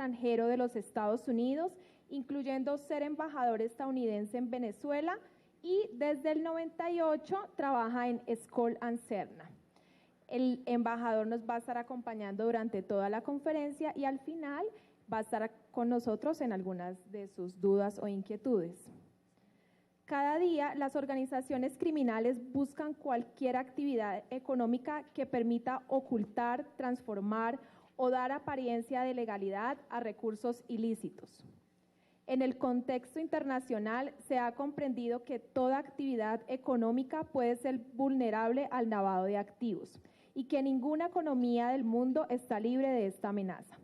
extranjero de los Estados Unidos, incluyendo ser embajador estadounidense en Venezuela, y desde el 98 trabaja en Skoll and Cerna. El embajador nos va a estar acompañando durante toda la conferencia y al final va a estar con nosotros en algunas de sus dudas o inquietudes. Cada día las organizaciones criminales buscan cualquier actividad económica que permita ocultar, transformar o dar apariencia de legalidad a recursos ilícitos. En el contexto internacional se ha comprendido que toda actividad económica puede ser vulnerable al lavado de activos y que ninguna economía del mundo está libre de esta amenaza.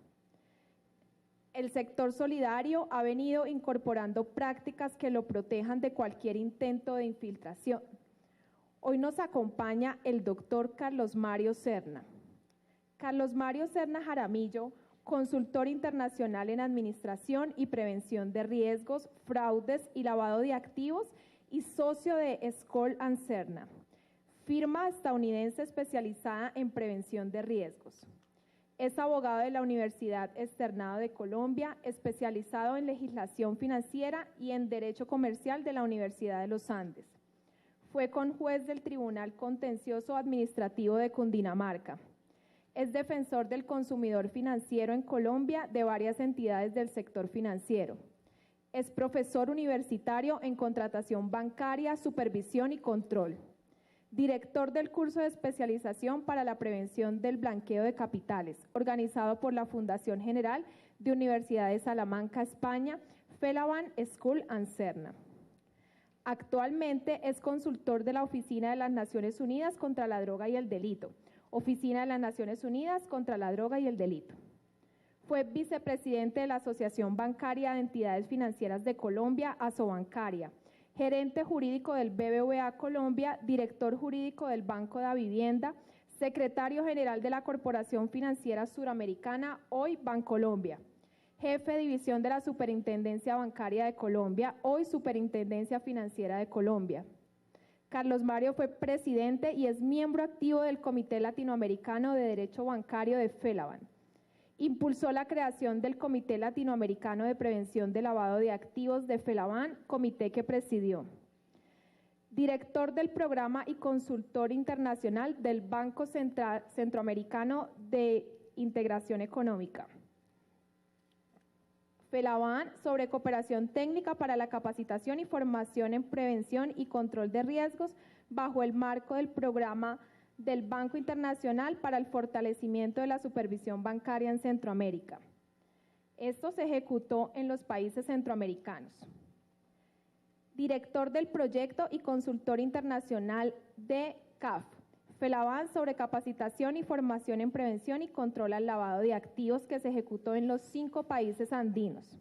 El sector solidario ha venido incorporando prácticas que lo protejan de cualquier intento de infiltración. Hoy nos acompaña el doctor Carlos Mario Cerna. Carlos Mario Cerna Jaramillo, consultor internacional en administración y prevención de riesgos, fraudes y lavado de activos y socio de Skoll and Cerna, firma estadounidense especializada en prevención de riesgos. Es abogado de la Universidad Externado de Colombia, especializado en legislación financiera y en derecho comercial de la Universidad de los Andes. Fue conjuez del Tribunal Contencioso Administrativo de Cundinamarca. Es defensor del consumidor financiero en Colombia de varias entidades del sector financiero. Es profesor universitario en contratación bancaria, supervisión y control. Director del curso de especialización para la prevención del blanqueo de capitales, organizado por la Fundación General de Universidad de Salamanca, España, Felaban Skoll and Cerna. Actualmente es consultor de la Oficina de las Naciones Unidas contra la Droga y el Delito, Oficina de las Naciones Unidas contra la Droga y el Delito. Fue vicepresidente de la Asociación Bancaria de Entidades Financieras de Colombia, Asobancaria, gerente jurídico del BBVA Colombia, director jurídico del Banco de la Vivienda, secretario general de la Corporación Financiera Suramericana, hoy Bancolombia, jefe de división de la Superintendencia Bancaria de Colombia, hoy Superintendencia Financiera de Colombia. Carlos Mario fue presidente y es miembro activo del Comité Latinoamericano de Derecho Bancario de Felaban. Impulsó la creación del Comité Latinoamericano de Prevención de Lavado de Activos de Felaban, comité que presidió. Director del programa y consultor internacional del Banco Centroamericano de Integración Económica. Felaban sobre cooperación técnica para la capacitación y formación en prevención y control de riesgos bajo el marco del programa del Banco Internacional para el fortalecimiento de la supervisión bancaria en Centroamérica. Esto se ejecutó en los países centroamericanos. Director del proyecto y consultor internacional de CAF, Felaban sobre capacitación y formación en prevención y control al lavado de activos que se ejecutó en los 5 países andinos.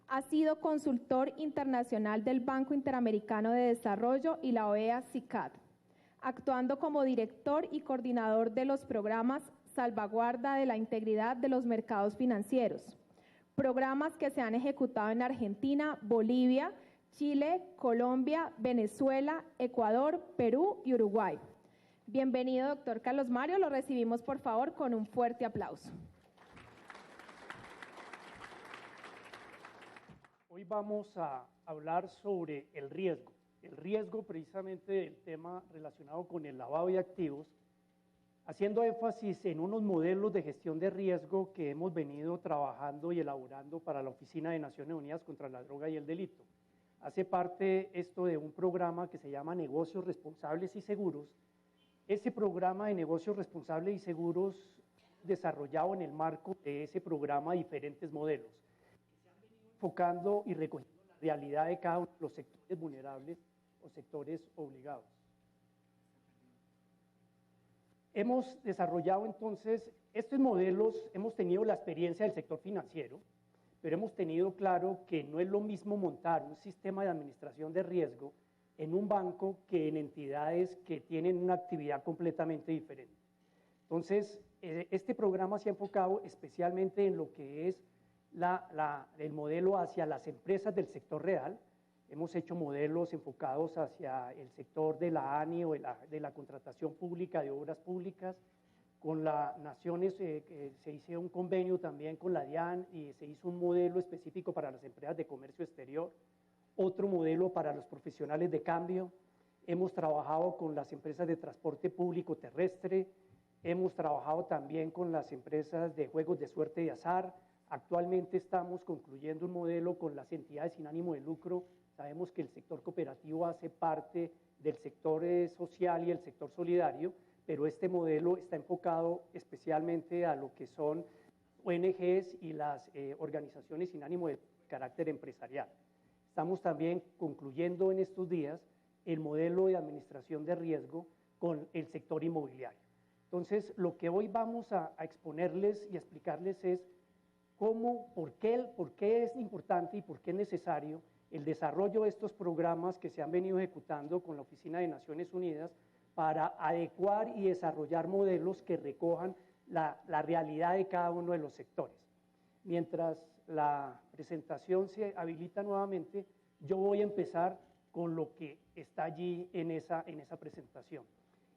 Ha sido consultor internacional del Banco Interamericano de Desarrollo y la OEA-CICAD, actuando como director y coordinador de los programas Salvaguarda de la Integridad de los Mercados Financieros, programas que se han ejecutado en Argentina, Bolivia, Chile, Colombia, Venezuela, Ecuador, Perú y Uruguay. Bienvenido, doctor Carlos Mario, lo recibimos por favor con un fuerte aplauso. Hoy vamos a hablar sobre el riesgo precisamente del tema relacionado con el lavado de activos, haciendo énfasis en unos modelos de gestión de riesgo que hemos venido trabajando y elaborando para la Oficina de Naciones Unidas contra la Droga y el Delito. Hace parte esto de un programa que se llama Negocios Responsables y Seguros. Ese programa de negocios responsables y seguros desarrollado en el marco de ese programa diferentes modelos que se han venido enfocando y recogiendo la realidad de cada uno de los sectores vulnerables o sectores obligados. Hemos desarrollado entonces estos modelos, hemos tenido la experiencia del sector financiero, pero hemos tenido claro que no es lo mismo montar un sistema de administración de riesgo en un banco que en entidades que tienen una actividad completamente diferente. Entonces, este programa se ha enfocado especialmente en lo que es el modelo hacia las empresas del sector real. Hemos hecho modelos enfocados hacia el sector de la ANI o de la contratación pública de obras públicas, con las naciones, se hizo un convenio también con la DIAN y se hizo un modelo específico para las empresas de comercio exterior, otro modelo para los profesionales de cambio. Hemos trabajado con las empresas de transporte público terrestre, hemos trabajado también con las empresas de juegos de suerte y azar. Actualmente estamos concluyendo un modelo con las entidades sin ánimo de lucro. Sabemos que el sector cooperativo hace parte del sector social y el sector solidario, pero este modelo está enfocado especialmente a lo que son ONGs y las organizaciones sin ánimo de carácter empresarial. Estamos también concluyendo en estos días el modelo de administración de riesgo con el sector inmobiliario. Entonces, lo que hoy vamos a exponerles y a explicarles es cómo, por qué es importante y por qué es necesario el desarrollo de estos programas que se han venido ejecutando con la Oficina de Naciones Unidas para adecuar y desarrollar modelos que recojan la realidad de cada uno de los sectores. Mientras la presentación se habilita nuevamente, yo voy a empezar con lo que está allí en esa presentación.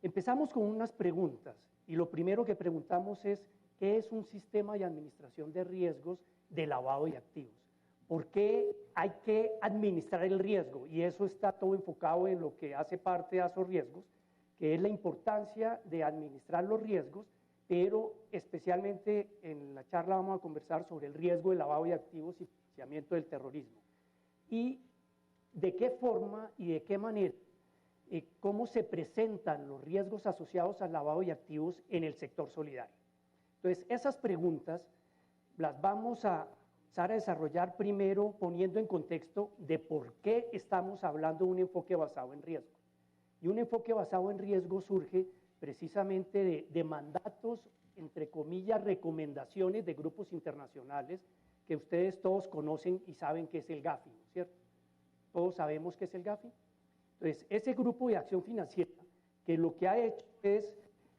Empezamos con unas preguntas y lo primero que preguntamos es ¿qué es un sistema de administración de riesgos de lavado de activos? ¿Por qué hay que administrar el riesgo? Y eso está todo enfocado en lo que hace parte de esos riesgos, que es la importancia de administrar los riesgos, pero especialmente en la charla vamos a conversar sobre el riesgo de lavado de activos y financiamiento del terrorismo. Y de qué forma y de qué manera, cómo se presentan los riesgos asociados al lavado de activos en el sector solidario. Entonces, esas preguntas las vamos a desarrollar primero poniendo en contexto de por qué estamos hablando de un enfoque basado en riesgo. Y un enfoque basado en riesgo surge precisamente de mandatos, entre comillas, recomendaciones de grupos internacionales que ustedes todos conocen y saben que es el Gafi, ¿no es cierto? Todos sabemos qué es el Gafi. Entonces, ese grupo de acción financiera que lo que ha hecho es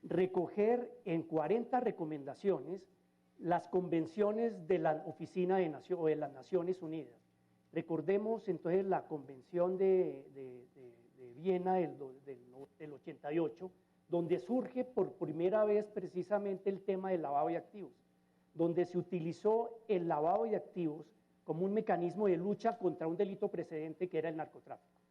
recoger en 40 recomendaciones las convenciones de la Oficina de las Naciones Unidas. Recordemos entonces la Convención de Viena del 88, donde surge por primera vez precisamente el tema del lavado de activos, donde se utilizó el lavado de activos como un mecanismo de lucha contra un delito precedente que era el narcotráfico.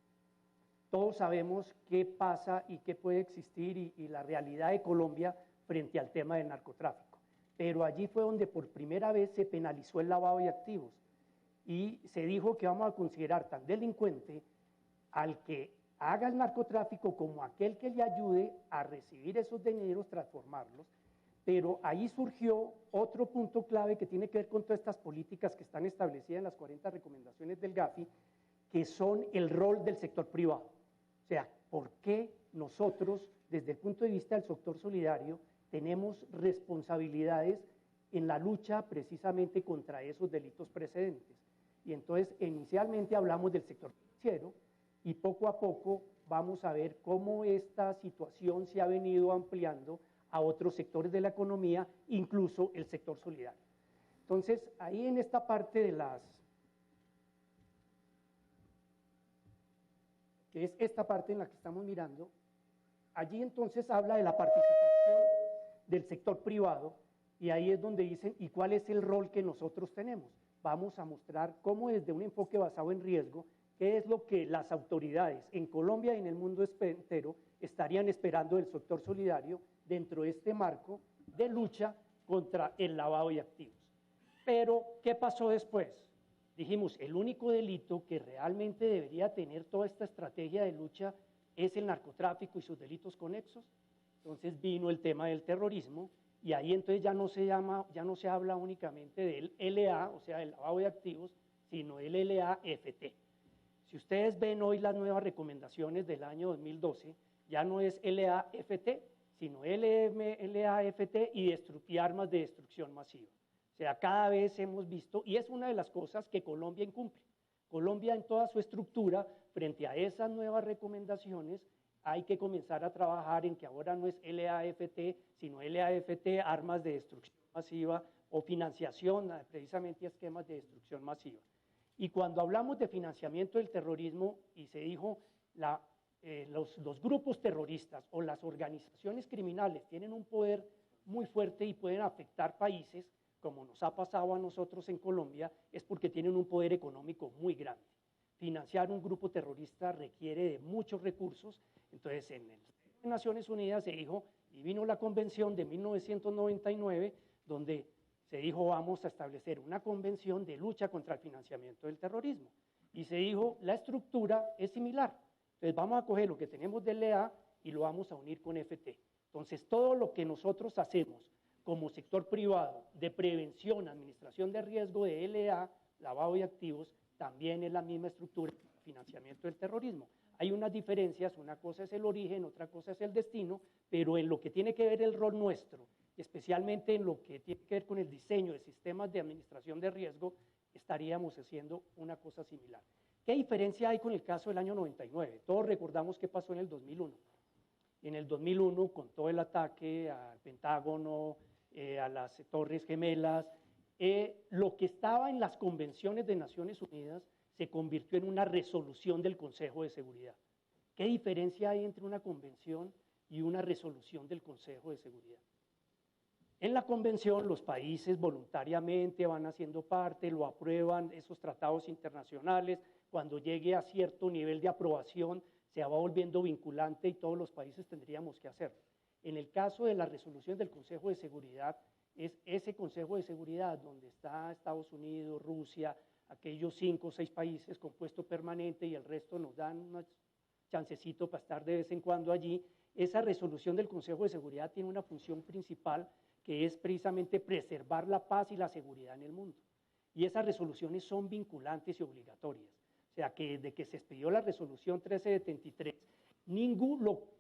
Todos sabemos qué pasa y qué puede existir y la realidad de Colombia frente al tema del narcotráfico. Pero allí fue donde por primera vez se penalizó el lavado de activos y se dijo que vamos a considerar tan delincuente al que haga el narcotráfico como aquel que le ayude a recibir esos dineros, transformarlos. Pero ahí surgió otro punto clave que tiene que ver con todas estas políticas que están establecidas en las 40 recomendaciones del Gafi, que son el rol del sector privado. O sea, ¿por qué nosotros, desde el punto de vista del sector solidario, tenemos responsabilidades en la lucha precisamente contra esos delitos precedentes? Y entonces, inicialmente hablamos del sector financiero y poco a poco vamos a ver cómo esta situación se ha venido ampliando a otros sectores de la economía, incluso el sector solidario. Entonces, ahí en esta parte de que es esta parte en la que estamos mirando, allí entonces habla de la participación del sector privado y ahí es donde dicen, ¿y cuál es el rol que nosotros tenemos? Vamos a mostrar cómo desde un enfoque basado en riesgo, qué es lo que las autoridades en Colombia y en el mundo entero estarían esperando del sector solidario dentro de este marco de lucha contra el lavado de activos. Pero, ¿qué pasó después? Dijimos, el único delito que realmente debería tener toda esta estrategia de lucha es el narcotráfico y sus delitos conexos. Entonces vino el tema del terrorismo y ahí entonces ya no se habla únicamente del LA, o sea, del lavado de activos, sino el LAFT. Si ustedes ven hoy las nuevas recomendaciones del año 2012, ya no es LAFT, sino LAFT y armas de destrucción masiva. O sea, cada vez hemos visto, y es una de las cosas que Colombia incumple. Colombia en toda su estructura, frente a esas nuevas recomendaciones, hay que comenzar a trabajar en que ahora no es LAFT, sino LAFT, armas de destrucción masiva o financiación, precisamente esquemas de destrucción masiva. Y cuando hablamos de financiamiento del terrorismo, y se dijo, los grupos terroristas o las organizaciones criminales tienen un poder muy fuerte y pueden afectar países, como nos ha pasado a nosotros en Colombia, es porque tienen un poder económico muy grande. Financiar un grupo terrorista requiere de muchos recursos, entonces en las Naciones Unidas se dijo, y vino la convención de 1999, donde se dijo vamos a establecer una convención de lucha contra el financiamiento del terrorismo, y se dijo la estructura es similar, entonces vamos a coger lo que tenemos de LEA y lo vamos a unir con FT. Entonces todo lo que nosotros hacemos como sector privado de prevención, administración de riesgo de LEA, lavado de activos, también es la misma estructura de financiamiento del terrorismo. Hay unas diferencias, una cosa es el origen, otra cosa es el destino, pero en lo que tiene que ver el rol nuestro, especialmente en lo que tiene que ver con el diseño de sistemas de administración de riesgo, estaríamos haciendo una cosa similar. ¿Qué diferencia hay con el caso del año 99? Todos recordamos qué pasó en el 2001. En el 2001, con todo el ataque al Pentágono, a las Torres Gemelas, lo que estaba en las convenciones de Naciones Unidas se convirtió en una resolución del Consejo de Seguridad. ¿Qué diferencia hay entre una convención y una resolución del Consejo de Seguridad? En la convención los países voluntariamente van haciendo parte, lo aprueban esos tratados internacionales, cuando llegue a cierto nivel de aprobación se va volviendo vinculante y todos los países tendríamos que hacerlo. En el caso de la resolución del Consejo de Seguridad, es ese Consejo de Seguridad donde está Estados Unidos, Rusia, aquellos 5 o 6 países con puesto permanente y el resto nos dan un chancecito para estar de vez en cuando allí. Esa resolución del Consejo de Seguridad tiene una función principal que es precisamente preservar la paz y la seguridad en el mundo. Y esas resoluciones son vinculantes y obligatorias. O sea que desde que se expidió la resolución 1373,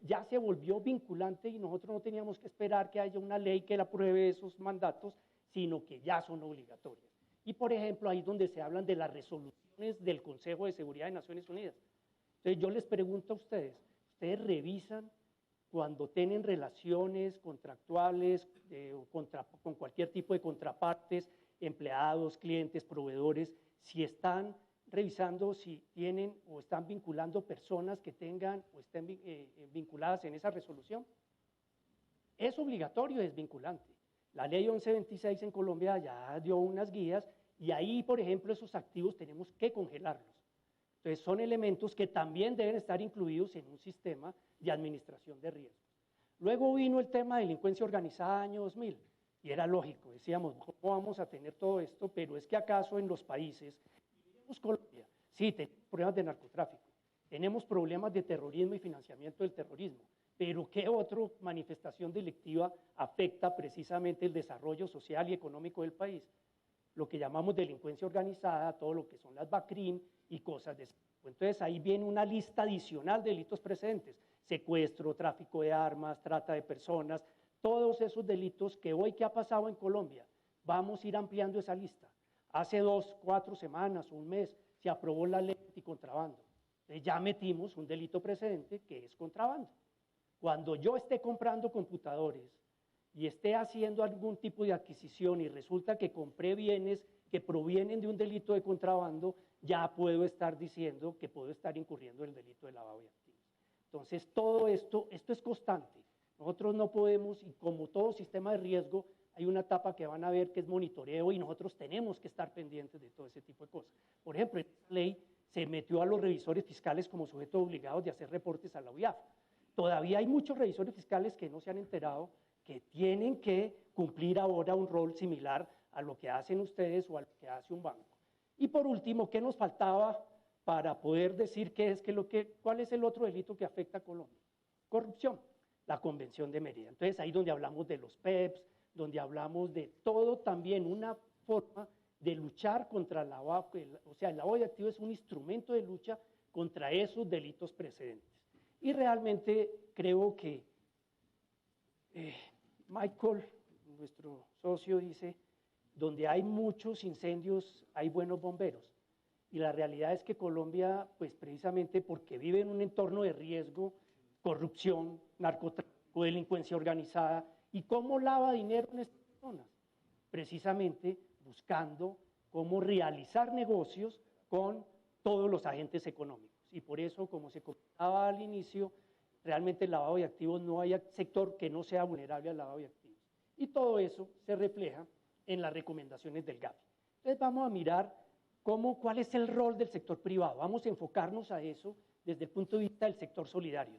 ya se volvió vinculante y nosotros no teníamos que esperar que haya una ley que la apruebe esos mandatos, sino que ya son obligatorias. Y por ejemplo, ahí es donde se hablan de las resoluciones del Consejo de Seguridad de Naciones Unidas. Entonces yo les pregunto a ustedes, ¿ustedes revisan cuando tienen relaciones contractuales con cualquier tipo de contrapartes, empleados, clientes, proveedores, si están revisando si tienen o están vinculando personas que tengan o estén vinculadas en esa resolución? Es obligatorio, es vinculante. La ley 1126 en Colombia ya dio unas guías y ahí, por ejemplo, esos activos tenemos que congelarlos. Entonces son elementos que también deben estar incluidos en un sistema de administración de riesgos. Luego vino el tema de delincuencia organizada año 2000 y era lógico, decíamos, ¿cómo vamos a tener todo esto? Pero es que acaso en los países, miremos Colombia, sí, tenemos problemas de narcotráfico, tenemos problemas de terrorismo y financiamiento del terrorismo, pero ¿qué otra manifestación delictiva afecta precisamente el desarrollo social y económico del país? Lo que llamamos delincuencia organizada, todo lo que son las BACRIM y cosas de ese tipo. Entonces ahí viene una lista adicional de delitos precedentes, secuestro, tráfico de armas, trata de personas, todos esos delitos que hoy que ha pasado en Colombia, vamos a ir ampliando esa lista. Hace 2, 4 semanas, un mes, se aprobó la ley anticontrabando. Entonces ya metimos un delito precedente que es contrabando. Cuando yo esté comprando computadores y esté haciendo algún tipo de adquisición y resulta que compré bienes que provienen de un delito de contrabando, ya puedo estar diciendo que puedo estar incurriendo en el delito de lavado de activos. Entonces todo esto es constante. Nosotros no podemos, y como todo sistema de riesgo, hay una etapa que van a ver que es monitoreo y nosotros tenemos que estar pendientes de todo ese tipo de cosas. Por ejemplo, en esta ley se metió a los revisores fiscales como sujetos obligados de hacer reportes a la UIAF. Todavía hay muchos revisores fiscales que no se han enterado que tienen que cumplir ahora un rol similar a lo que hacen ustedes o a lo que hace un banco. Y por último, ¿qué nos faltaba para poder decir cuál es el otro delito que afecta a Colombia? Corrupción, la Convención de Mérida. Entonces ahí donde hablamos de los PEPs, donde hablamos de todo también una forma de luchar contra el lavado, o sea, el lavado de activos es un instrumento de lucha contra esos delitos precedentes. Y realmente creo que Michael, nuestro socio, dice, donde hay muchos incendios hay buenos bomberos. Y la realidad es que Colombia, pues precisamente porque vive en un entorno de riesgo, corrupción, narcotráfico, delincuencia organizada, ¿y cómo lava dinero en estas personas? Precisamente buscando cómo realizar negocios con todos los agentes económicos. Y por eso, como se comentaba al inicio, realmente el lavado de activos no hay sector que no sea vulnerable al lavado de activos. Y todo eso se refleja en las recomendaciones del Gafi. Entonces vamos a mirar cuál es el rol del sector privado. Vamos a enfocarnos a eso desde el punto de vista del sector solidario.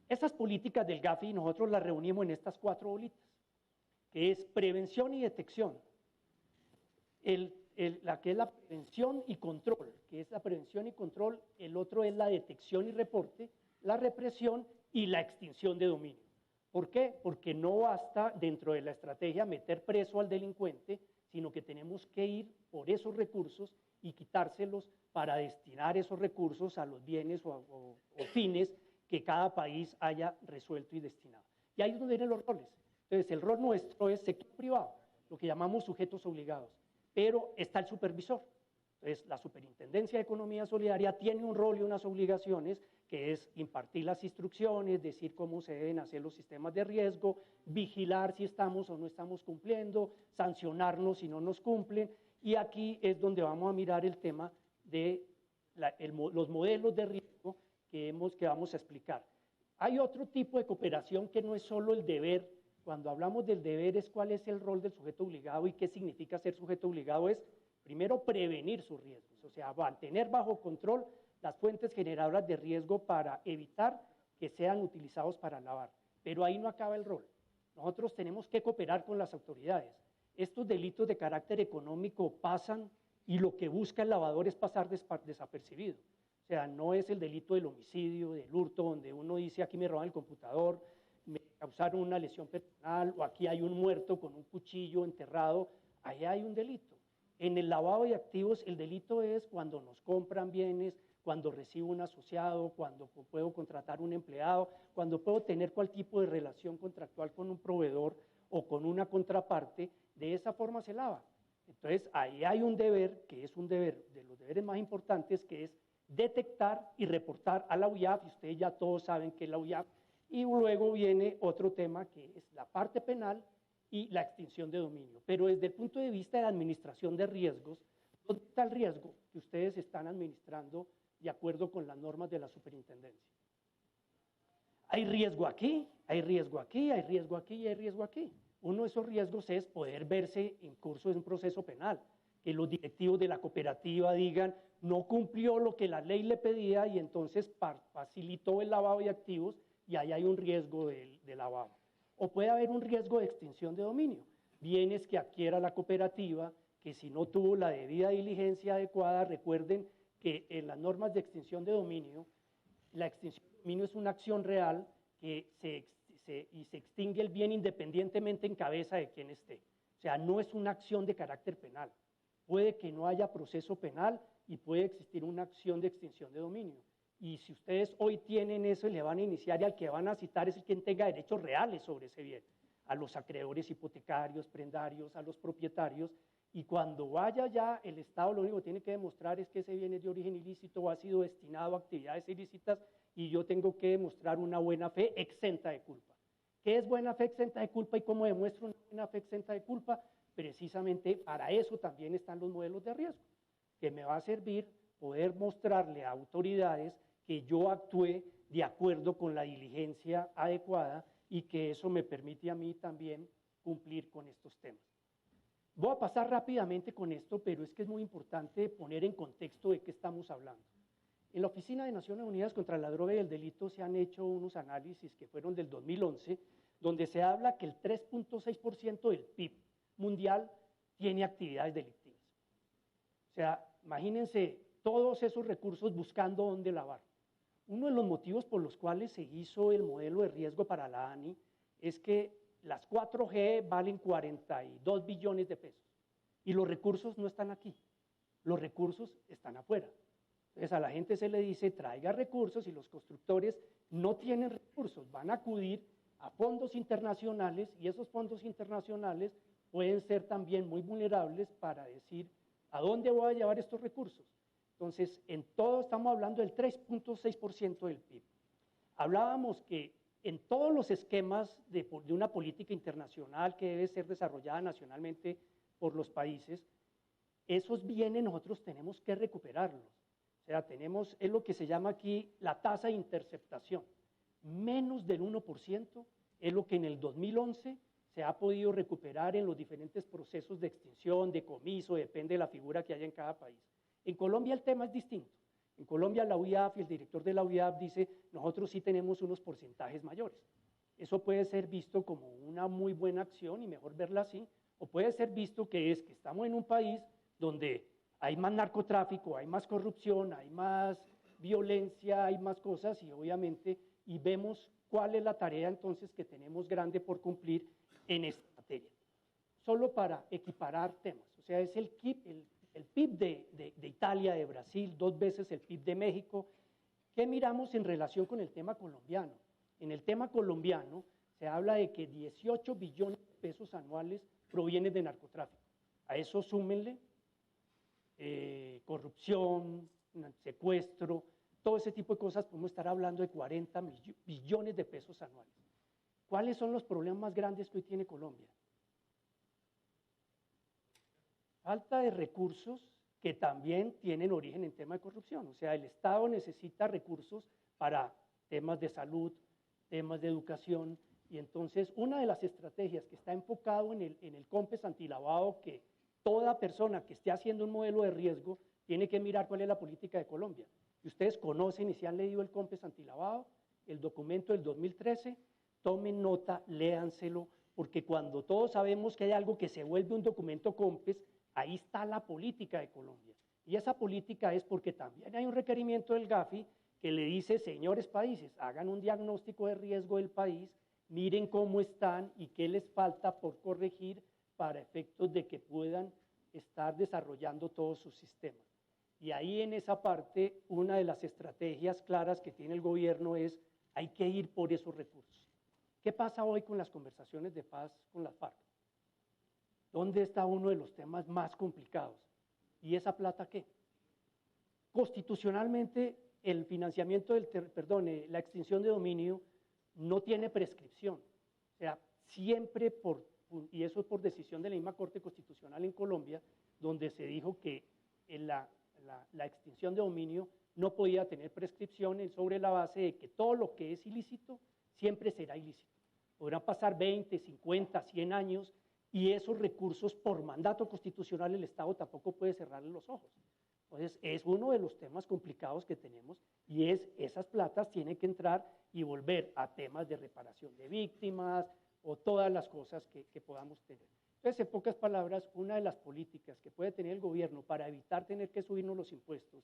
Esas políticas del Gafi nosotros las reunimos en estas 4 bolitas, que es prevención y detección. La que es la prevención y control, que es la prevención y control, el otro es la detección y reporte, la represión y la extinción de dominio. ¿Por qué? Porque no basta dentro de la estrategia meter preso al delincuente, sino que tenemos que ir por esos recursos y quitárselos para destinar esos recursos a los bienes o fines que cada país haya resuelto y destinado. Y ahí es donde vienen los roles. Entonces, el rol nuestro es sector privado, lo que llamamos sujetos obligados, pero está el supervisor. Entonces, la Superintendencia de Economía Solidaria tiene un rol y unas obligaciones, que es impartir las instrucciones, decir cómo se deben hacer los sistemas de riesgo, vigilar si estamos o no estamos cumpliendo, sancionarnos si no nos cumplen, y aquí es donde vamos a mirar el tema de los modelos de riesgo que vamos a explicar. Hay otro tipo de cooperación que no es solo el deber. Cuando hablamos del deber es cuál es el rol del sujeto obligado y qué significa ser sujeto obligado. Es primero prevenir sus riesgos, o sea, mantener bajo control las fuentes generadoras de riesgo para evitar que sean utilizados para lavar. Pero ahí no acaba el rol. Nosotros tenemos que cooperar con las autoridades. Estos delitos de carácter económico pasan y lo que busca el lavador es pasar desapercibido. O sea, no es el delito del homicidio, del hurto, donde uno dice aquí me roban el computador, me causaron una lesión personal o aquí hay un muerto con un cuchillo enterrado. Ahí hay un delito. En el lavado de activos el delito es cuando nos compran bienes, cuando recibo un asociado, cuando puedo contratar un empleado, cuando puedo tener cualquier tipo de relación contractual con un proveedor o con una contraparte. De esa forma se lava. Entonces ahí hay un deber, que es un deber de los deberes más importantes, que es detectar y reportar a la UIAF, y ustedes ya todos saben qué es la UIAF, y luego viene otro tema que es la parte penal y la extinción de dominio. Pero desde el punto de vista de la administración de riesgos, ¿dónde está el riesgo que ustedes están administrando de acuerdo con las normas de la superintendencia? Hay riesgo aquí, hay riesgo aquí, hay riesgo aquí y hay riesgo aquí. Uno de esos riesgos es poder verse en curso de un proceso penal, que los directivos de la cooperativa digan no cumplió lo que la ley le pedía y entonces facilitó el lavado de activos y ahí hay un riesgo de lavado. O puede haber un riesgo de extinción de dominio. Bienes que adquiera la cooperativa, que si no tuvo la debida diligencia adecuada, recuerden que en las normas de extinción de dominio, la extinción de dominio es una acción real que se extingue el bien independientemente en cabeza de quien esté. O sea, no es una acción de carácter penal. Puede que no haya proceso penal y puede existir una acción de extinción de dominio. Y si ustedes hoy tienen eso y le van a iniciar, y al que van a citar es el quien tenga derechos reales sobre ese bien, a los acreedores hipotecarios, prendarios, a los propietarios, y cuando vaya ya el Estado lo único que tiene que demostrar es que ese bien es de origen ilícito o ha sido destinado a actividades ilícitas y yo tengo que demostrar una buena fe exenta de culpa. ¿Qué es buena fe exenta de culpa y cómo demuestro una buena fe exenta de culpa? Precisamente para eso también están los modelos de riesgo, que me va a servir poder mostrarle a autoridades que yo actué de acuerdo con la diligencia adecuada y que eso me permite a mí también cumplir con estos temas. Voy a pasar rápidamente con esto, pero es que es muy importante poner en contexto de qué estamos hablando. En la Oficina de Naciones Unidas contra la Droga y el Delito se han hecho unos análisis que fueron del 2011, donde se habla que el 3.6% del PIB mundial tiene actividades delictivas. O sea, imagínense todos esos recursos buscando dónde lavar. Uno de los motivos por los cuales se hizo el modelo de riesgo para la ANI es que las 4G valen 42 billones de pesos y los recursos no están aquí, los recursos están afuera. Entonces a la gente se le dice traiga recursos y los constructores no tienen recursos, van a acudir a fondos internacionales y esos fondos internacionales pueden ser también muy vulnerables para decir ¿a dónde voy a llevar estos recursos? Entonces, en todo estamos hablando del 3.6% del PIB. Hablábamos que en todos los esquemas de una política internacional que debe ser desarrollada nacionalmente por los países, esos bienes nosotros tenemos que recuperarlos. O sea, es lo que se llama aquí la tasa de interceptación. Menos del 1% es lo que en el 2011 se ha podido recuperar en los diferentes procesos de extinción, decomiso, depende de la figura que haya en cada país. En Colombia el tema es distinto. En Colombia la UIAF y el director de la UIAF dice, nosotros sí tenemos unos porcentajes mayores. Eso puede ser visto como una muy buena acción y mejor verla así, o puede ser visto que es que estamos en un país donde hay más narcotráfico, hay más corrupción, hay más violencia, hay más cosas y obviamente, y vemos cuál es la tarea entonces que tenemos grande por cumplir en esta materia. Solo para equiparar temas, o sea, es el PIB de Italia, de Brasil, 2 veces el PIB de México. ¿Qué miramos en relación con el tema colombiano? En el tema colombiano se habla de que 18 billones de pesos anuales provienen de narcotráfico. A eso súmenle corrupción, secuestro, todo ese tipo de cosas, podemos estar hablando de 40 billones de pesos anuales. ¿Cuáles son los problemas más grandes que hoy tiene Colombia? Falta de recursos que también tienen origen en tema de corrupción. O sea, el Estado necesita recursos para temas de salud, temas de educación, y entonces una de las estrategias que está enfocado en el COMPES antilavado, que toda persona que esté haciendo un modelo de riesgo tiene que mirar cuál es la política de Colombia. Y ustedes conocen y si han leído el COMPES antilavado, el documento del 2013, tomen nota, léanselo, porque cuando todos sabemos que hay algo que se vuelve un documento COMPES, ahí está la política de Colombia. Y esa política es porque también hay un requerimiento del GAFI que le dice, señores países, hagan un diagnóstico de riesgo del país, miren cómo están y qué les falta por corregir para efectos de que puedan estar desarrollando todos sus sistemas. Y ahí en esa parte, una de las estrategias claras que tiene el gobierno es, hay que ir por esos recursos. ¿Qué pasa hoy con las conversaciones de paz con las FARC? ¿Dónde está uno de los temas más complicados? ¿Y esa plata qué? Constitucionalmente, el financiamiento la extinción de dominio no tiene prescripción. O sea, siempre y eso es por decisión de la misma Corte Constitucional en Colombia, donde se dijo que la extinción de dominio no podía tener prescripción sobre la base de que todo lo que es ilícito siempre será ilícito. Podrán pasar 20, 50, 100 años y esos recursos por mandato constitucional el Estado tampoco puede cerrarle los ojos. Entonces es uno de los temas complicados que tenemos y esas platas tienen que entrar y volver a temas de reparación de víctimas o todas las cosas que podamos tener. Entonces, en pocas palabras, una de las políticas que puede tener el gobierno para evitar tener que subirnos los impuestos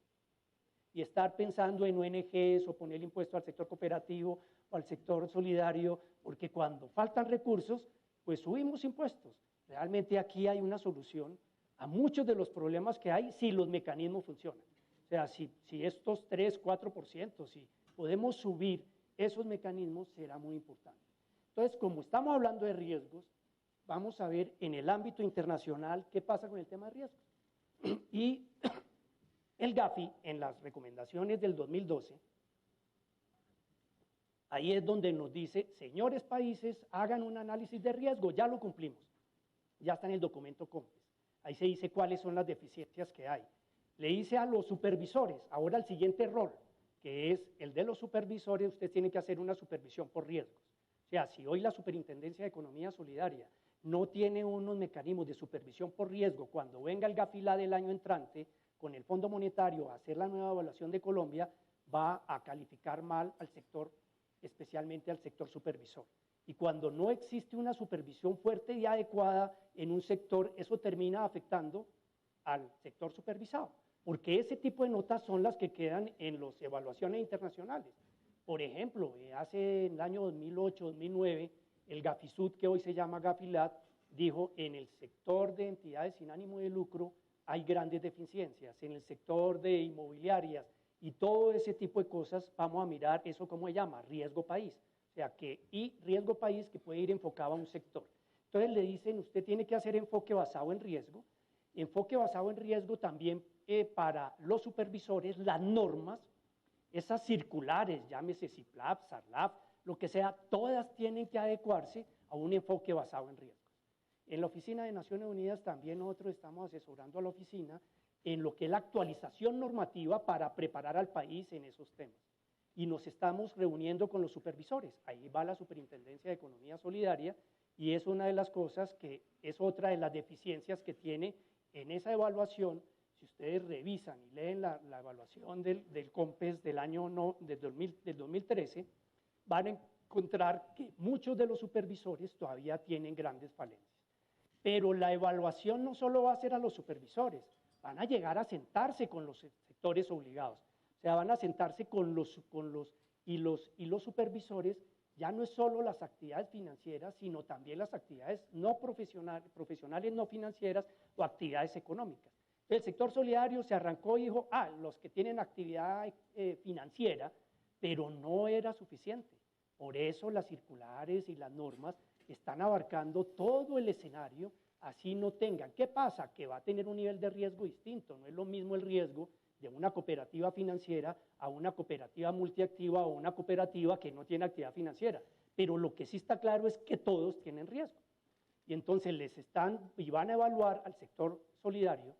y estar pensando en ONGs o poner el impuesto al sector cooperativo o al sector solidario, porque cuando faltan recursos, pues subimos impuestos. Realmente aquí hay una solución a muchos de los problemas que hay si los mecanismos funcionan. O sea, si estos 3, 4%, si podemos subir esos mecanismos, será muy importante. Entonces, como estamos hablando de riesgos, vamos a ver en el ámbito internacional qué pasa con el tema de riesgos. Y el GAFI, en las recomendaciones del 2012, ahí es donde nos dice, señores países, hagan un análisis de riesgo, ya lo cumplimos, ya está en el documento COMPES. Ahí se dice cuáles son las deficiencias que hay. Le dice a los supervisores, ahora el siguiente rol, que es el de los supervisores, usted tiene que hacer una supervisión por riesgos. O sea, si hoy la Superintendencia de Economía Solidaria no tiene unos mecanismos de supervisión por riesgo, cuando venga el GAFILA del año entrante, con el Fondo Monetario a hacer la nueva evaluación de Colombia, va a calificar mal al sector, especialmente al sector supervisor. Y cuando no existe una supervisión fuerte y adecuada en un sector, eso termina afectando al sector supervisado, porque ese tipo de notas son las que quedan en las evaluaciones internacionales. Por ejemplo, hace el año 2008, 2009, el GAFISUD, que hoy se llama GAFILAT, dijo en el sector de entidades sin ánimo de lucro hay grandes deficiencias, en el sector de inmobiliarias y todo ese tipo de cosas, vamos a mirar eso, ¿cómo se llama? Riesgo país. O sea, y riesgo país que puede ir enfocado a un sector. Entonces le dicen, usted tiene que hacer enfoque basado en riesgo. Enfoque basado en riesgo también para los supervisores, las normas, esas circulares, llámese CIPLAP, SARLAP, lo que sea, todas tienen que adecuarse a un enfoque basado en riesgos. En la Oficina de Naciones Unidas también nosotros estamos asesorando a la oficina en lo que es la actualización normativa para preparar al país en esos temas. Y nos estamos reuniendo con los supervisores. Ahí va la Superintendencia de Economía Solidaria y es una de las cosas que es otra de las deficiencias que tiene en esa evaluación. Si ustedes revisan y leen la evaluación del COMPES del año del 2013, van a encontrar que muchos de los supervisores todavía tienen grandes falencias. Pero la evaluación no solo va a ser a los supervisores, van a llegar a sentarse con los sectores obligados. O sea, van a sentarse con los supervisores. Ya no es solo las actividades financieras, sino también las actividades no profesionales no financieras o actividades económicas. El sector solidario se arrancó y dijo, los que tienen actividad financiera, pero no era suficiente. Por eso las circulares y las normas están abarcando todo el escenario, así no tengan. ¿Qué pasa? Que va a tener un nivel de riesgo distinto. No es lo mismo el riesgo de una cooperativa financiera a una cooperativa multiactiva o una cooperativa que no tiene actividad financiera. Pero lo que sí está claro es que todos tienen riesgo. Y entonces van a evaluar al sector solidario,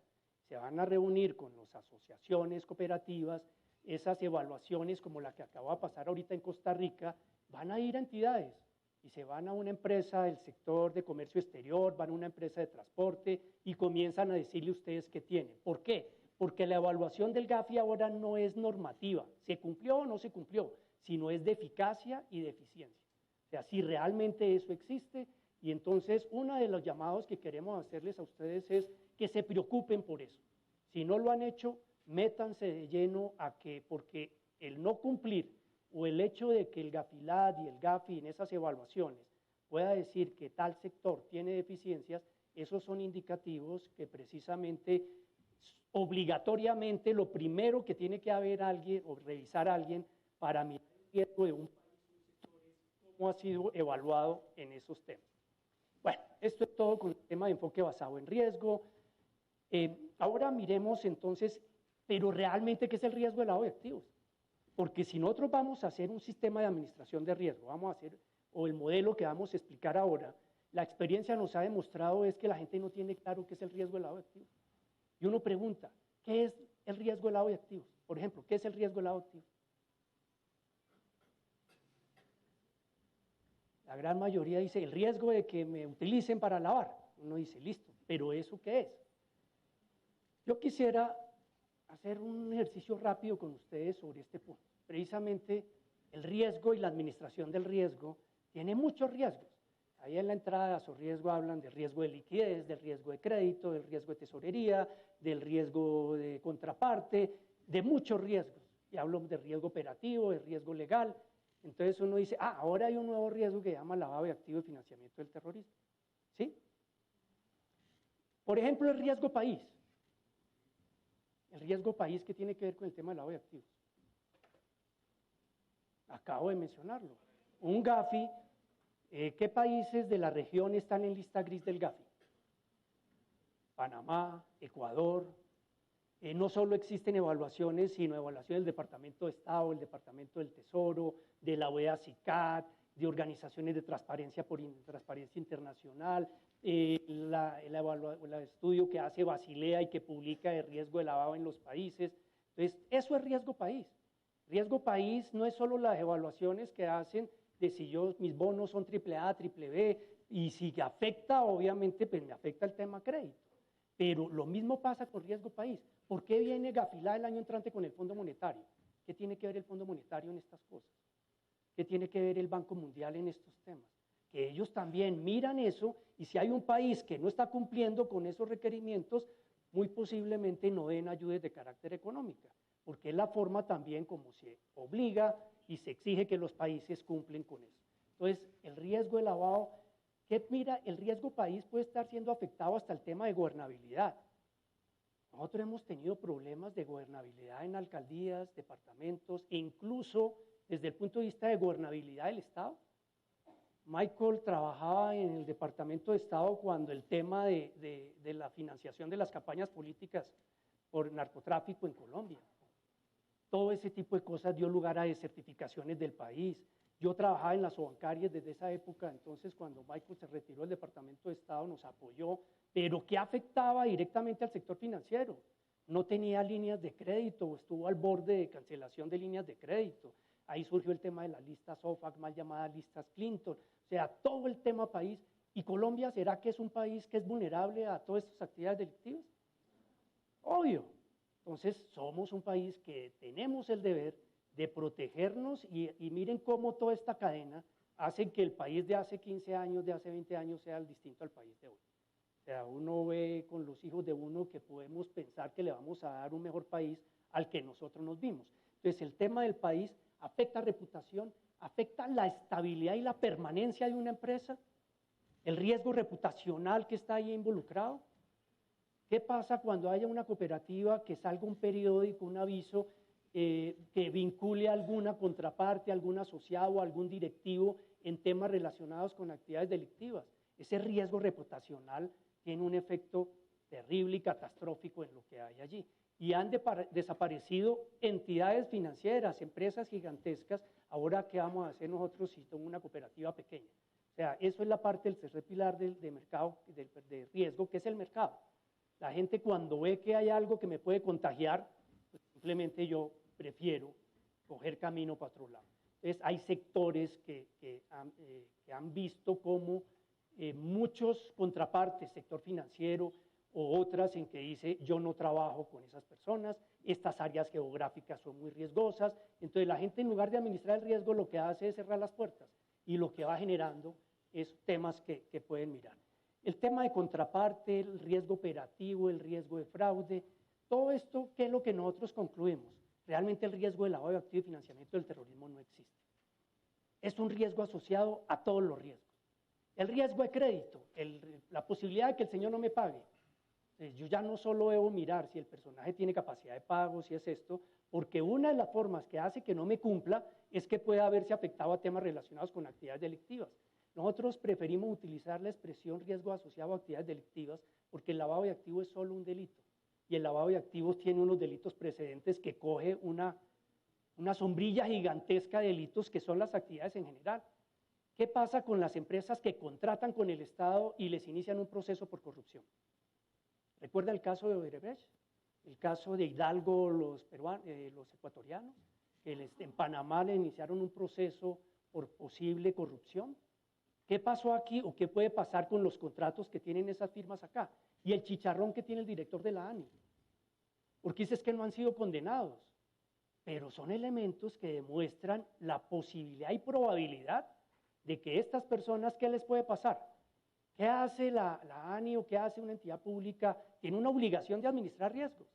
se van a reunir con las asociaciones cooperativas, esas evaluaciones como la que acaba de pasar ahorita en Costa Rica, van a ir a entidades y se van a una empresa del sector de comercio exterior, van a una empresa de transporte y comienzan a decirle ustedes qué tienen. ¿Por qué? Porque la evaluación del GAFI ahora no es normativa, se cumplió o no se cumplió, sino es de eficacia y de eficiencia. O sea, si realmente eso existe, y entonces uno de los llamados que queremos hacerles a ustedes es que se preocupen por eso. Si no lo han hecho, métanse de lleno porque el no cumplir o el hecho de que el GAFILAD y el GAFI en esas evaluaciones pueda decir que tal sector tiene deficiencias, esos son indicativos que precisamente, obligatoriamente, lo primero que tiene que haber alguien o revisar alguien para mirar el riesgo de un país es cómo ha sido evaluado en esos temas. Bueno, esto es todo con el tema de enfoque basado en riesgo. Ahora miremos entonces, pero realmente, ¿qué es el riesgo del lavado de activos? Porque si nosotros vamos a hacer un sistema de administración de riesgo, o el modelo que vamos a explicar ahora, la experiencia nos ha demostrado es que la gente no tiene claro qué es el riesgo del lavado de activos. Y uno pregunta, ¿qué es el riesgo del lavado de activos? Por ejemplo, ¿qué es el riesgo del lavado de activos? La gran mayoría dice, el riesgo de que me utilicen para lavar. Uno dice, listo, ¿pero eso qué es? Yo quisiera hacer un ejercicio rápido con ustedes sobre este punto. Precisamente el riesgo y la administración del riesgo tiene muchos riesgos. Ahí en la entrada a su riesgo hablan del riesgo de liquidez, del riesgo de crédito, del riesgo de tesorería, del riesgo de contraparte, de muchos riesgos. Y hablo de riesgo operativo, de riesgo legal. Entonces uno dice, ahora hay un nuevo riesgo que se llama lavado de activos y financiamiento del terrorismo. ¿Sí? Por ejemplo, el riesgo país. El riesgo país, ¿qué tiene que ver con el tema del lavado de activos? Acabo de mencionarlo. Un GAFI, ¿qué países de la región están en lista gris del GAFI? Panamá, Ecuador. No solo existen evaluaciones, sino evaluaciones del Departamento de Estado, el Departamento del Tesoro, de la OEA-CICAD, de organizaciones de transparencia por Transparencia Internacional, el estudio que hace Basilea y que publica de riesgo de lavado en los países. Entonces, eso es riesgo país. Riesgo país no es solo las evaluaciones que hacen de si mis bonos son AAA, BBB, y si afecta, obviamente, pues me afecta el tema crédito. Pero lo mismo pasa con riesgo país. ¿Por qué viene GAFILA el año entrante con el Fondo Monetario? ¿Qué tiene que ver el Fondo Monetario en estas cosas? ¿Qué tiene que ver el Banco Mundial en estos temas? Que ellos también miran eso, y si hay un país que no está cumpliendo con esos requerimientos, muy posiblemente no den ayudas de carácter económica, porque es la forma también como se obliga y se exige que los países cumplen con eso. Entonces, el riesgo de lavado, el riesgo país puede estar siendo afectado hasta el tema de gobernabilidad. Nosotros hemos tenido problemas de gobernabilidad en alcaldías, departamentos, e incluso desde el punto de vista de gobernabilidad del Estado. Michael trabajaba en el Departamento de Estado cuando el tema de la financiación de las campañas políticas por narcotráfico en Colombia. Todo ese tipo de cosas dio lugar a desertificaciones del país. Yo trabajaba en las bancarias desde esa época, entonces cuando Michael se retiró del Departamento de Estado nos apoyó, pero ¿qué afectaba directamente al sector financiero? No tenía líneas de crédito, estuvo al borde de cancelación de líneas de crédito. Ahí surgió el tema de las listas OFAC, mal llamadas listas Clinton. O sea, todo el tema país ¿Y Colombia será que es un país que es vulnerable a todas estas actividades delictivas? Obvio. Entonces, somos un país que tenemos el deber de protegernos y miren cómo toda esta cadena hace que el país de hace 15 años, de hace 20 años sea el distinto al país de hoy. O sea, uno ve con los hijos de uno que podemos pensar que le vamos a dar un mejor país al que nosotros nos vimos. Entonces, el tema del país afecta reputación, afecta la estabilidad y la permanencia de una empresa, el riesgo reputacional que está ahí involucrado. ¿Qué pasa cuando haya una cooperativa que salga un periódico, un aviso que vincule a alguna contraparte, algún asociado, algún directivo en temas relacionados con actividades delictivas? Ese riesgo reputacional tiene un efecto terrible y catastrófico en lo que hay allí. Y han desaparecido entidades financieras, empresas gigantescas. Ahora, ¿qué vamos a hacer nosotros si tengo una cooperativa pequeña? O sea, eso es la parte del tercer pilar de mercado, de riesgo, que es el mercado. La gente cuando ve que hay algo que me puede contagiar, pues simplemente yo prefiero coger camino para otro lado. Entonces, hay sectores que han visto cómo muchos contrapartes, sector financiero o otras en que dice yo no trabajo con esas personas, estas áreas geográficas son muy riesgosas, entonces la gente en lugar de administrar el riesgo lo que hace es cerrar las puertas y lo que va generando es temas que pueden mirar. El tema de contraparte, el riesgo operativo, el riesgo de fraude, todo esto, ¿qué es lo que nosotros concluimos? Realmente el riesgo de lavado de activos y financiamiento del terrorismo no existe. Es un riesgo asociado a todos los riesgos. El riesgo de crédito, la posibilidad de que el señor no me pague. Yo ya no solo debo mirar si el personaje tiene capacidad de pago, si es esto, porque una de las formas que hace que no me cumpla es que pueda haberse afectado a temas relacionados con actividades delictivas. Nosotros preferimos utilizar la expresión riesgo asociado a actividades delictivas porque el lavado de activos es solo un delito y el lavado de activos tiene unos delitos precedentes que coge una sombrilla gigantesca de delitos que son las actividades en general. ¿Qué pasa con las empresas que contratan con el Estado y les inician un proceso por corrupción? ¿Recuerda el caso de Odebrecht? El caso de Hidalgo, los ecuatorianos, que en Panamá le iniciaron un proceso por posible corrupción. ¿Qué pasó aquí o qué puede pasar con los contratos que tienen esas firmas acá? Y el chicharrón que tiene el director de la ANI. Porque dices que no han sido condenados, pero son elementos que demuestran la posibilidad y probabilidad de que estas personas, ¿qué les puede pasar? ¿Qué hace la ANI o qué hace una entidad pública? Tiene una obligación de administrar riesgos.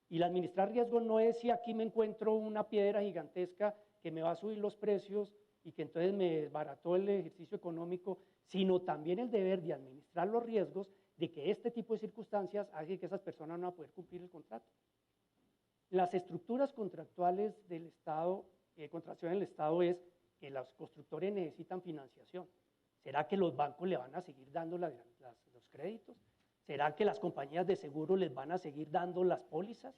Y el administrar riesgos no es si aquí me encuentro una piedra gigantesca que me va a subir los precios y que entonces me desbarató el ejercicio económico, sino también el deber de administrar los riesgos de que este tipo de circunstancias hace que esas personas no van a poder cumplir el contrato. Las estructuras contractuales del Estado, contratación del Estado es que los constructores necesitan financiación. ¿Será que los bancos le van a seguir dando los créditos? ¿Será que las compañías de seguro les van a seguir dando las pólizas?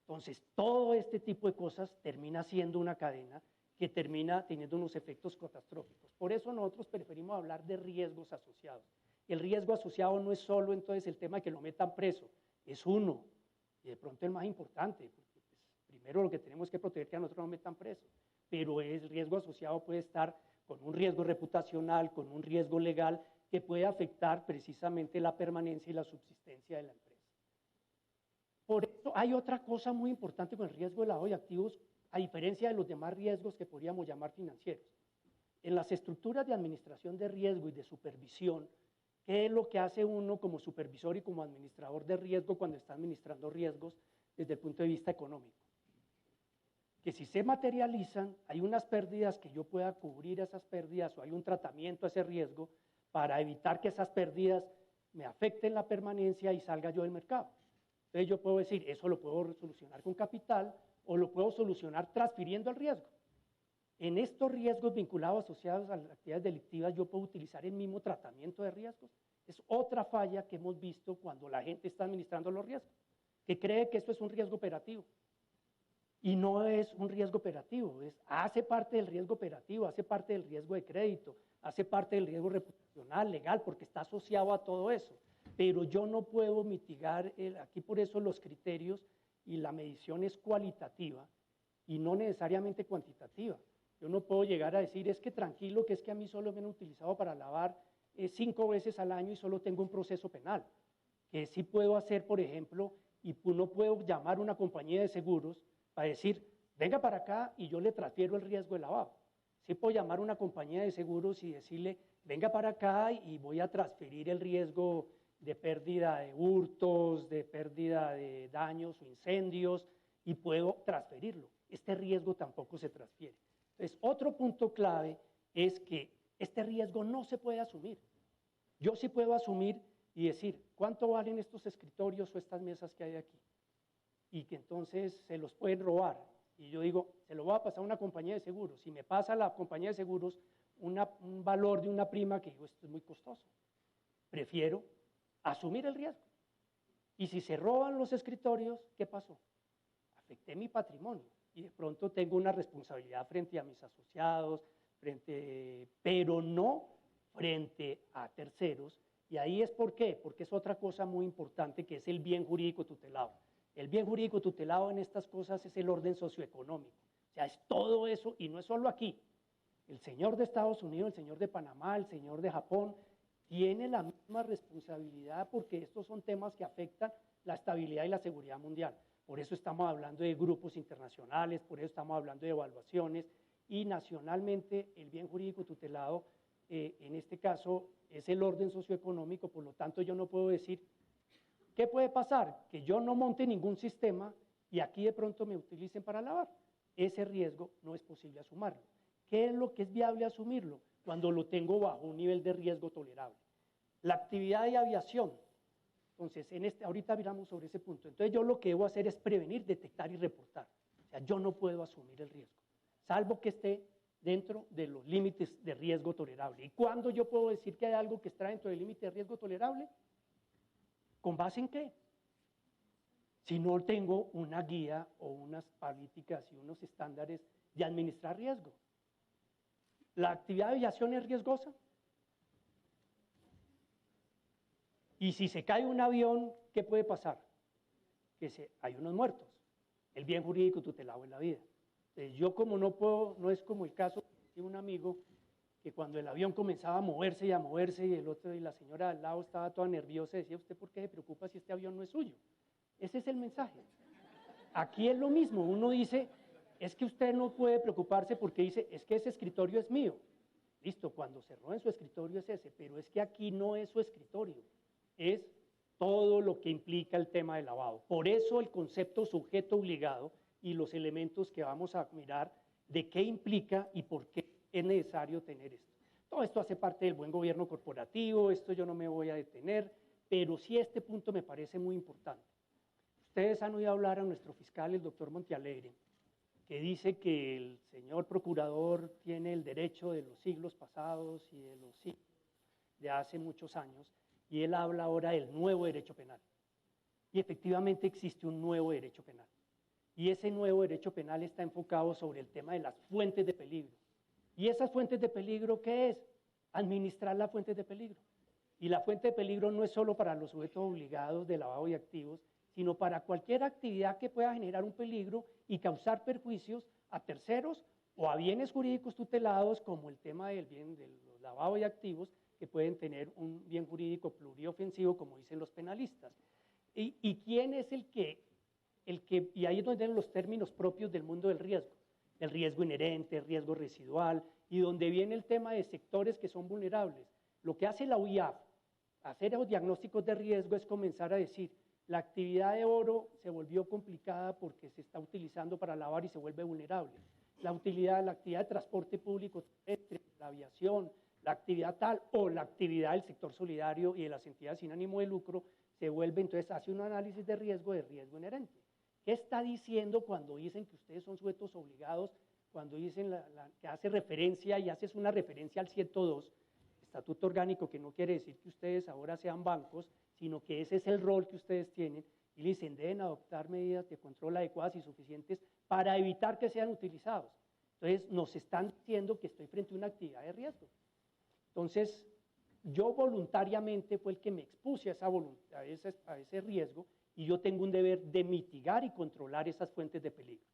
Entonces, todo este tipo de cosas termina siendo una cadena que termina teniendo unos efectos catastróficos. Por eso nosotros preferimos hablar de riesgos asociados. El riesgo asociado no es solo entonces el tema de que lo metan preso, es uno, y de pronto el más importante, porque pues, primero lo que tenemos que proteger es que a nosotros no metan preso, pero el riesgo asociado puede estar con un riesgo reputacional, con un riesgo legal, que puede afectar precisamente la permanencia y la subsistencia de la empresa. Por eso hay otra cosa muy importante con el riesgo de lavado de activos, a diferencia de los demás riesgos que podríamos llamar financieros. En las estructuras de administración de riesgo y de supervisión, ¿qué es lo que hace uno como supervisor y como administrador de riesgo cuando está administrando riesgos desde el punto de vista económico? Que si se materializan, hay unas pérdidas que yo pueda cubrir esas pérdidas o hay un tratamiento a ese riesgo para evitar que esas pérdidas me afecten la permanencia y salga yo del mercado. Entonces yo puedo decir, eso lo puedo solucionar con capital o lo puedo solucionar transfiriendo el riesgo. En estos riesgos vinculados asociados a las actividades delictivas yo puedo utilizar el mismo tratamiento de riesgos. Es otra falla que hemos visto cuando la gente está administrando los riesgos, que cree que esto es un riesgo operativo. Y no es un riesgo operativo, hace parte del riesgo operativo, hace parte del riesgo de crédito, hace parte del riesgo reputacional, legal, porque está asociado a todo eso. Pero yo no puedo mitigar, aquí por eso los criterios y la medición es cualitativa y no necesariamente cuantitativa. Yo no puedo llegar a decir, es que tranquilo, que es que a mí solo me han utilizado para lavar 5 veces al año y solo tengo un proceso penal. Que sí puedo hacer, por ejemplo, y no puedo llamar a una compañía de seguros para decir, venga para acá y yo le transfiero el riesgo de lavado. Sí puedo llamar a una compañía de seguros y decirle, venga para acá y voy a transferir el riesgo de pérdida de hurtos, de pérdida de daños o incendios, y puedo transferirlo. Este riesgo tampoco se transfiere. Entonces, otro punto clave es que este riesgo no se puede asumir. Yo sí puedo asumir y decir, ¿cuánto valen estos escritorios o estas mesas que hay aquí? Y que entonces se los pueden robar. Y yo digo, se lo voy a pasar a una compañía de seguros. Si me pasa a la compañía de seguros un valor de una prima que digo, esto es muy costoso, prefiero asumir el riesgo. Y si se roban los escritorios, ¿qué pasó? Afecté mi patrimonio y de pronto tengo una responsabilidad frente a mis asociados, pero no frente a terceros. Y ahí es ¿por qué? Porque es otra cosa muy importante que es el bien jurídico tutelado. El bien jurídico tutelado en estas cosas es el orden socioeconómico. O sea, es todo eso y no es solo aquí. El señor de Estados Unidos, el señor de Panamá, el señor de Japón, tiene la misma responsabilidad porque estos son temas que afectan la estabilidad y la seguridad mundial. Por eso estamos hablando de grupos internacionales, por eso estamos hablando de evaluaciones y nacionalmente el bien jurídico tutelado, en este caso, es el orden socioeconómico, por lo tanto yo no puedo decir, ¿qué puede pasar? Que yo no monte ningún sistema y aquí de pronto me utilicen para lavar. Ese riesgo no es posible asumirlo. ¿Qué es lo que es viable asumirlo? Cuando lo tengo bajo un nivel de riesgo tolerable. La actividad de aviación. Entonces, ahorita miramos sobre ese punto. Entonces, yo lo que debo hacer es prevenir, detectar y reportar. O sea, yo no puedo asumir el riesgo, salvo que esté dentro de los límites de riesgo tolerable. ¿Y cuándo yo puedo decir que hay algo que está dentro del límite de riesgo tolerable? ¿Con base en qué? Si no tengo una guía o unas políticas y unos estándares de administrar riesgo. ¿La actividad de aviación es riesgosa? Y si se cae un avión, ¿qué puede pasar? Hay unos muertos. El bien jurídico tutelado en la vida. Entonces, yo como no puedo, no es como el caso de un amigo que cuando el avión comenzaba a moverse y el otro y la señora al lado estaba toda nerviosa, decía, ¿usted por qué se preocupa si este avión no es suyo? Ese es el mensaje. Aquí es lo mismo, uno dice, es que usted no puede preocuparse porque dice, es que ese escritorio es mío. Listo, cuando se roben su escritorio es ese, pero es que aquí no es su escritorio, es todo lo que implica el tema del lavado. Por eso el concepto sujeto obligado y los elementos que vamos a mirar de qué implica y por qué es necesario tener esto. Todo esto hace parte del buen gobierno corporativo, esto yo no me voy a detener, pero sí este punto me parece muy importante. Ustedes han oído hablar a nuestro fiscal, el doctor Montealegre, que dice que el señor procurador tiene el derecho de los siglos pasados y de los siglos de hace muchos años, y él habla ahora del nuevo derecho penal. Y efectivamente existe un nuevo derecho penal. Y ese nuevo derecho penal está enfocado sobre el tema de las fuentes de peligro. ¿Y esas fuentes de peligro qué es? Administrar las fuentes de peligro. Y la fuente de peligro no es solo para los sujetos obligados de lavado de activos, sino para cualquier actividad que pueda generar un peligro y causar perjuicios a terceros o a bienes jurídicos tutelados, como el tema del lavado de activos, que pueden tener un bien jurídico pluriofensivo, como dicen los penalistas. ¿Y quién es el que, y ahí es donde vienen los términos propios del mundo del riesgo? El riesgo inherente, el riesgo residual, y donde viene el tema de sectores que son vulnerables. Lo que hace la UIAF, hacer los diagnósticos de riesgo, es comenzar a decir, la actividad de oro se volvió complicada porque se está utilizando para lavar y se vuelve vulnerable. La actividad de transporte público, la aviación, la actividad tal o la actividad del sector solidario y de las entidades sin ánimo de lucro se vuelve, entonces hace un análisis de riesgo inherente. ¿Qué está diciendo cuando dicen que ustedes son sujetos obligados? Cuando dicen que hace referencia y haces una referencia al 102, estatuto orgánico, que no quiere decir que ustedes ahora sean bancos, sino que ese es el rol que ustedes tienen, y le dicen, deben adoptar medidas de control adecuadas y suficientes para evitar que sean utilizados. Entonces, nos están diciendo que estoy frente a una actividad de riesgo. Entonces, yo voluntariamente fue el que me expuse a ese riesgo, y yo tengo un deber de mitigar y controlar esas fuentes de peligro.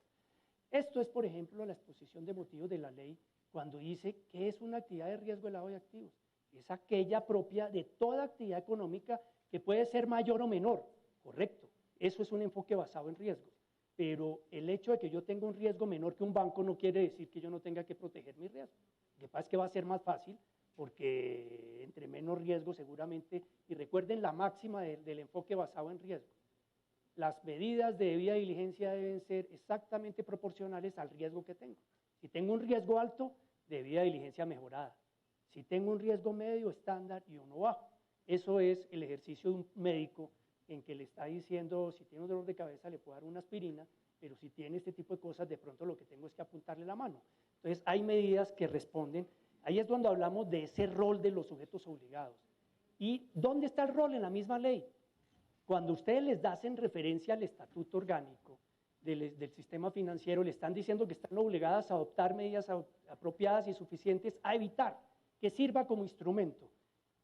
Esto es, por ejemplo, la exposición de motivos de la ley actividad de riesgo de lavado de activos, es aquella propia de toda actividad económica que puede ser mayor o menor, correcto. Eso es un enfoque basado en riesgos. Pero el hecho de que yo tenga un riesgo menor que un banco no quiere decir que yo no tenga que proteger mi riesgo. Lo que pasa es que va a ser más fácil porque entre menos riesgo seguramente, y recuerden la máxima del enfoque basado en riesgo, las medidas de debida diligencia deben ser exactamente proporcionales al riesgo que tengo. Si tengo un riesgo alto, debida diligencia mejorada. Si tengo un riesgo medio, estándar y uno bajo. Eso es el ejercicio de un médico en que le está diciendo, si tiene un dolor de cabeza le puedo dar una aspirina, pero si tiene este tipo de cosas, de pronto lo que tengo es que apuntarle la mano. Entonces hay medidas que responden, ahí es donde hablamos de ese rol de los sujetos obligados. ¿Y dónde está el rol? En la misma ley. Cuando ustedes les hacen referencia al estatuto orgánico del sistema financiero, le están diciendo que están obligadas a adoptar medidas apropiadas y suficientes a evitar que sirva como instrumento.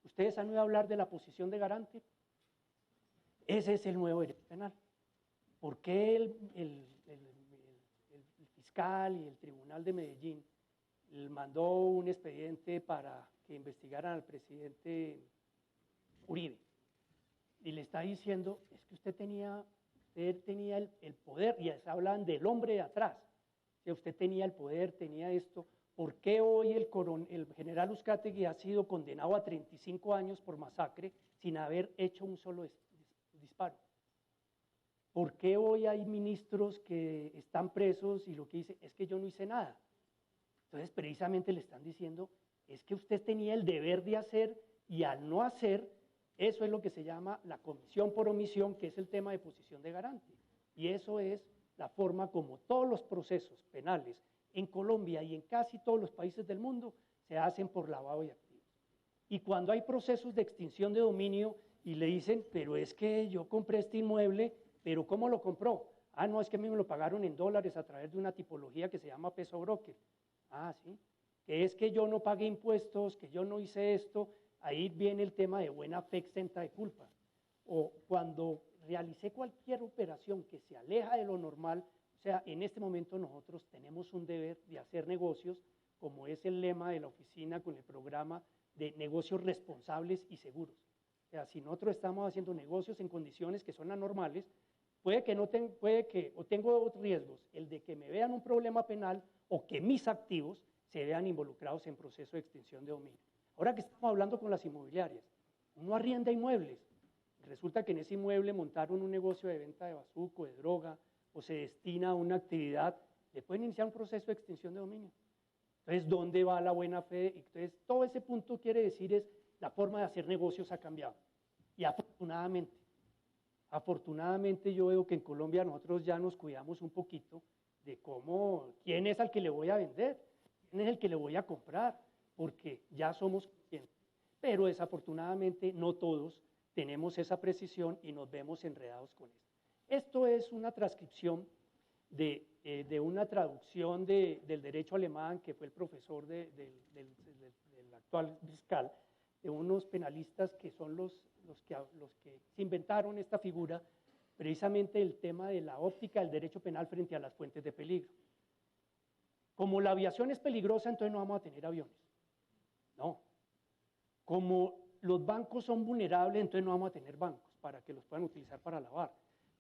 ¿Ustedes han oído hablar de la posición de garante? Ese es el nuevo derecho penal. ¿Por qué el fiscal y el tribunal de Medellín mandó un expediente para que investigaran al presidente Uribe? Y le está diciendo, es que usted tenía el poder, y hablan del hombre de atrás. Si usted tenía el poder, tenía esto. ¿Por qué hoy el general Uzcategui ha sido condenado a 35 años por masacre sin haber hecho un solo disparo? ¿Por qué hoy hay ministros que están presos y lo que dicen es que yo no hice nada? Entonces, precisamente le están diciendo, es que usted tenía el deber de hacer y al no hacer, eso es lo que se llama la comisión por omisión, que es el tema de posición de garante. Y eso es la forma como todos los procesos penales en Colombia y en casi todos los países del mundo se hacen por lavado de activos. Y cuando hay procesos de extinción de dominio y le dicen, pero es que yo compré este inmueble, pero ¿cómo lo compró? Ah, no, es que a mí me lo pagaron en dólares a través de una tipología que se llama peso broker. Ah, sí, que es que yo no pagué impuestos, que yo no hice esto, ahí viene el tema de buena fe exenta de culpa. O cuando realicé cualquier operación que se aleja de lo normal, o sea, en este momento nosotros tenemos un deber de hacer negocios, como es el lema de la oficina con el programa de negocios responsables y seguros. O sea, si nosotros estamos haciendo negocios en condiciones que son anormales, puede que o tengo riesgos, el de que me vean un problema penal o que mis activos se vean involucrados en proceso de extinción de dominio. Ahora que estamos hablando con las inmobiliarias, uno arrienda inmuebles, resulta que en ese inmueble montaron un negocio de venta de bazuco, de droga, o se destina a una actividad, le pueden iniciar un proceso de extinción de dominio. Entonces, ¿dónde va la buena fe? Entonces, todo ese punto quiere decir es la forma de hacer negocios ha cambiado. Y afortunadamente yo veo que en Colombia nosotros ya nos cuidamos un poquito de quién es al que le voy a vender, quién es el que le voy a comprar, porque ya somos conscientes. Pero desafortunadamente no todos tenemos esa precisión y nos vemos enredados con esto. Esto es una transcripción de una traducción del derecho alemán que fue el profesor del actual fiscal, de unos penalistas que son los que se inventaron esta figura, precisamente el tema de la óptica del derecho penal frente a las fuentes de peligro. Como la aviación es peligrosa, entonces no vamos a tener aviones. No. Como los bancos son vulnerables, entonces no vamos a tener bancos para que los puedan utilizar para lavar.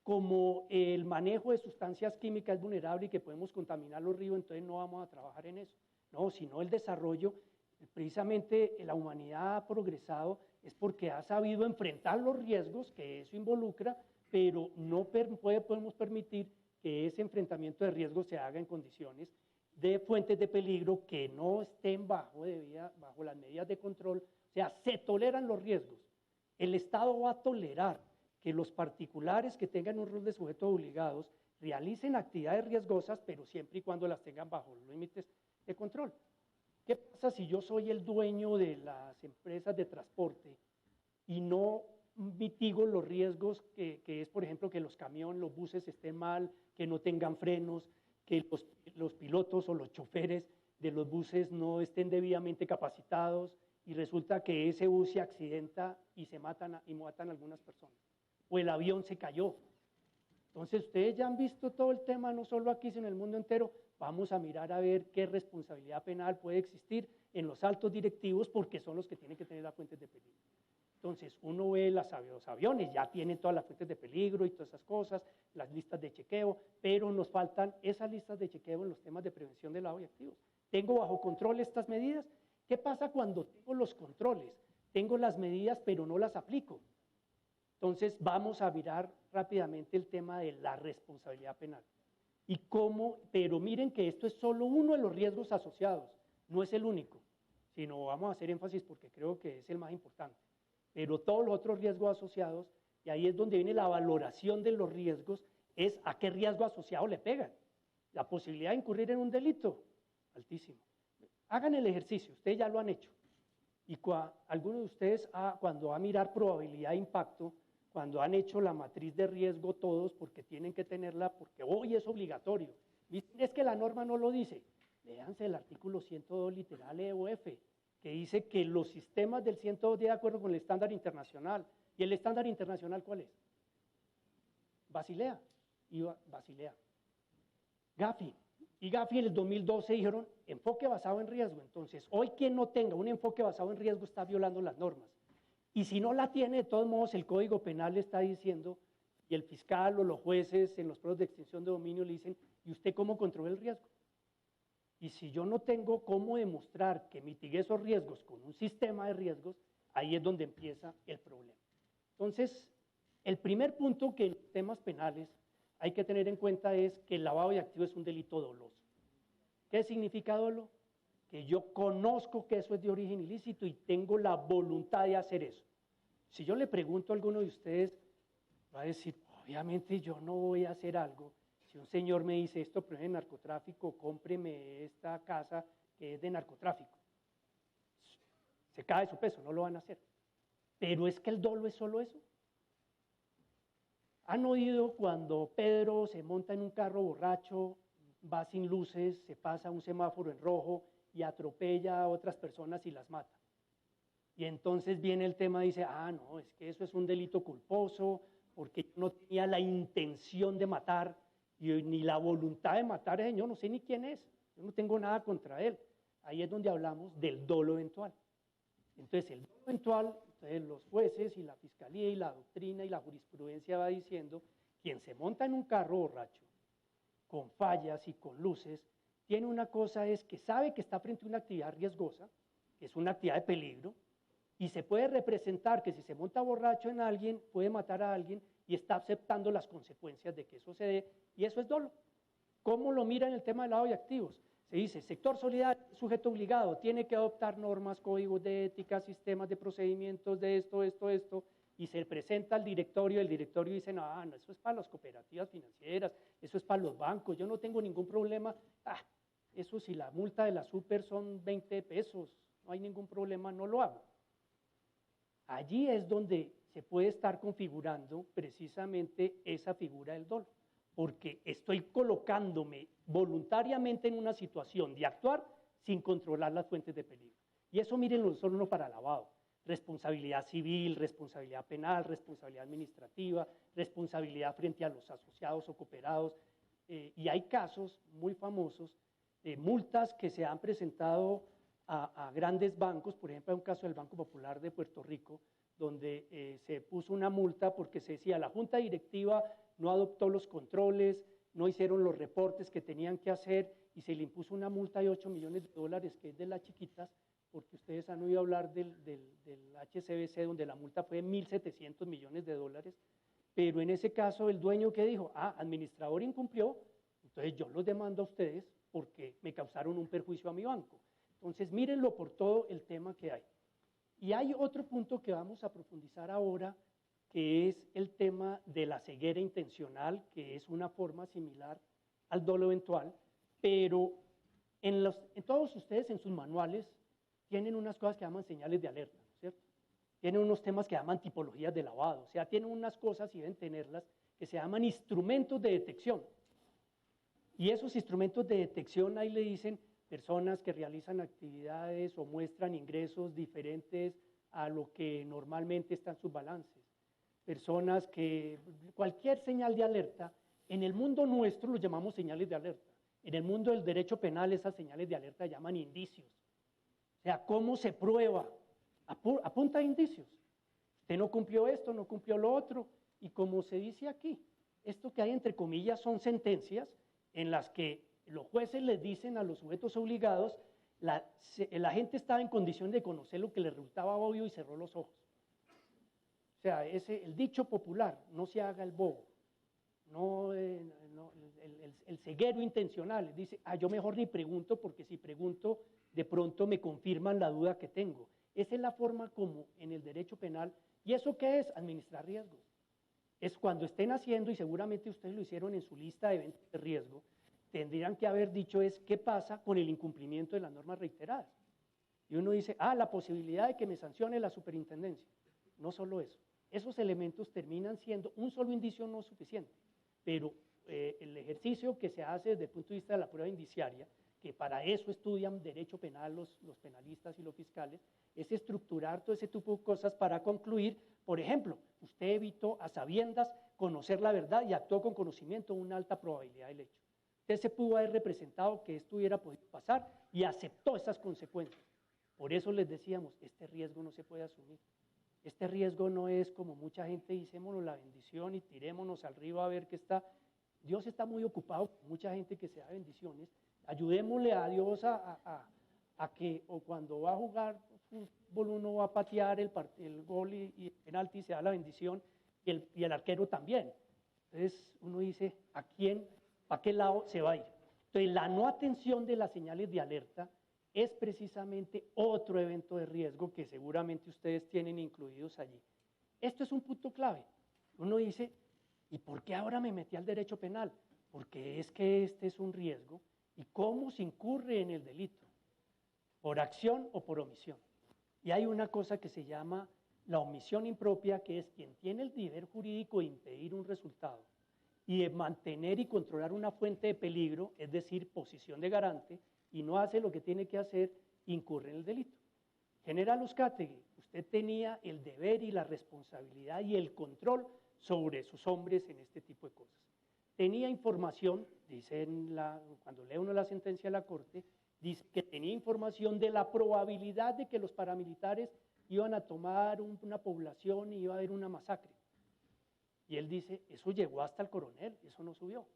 Como el manejo de sustancias químicas es vulnerable y que podemos contaminar los ríos, entonces no vamos a trabajar en eso. No, sino el desarrollo, precisamente la humanidad ha progresado es porque ha sabido enfrentar los riesgos que eso involucra, pero no podemos permitir que ese enfrentamiento de riesgos se haga en condiciones de fuentes de peligro que no estén bajo las medidas de control. O sea, se toleran los riesgos. El Estado va a tolerar que los particulares que tengan un rol de sujetos obligados realicen actividades riesgosas, pero siempre y cuando las tengan bajo los límites de control. ¿Qué pasa si yo soy el dueño de las empresas de transporte y no mitigo los riesgos que es, por ejemplo, que los camiones, los buses estén mal, que no tengan frenos, que los pilotos o los choferes de los buses no estén debidamente capacitados y resulta que ese bus se accidenta y matan a algunas personas? O el avión se cayó. Entonces, ustedes ya han visto todo el tema, no solo aquí, sino en el mundo entero, vamos a mirar a ver qué responsabilidad penal puede existir en los altos directivos, porque son los que tienen que tener las fuentes de peligro. Entonces, uno ve los aviones, ya tienen todas las fuentes de peligro y todas esas cosas, las listas de chequeo, pero nos faltan esas listas de chequeo en los temas de prevención de lavado de activos. ¿Tengo bajo control estas medidas? ¿Qué pasa cuando tengo los controles? Tengo las medidas, pero no las aplico. Entonces, vamos a mirar rápidamente el tema de la responsabilidad penal. Y cómo, pero miren que esto es solo uno de los riesgos asociados, no es el único, sino vamos a hacer énfasis porque creo que es el más importante. Pero todos los otros riesgos asociados, y ahí es donde viene la valoración de los riesgos, es a qué riesgo asociado le pegan. La posibilidad de incurrir en un delito, altísimo. Hagan el ejercicio, ustedes ya lo han hecho. Y algunos de ustedes, cuando va a mirar probabilidad de impacto, cuando han hecho la matriz de riesgo todos, porque tienen que tenerla, porque hoy es obligatorio. Es que la norma no lo dice. Léanse el artículo 102 literal E o F, que dice que los sistemas del 102 de acuerdo con el estándar internacional. ¿Y el estándar internacional cuál es? Basilea. Basilea. Gafi. Y Gafi en el 2012 dijeron enfoque basado en riesgo. Entonces, hoy quien no tenga un enfoque basado en riesgo está violando las normas. Y si no la tiene, de todos modos, el Código Penal le está diciendo, y el fiscal o los jueces en los procesos de extinción de dominio le dicen, ¿y usted cómo controla el riesgo? Y si yo no tengo cómo demostrar que mitigué esos riesgos con un sistema de riesgos, ahí es donde empieza el problema. Entonces, el primer punto que en los temas penales hay que tener en cuenta es que el lavado de activos es un delito doloso. ¿Qué significa dolo? Que yo conozco que eso es de origen ilícito y tengo la voluntad de hacer eso. Si yo le pregunto a alguno de ustedes, va a decir, obviamente yo no voy a hacer algo. Si un señor me dice esto, pero es de narcotráfico, cómpreme esta casa que es de narcotráfico. Se cae su peso, no lo van a hacer. Pero es que el dolo es solo eso. ¿Han oído cuando Pedro se monta en un carro borracho, va sin luces, se pasa un semáforo en rojo y atropella a otras personas y las mata? Y entonces viene el tema y dice, no, es que eso es un delito culposo, porque yo no tenía la intención de matar, ni la voluntad de matar, yo no sé ni quién es, yo no tengo nada contra él. Ahí es donde hablamos del dolo eventual. Entonces, el dolo eventual, entonces los jueces y la fiscalía y la doctrina y la jurisprudencia va diciendo, quien se monta en un carro borracho, con fallas y con luces, tiene una cosa, es que sabe que está frente a una actividad riesgosa, que es una actividad de peligro, y se puede representar que si se monta borracho en alguien, puede matar a alguien y está aceptando las consecuencias de que eso se dé, y eso es dolo. ¿Cómo lo mira en el tema del lavado de activos? Se dice, sector solidario, sujeto obligado, tiene que adoptar normas, códigos de ética, sistemas de procedimientos de esto, y se presenta al directorio, el directorio dice, no, eso es para las cooperativas financieras, eso es para los bancos, yo no tengo ningún problema, eso si la multa de la super son 20 pesos, no hay ningún problema, no lo hago. Allí es donde se puede estar configurando precisamente esa figura del dolo, porque estoy colocándome voluntariamente en una situación de actuar sin controlar las fuentes de peligro. Y eso mírenlo solo para lavado. Responsabilidad civil, responsabilidad penal, responsabilidad administrativa, responsabilidad frente a los asociados o cooperados. Y hay casos muy famosos de multas que se han presentado a grandes bancos. Por ejemplo, hay un caso del Banco Popular de Puerto Rico, donde se puso una multa porque se decía la junta directiva no adoptó los controles, no hicieron los reportes que tenían que hacer y se le impuso una multa de $8 millones, que es de las chiquitas, porque ustedes han oído hablar del HSBC, donde la multa fue de $1.700 millones, pero en ese caso el dueño que dijo, administrador incumplió, entonces yo los demando a ustedes porque me causaron un perjuicio a mi banco. Entonces mírenlo por todo el tema que hay. Y hay otro punto que vamos a profundizar ahora, que es el tema de la ceguera intencional, que es una forma similar al dolo eventual, pero en todos ustedes en sus manuales tienen unas cosas que llaman señales de alerta, ¿cierto? Tienen unos temas que llaman tipologías de lavado, o sea, tienen unas cosas, y deben tenerlas, que se llaman instrumentos de detección. Y esos instrumentos de detección ahí le dicen personas que realizan actividades o muestran ingresos diferentes a lo que normalmente están sus balances. Personas que, cualquier señal de alerta, en el mundo nuestro lo llamamos señales de alerta. En el mundo del derecho penal esas señales de alerta se llaman indicios. O sea, ¿cómo se prueba? A punta de indicios. Usted no cumplió esto, no cumplió lo otro. Y como se dice aquí, esto que hay entre comillas son sentencias en las que los jueces les dicen a los sujetos obligados, la gente estaba en condición de conocer lo que le resultaba obvio y cerró los ojos. O sea, el dicho popular, no se haga el bobo, el ceguero intencional, dice, yo mejor ni pregunto porque si pregunto de pronto me confirman la duda que tengo. Esa es la forma como en el derecho penal, ¿y eso qué es? Administrar riesgos. Es cuando estén haciendo, y seguramente ustedes lo hicieron en su lista de eventos de riesgo, tendrían que haber dicho es qué pasa con el incumplimiento de las normas reiteradas. Y uno dice, la posibilidad de que me sancione la superintendencia. No solo eso, esos elementos terminan siendo, un solo indicio no es suficiente, pero el ejercicio que se hace desde el punto de vista de la prueba indiciaria, que para eso estudian derecho penal los penalistas y los fiscales, es estructurar todo ese tipo de cosas para concluir, por ejemplo, usted evitó a sabiendas conocer la verdad y actuó con conocimiento una alta probabilidad del hecho. Usted se pudo haber representado que esto hubiera podido pasar y aceptó esas consecuencias. Por eso les decíamos, este riesgo no se puede asumir. Este riesgo no es como mucha gente dice, démonos la bendición y tirémonos al río a ver qué está. Dios está muy ocupado, mucha gente que se da bendiciones. Ayudémosle a Dios a que, o cuando va a jugar fútbol uno va a patear el gol y el penalti se da la bendición y el arquero también. Entonces uno dice, ¿a qué lado se va a ir? Entonces la no atención de las señales de alerta es precisamente otro evento de riesgo que seguramente ustedes tienen incluidos allí. Esto es un punto clave. Uno dice, ¿y por qué ahora me metí al derecho penal? Porque es que este es un riesgo. ¿Y cómo se incurre en el delito? ¿Por acción o por omisión? Y hay una cosa que se llama la omisión impropia, que es quien tiene el deber jurídico de impedir un resultado y de mantener y controlar una fuente de peligro, es decir, posición de garante, y no hace lo que tiene que hacer, incurre en el delito. General Uzcategui, usted tenía el deber y la responsabilidad y el control sobre sus hombres en este tipo de cosas. Tenía información, dice cuando lee uno la sentencia de la Corte, dice que tenía información de la probabilidad de que los paramilitares iban a tomar una población y iba a haber una masacre. Y él dice, eso llegó hasta el coronel, eso no subió.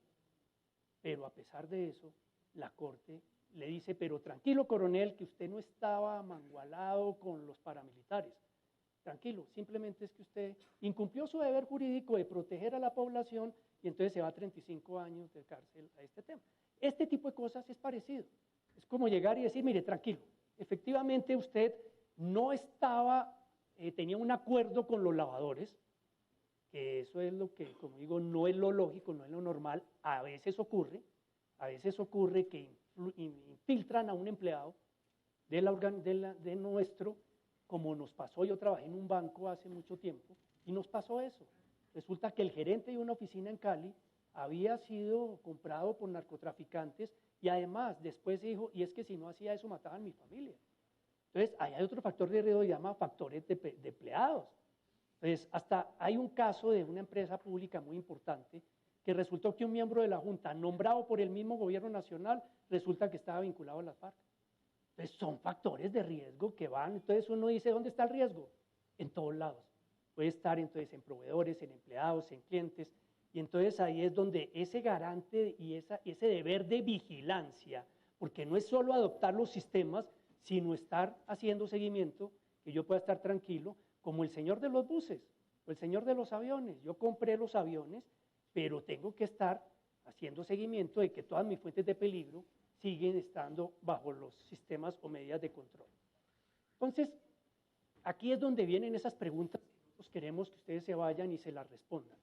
Pero a pesar de eso, la Corte le dice, pero tranquilo coronel, que usted no estaba amangualado con los paramilitares. Tranquilo, simplemente es que usted incumplió su deber jurídico de proteger a la población y entonces se va a 35 años de cárcel a este tema. Este tipo de cosas es parecido. Es como llegar y decir, mire, tranquilo, efectivamente usted no estaba, tenía un acuerdo con los lavadores, que eso es lo que, como digo, no es lo lógico, no es lo normal, a veces ocurre que infiltran a un empleado de nuestro, como nos pasó, yo trabajé en un banco hace mucho tiempo, y nos pasó eso. Resulta que el gerente de una oficina en Cali había sido comprado por narcotraficantes y además después dijo, y es que si no hacía eso mataban a mi familia. Entonces, ahí hay otro factor de riesgo que se llama factores de empleados. Entonces, hasta hay un caso de una empresa pública muy importante que resultó que un miembro de la Junta, nombrado por el mismo gobierno nacional, resulta que estaba vinculado a las FARC. Entonces, son factores de riesgo que van. Entonces, uno dice, ¿dónde está el riesgo? En todos lados. Puede estar entonces en proveedores, en empleados, en clientes. Y entonces ahí es donde ese garante y ese deber de vigilancia, porque no es solo adoptar los sistemas, sino estar haciendo seguimiento, que yo pueda estar tranquilo, como el señor de los buses o el señor de los aviones. Yo compré los aviones, pero tengo que estar haciendo seguimiento de que todas mis fuentes de peligro siguen estando bajo los sistemas o medidas de control. Entonces, aquí es donde vienen esas preguntas que nosotros queremos que ustedes se vayan y se las respondan.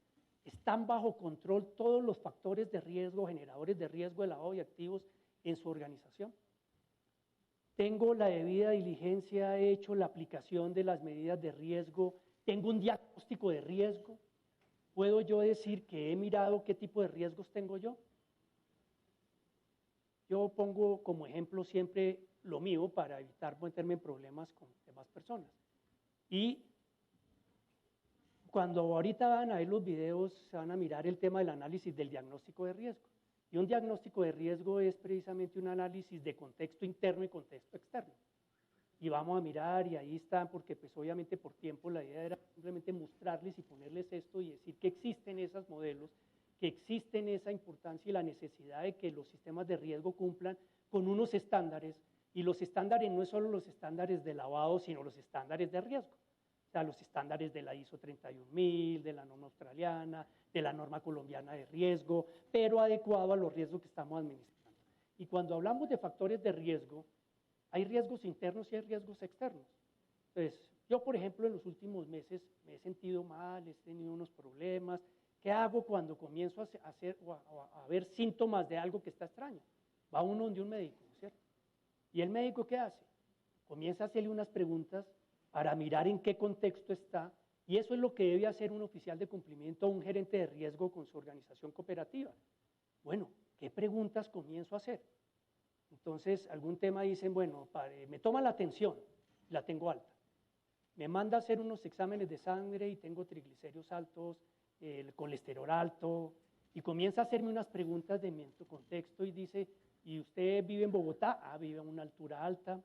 ¿Están bajo control todos los factores de riesgo, generadores de riesgo de lavado de activos en su organización? ¿Tengo la debida diligencia, he hecho la aplicación de las medidas de riesgo? ¿Tengo un diagnóstico de riesgo? ¿Puedo yo decir que he mirado qué tipo de riesgos tengo yo? Yo pongo como ejemplo siempre lo mío para evitar meterme en problemas con demás personas. Y cuando ahorita van a ver los videos, se van a mirar el tema del análisis del diagnóstico de riesgo. Y un diagnóstico de riesgo es precisamente un análisis de contexto interno y contexto externo. Y vamos a mirar, y ahí están, porque pues obviamente por tiempo la idea era simplemente mostrarles y ponerles esto y decir que existen esos modelos, que existen esa importancia y la necesidad de que los sistemas de riesgo cumplan con unos estándares, y los estándares no es solo los estándares de lavado, sino los estándares de riesgo. O sea, los estándares de la ISO 31000, de la norma australiana, de la norma colombiana de riesgo, pero adecuado a los riesgos que estamos administrando. Y cuando hablamos de factores de riesgo, hay riesgos internos y hay riesgos externos. Entonces, yo, por ejemplo, en los últimos meses me he sentido mal, he tenido unos problemas. ¿Qué hago cuando comienzo a ver síntomas de algo que está extraño? Va uno donde un médico, ¿cierto? ¿Y el médico qué hace? Comienza a hacerle unas preguntas para mirar en qué contexto está, y eso es lo que debe hacer un oficial de cumplimiento o un gerente de riesgo con su organización cooperativa. Bueno, ¿qué preguntas comienzo a hacer? Entonces, algún tema dicen, bueno, me toma la tensión, la tengo alta. Me manda a hacer unos exámenes de sangre y tengo triglicéridos altos, el colesterol alto, y comienza a hacerme unas preguntas de mi contexto y dice, ¿y usted vive en Bogotá? Ah, vive a una altura alta.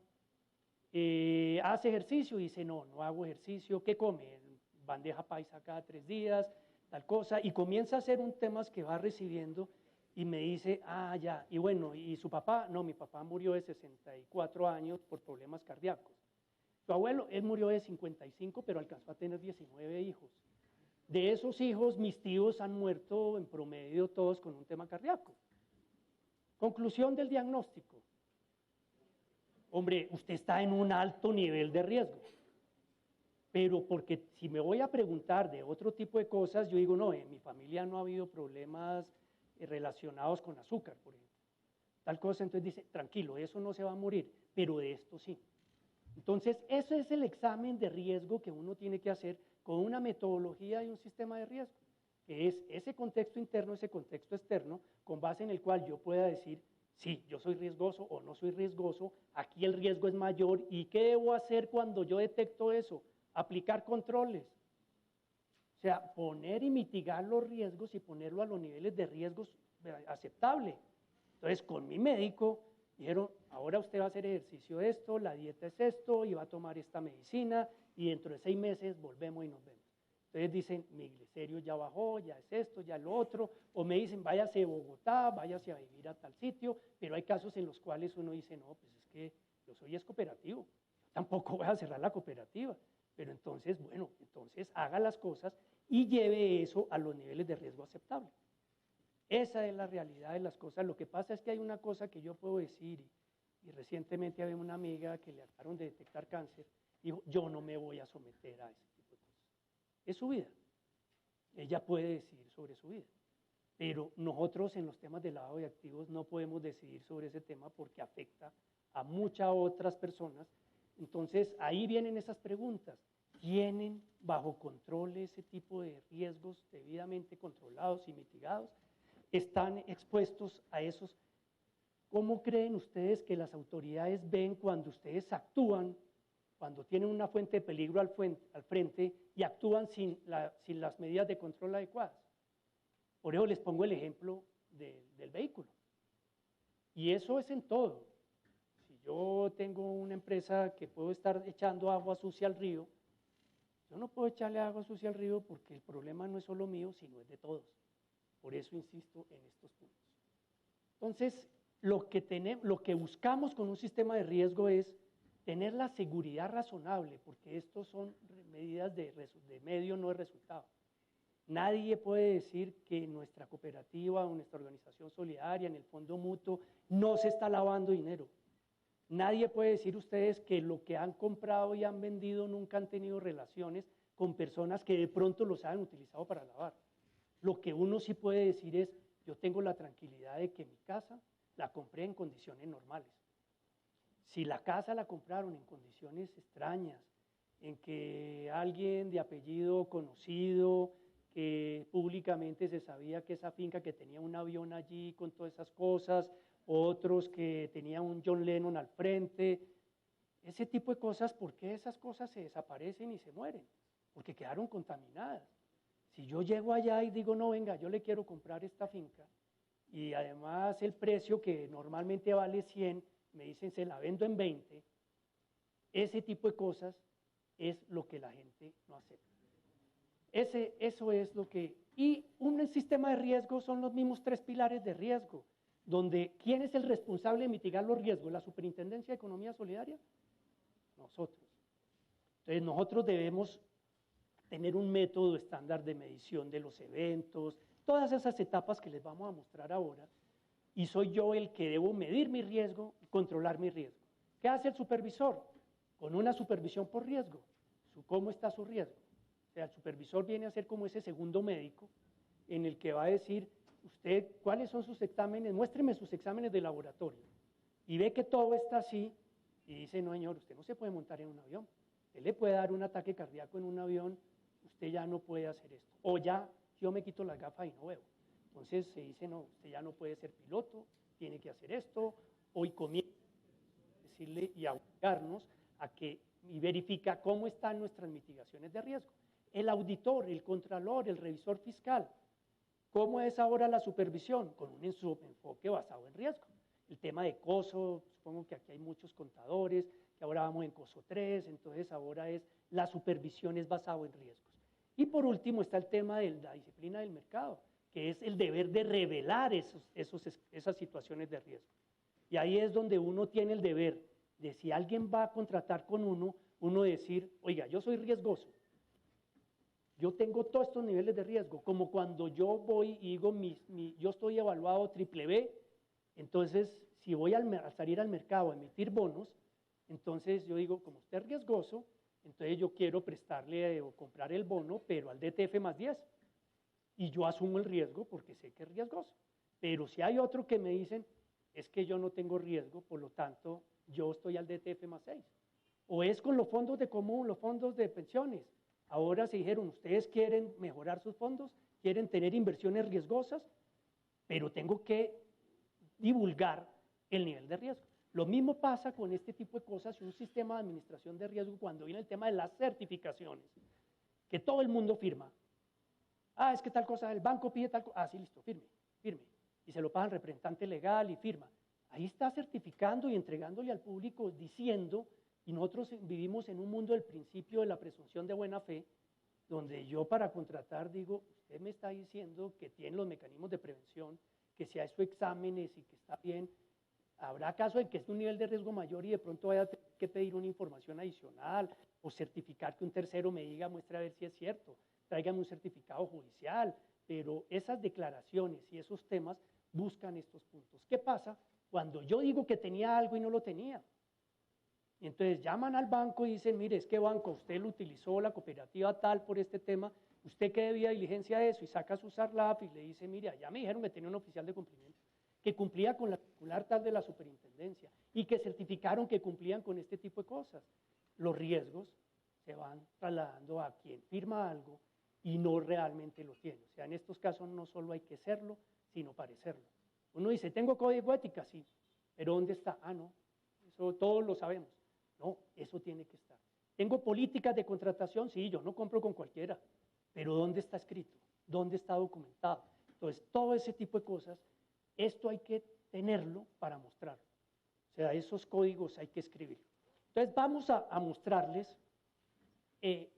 ¿Hace ejercicio? Dice, no, no hago ejercicio. ¿Qué come? Bandeja paisa cada 3 días, tal cosa. Y comienza a hacer un tema que va recibiendo y me dice, ah, ya. Y bueno, ¿y su papá? No, mi papá murió de 64 años por problemas cardíacos. Su abuelo, él murió de 55, pero alcanzó a tener 19 hijos. De esos hijos, mis tíos han muerto en promedio todos con un tema cardíaco. Conclusión del diagnóstico. Hombre, usted está en un alto nivel de riesgo. Pero porque si me voy a preguntar de otro tipo de cosas, yo digo, no, en mi familia no ha habido problemas relacionados con azúcar, por ejemplo. Tal cosa, entonces dice, tranquilo, eso no se va a morir, pero de esto sí. Entonces, ese es el examen de riesgo que uno tiene que hacer con una metodología y un sistema de riesgo, que es ese contexto interno, ese contexto externo, con base en el cual yo pueda decir, sí, yo soy riesgoso o no soy riesgoso, aquí el riesgo es mayor, ¿y qué debo hacer cuando yo detecto eso? Aplicar controles. O sea, poner y mitigar los riesgos y ponerlo a los niveles de riesgos aceptable. Entonces, con mi médico, dijeron, ahora usted va a hacer ejercicio de esto, la dieta es esto, y va a tomar esta medicina, y dentro de 6 meses volvemos y nos vemos. Entonces dicen, mi glicerio ya bajó, ya es esto, ya lo otro, o me dicen, váyase a Bogotá, váyase a vivir a tal sitio, pero hay casos en los cuales uno dice, no, pues es que yo soy cooperativo, yo tampoco voy a cerrar la cooperativa, pero entonces, bueno, entonces haga las cosas y lleve eso a los niveles de riesgo aceptables. Esa es la realidad de las cosas. Lo que pasa es que hay una cosa que yo puedo decir, y recientemente había una amiga que le acabaron de detectar cáncer, y dijo, yo no me voy a someter a ese tipo de cosas. Es su vida. Ella puede decidir sobre su vida. Pero nosotros en los temas de lavado de activos no podemos decidir sobre ese tema porque afecta a muchas otras personas. Entonces, ahí vienen esas preguntas. ¿Tienen bajo control ese tipo de riesgos debidamente controlados y mitigados? ¿Están expuestos a esos? ¿Cómo creen ustedes que las autoridades ven cuando ustedes actúan, cuando tienen una fuente de peligro al frente y actúan sin las medidas de control adecuadas? Por eso les pongo el ejemplo del vehículo. Y eso es en todo. Si yo tengo una empresa que puedo estar echando agua sucia al río, yo no puedo echarle agua sucia al río porque el problema no es solo mío, sino es de todos. Por eso insisto en estos puntos. Entonces, lo que buscamos con un sistema de riesgo es tener la seguridad razonable, porque estos son medidas de medio, no de resultado. Nadie puede decir que nuestra cooperativa o nuestra organización solidaria en el fondo mutuo no se está lavando dinero. Nadie puede decir ustedes que lo que han comprado y han vendido nunca han tenido relaciones con personas que de pronto los han utilizado para lavar. Lo que uno sí puede decir es, yo tengo la tranquilidad de que mi casa la compré en condiciones normales. Si la casa la compraron en condiciones extrañas, en que alguien de apellido conocido, que públicamente se sabía que esa finca que tenía un avión allí con todas esas cosas, otros que tenían un John Lennon al frente, ese tipo de cosas, ¿por qué esas cosas se desaparecen y se mueren? Porque quedaron contaminadas. Si yo llego allá y digo, no, venga, yo le quiero comprar esta finca, y además el precio que normalmente vale 100, me dicen se la vendo en 20, ese tipo de cosas es lo que la gente no acepta. Eso es lo que... Y un sistema de riesgo son los mismos 3 pilares de riesgo, donde ¿quién es el responsable de mitigar los riesgos? ¿La Superintendencia de Economía Solidaria? Nosotros. Entonces nosotros debemos tener un método estándar de medición de los eventos, todas esas etapas que les vamos a mostrar ahora, y soy yo el que debo medir mi riesgo y controlar mi riesgo. ¿Qué hace el supervisor? Con una supervisión por riesgo. ¿Cómo está su riesgo? O sea, el supervisor viene a ser como ese segundo médico en el que va a decir, usted, ¿cuáles son sus exámenes? Muéstreme sus exámenes de laboratorio. Y ve que todo está así y dice, no señor, usted no se puede montar en un avión. Usted le puede dar un ataque cardíaco en un avión, usted ya no puede hacer esto. O ya, yo me quito las gafas y no veo. Entonces se dice, no, usted ya no puede ser piloto, tiene que hacer esto. Hoy comienza a decirle y a obligarnos a que y verifica cómo están nuestras mitigaciones de riesgo. El auditor, el contralor, el revisor fiscal, ¿cómo es ahora la supervisión? Con un enfoque basado en riesgo. El tema de COSO, supongo que aquí hay muchos contadores, que ahora vamos en COSO 3, entonces ahora la supervisión es basado en riesgos. Y por último está el tema de la disciplina del mercado, que es el deber de revelar esas situaciones de riesgo. Y ahí es donde uno tiene el deber de si alguien va a contratar con uno decir, oiga, yo soy riesgoso, yo tengo todos estos niveles de riesgo, como cuando yo voy y digo, yo estoy evaluado triple B, entonces si voy a salir al mercado a emitir bonos, entonces yo digo, como usted es riesgoso, entonces yo quiero prestarle o comprar el bono, pero al DTF más 10, y yo asumo el riesgo porque sé que es riesgoso. Pero si hay otro que me dicen, es que yo no tengo riesgo, por lo tanto, yo estoy al DTF más 6. O es con los fondos de común, los fondos de pensiones. Ahora se dijeron, ustedes quieren mejorar sus fondos, quieren tener inversiones riesgosas, pero tengo que divulgar el nivel de riesgo. Lo mismo pasa con este tipo de cosas y un sistema de administración de riesgo cuando viene el tema de las certificaciones, que todo el mundo firma. Ah, es que tal cosa, el banco pide tal cosa. Ah, sí, listo, firme. Y se lo paga al representante legal y firma. Ahí está certificando y entregándole al público diciendo, y nosotros vivimos en un mundo del principio de la presunción de buena fe, donde yo para contratar digo, usted me está diciendo que tiene los mecanismos de prevención, que se ha hecho exámenes y que está bien. Habrá caso de que es un nivel de riesgo mayor y de pronto vaya a tener que pedir una información adicional o certificar que un tercero me diga, muestre a ver si es cierto, tráigame un certificado judicial, pero esas declaraciones y esos temas buscan estos puntos. ¿Qué pasa cuando yo digo que tenía algo y no lo tenía? Entonces llaman al banco y dicen, mire, es que banco, usted lo utilizó la cooperativa tal por este tema, ¿usted qué debía diligencia de eso? Y saca su SARLAF y le dice, mire, ya me dijeron que tenía un oficial de cumplimiento, que cumplía con la circular tal de la superintendencia y que certificaron que cumplían con este tipo de cosas. Los riesgos se van trasladando a quien firma algo y no realmente lo tiene. O sea, en estos casos no solo hay que serlo, sino parecerlo. Uno dice, tengo código de ética, sí, pero ¿dónde está? Ah, no, eso todos lo sabemos. No, eso tiene que estar. ¿Tengo políticas de contratación? Sí, yo no compro con cualquiera, pero ¿dónde está escrito? ¿Dónde está documentado? Entonces, todo ese tipo de cosas, esto hay que tenerlo para mostrarlo. O sea, esos códigos hay que escribirlo. Entonces, vamos a mostrarles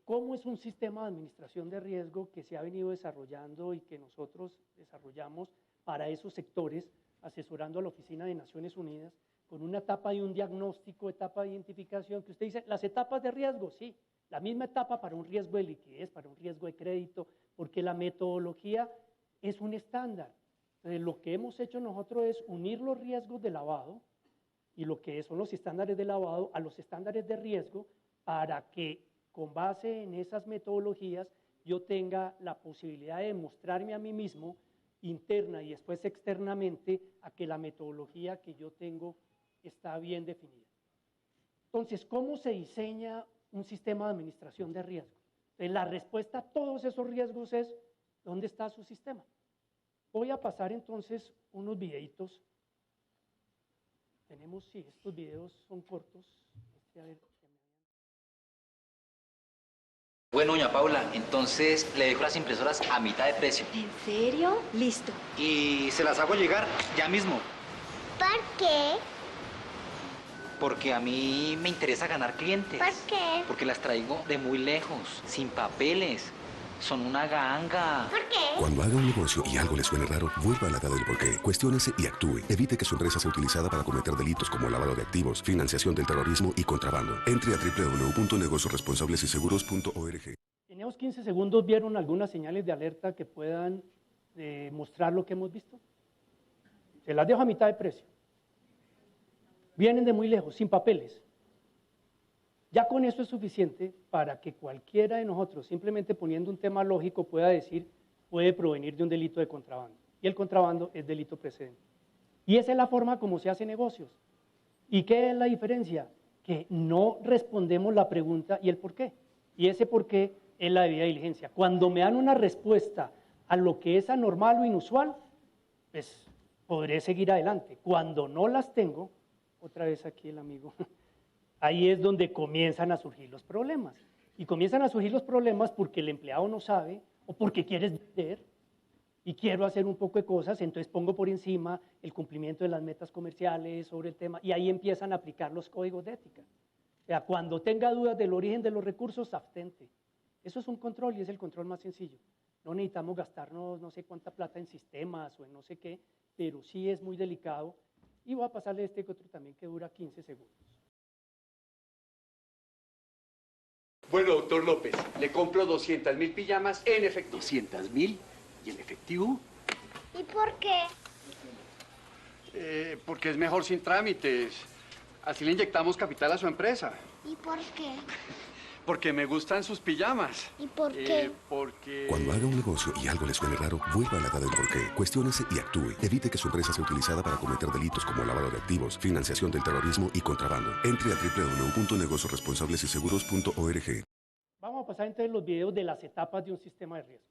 cómo es un sistema de administración de riesgo que se ha venido desarrollando y que nosotros desarrollamos para esos sectores, asesorando a la Oficina de Naciones Unidas, con una etapa de un diagnóstico, etapa de identificación, que usted dice, las etapas de riesgo, sí, la misma etapa para un riesgo de liquidez, para un riesgo de crédito, porque la metodología es un estándar. Entonces, lo que hemos hecho nosotros es unir los riesgos de lavado y lo que son los estándares de lavado a los estándares de riesgo para que con base en esas metodologías yo tenga la posibilidad de mostrarme a mí mismo interna y después externamente a que la metodología que yo tengo está bien definida. Entonces, ¿cómo se diseña un sistema de administración de riesgo? Entonces, la respuesta a todos esos riesgos es, ¿dónde está su sistema? Voy a pasar entonces unos videitos. Tenemos, sí, estos videos son cortos. A ver. Bueno, doña Paula, entonces le dejo las impresoras a mitad de precio. ¿En serio? Listo. Y se las hago llegar ya mismo. ¿Por qué? Porque a mí me interesa ganar clientes. ¿Por qué? Porque las traigo de muy lejos, sin papeles. Son una ganga. ¿Por qué? Cuando haga un negocio y algo le suene raro, vuelva a la edad del porqué. Cuestiónese y actúe. Evite que su empresa sea utilizada para cometer delitos como lavado de activos, financiación del terrorismo y contrabando. Entre a www.negociosresponsables.org. En esos 15 segundos, ¿vieron algunas señales de alerta que puedan mostrar lo que hemos visto? Se las dejo a mitad de precio. Vienen de muy lejos, sin papeles. Ya con eso es suficiente para que cualquiera de nosotros, simplemente poniendo un tema lógico, pueda decir, puede provenir de un delito de contrabando. Y el contrabando es delito precedente. Y esa es la forma como se hace negocios. ¿Y qué es la diferencia? Que no respondemos la pregunta y el por qué. Y ese por qué es la debida diligencia. Cuando me dan una respuesta a lo que es anormal o inusual, pues podré seguir adelante. Cuando no las tengo, otra vez aquí el amigo, ahí es donde comienzan a surgir los problemas. Y comienzan a surgir los problemas porque el empleado no sabe o porque quieres vender y quiero hacer un poco de cosas, entonces pongo por encima el cumplimiento de las metas comerciales sobre el tema y ahí empiezan a aplicar los códigos de ética. O sea, cuando tenga dudas del origen de los recursos, abstente. Eso es un control y es el control más sencillo. No necesitamos gastarnos no sé cuánta plata en sistemas o en no sé qué, pero sí es muy delicado. Y voy a pasarle este otro también que dura 15 segundos. Bueno, doctor López, le compro 200.000 pijamas en efectivo. ¿200.000? ¿Y en efectivo? ¿Y por qué? Porque es mejor sin trámites. Así le inyectamos capital a su empresa. ¿Y por qué? Porque me gustan sus pijamas. ¿Y por qué? Porque... Cuando haga un negocio y algo le suene raro, vuelva a la edad del porqué. Cuestiónese y actúe. Evite que su empresa sea utilizada para cometer delitos como lavado de activos, financiación del terrorismo y contrabando. Entre a www.negociosresponsables.org. Vamos a pasar entonces los videos de las etapas de un sistema de riesgo.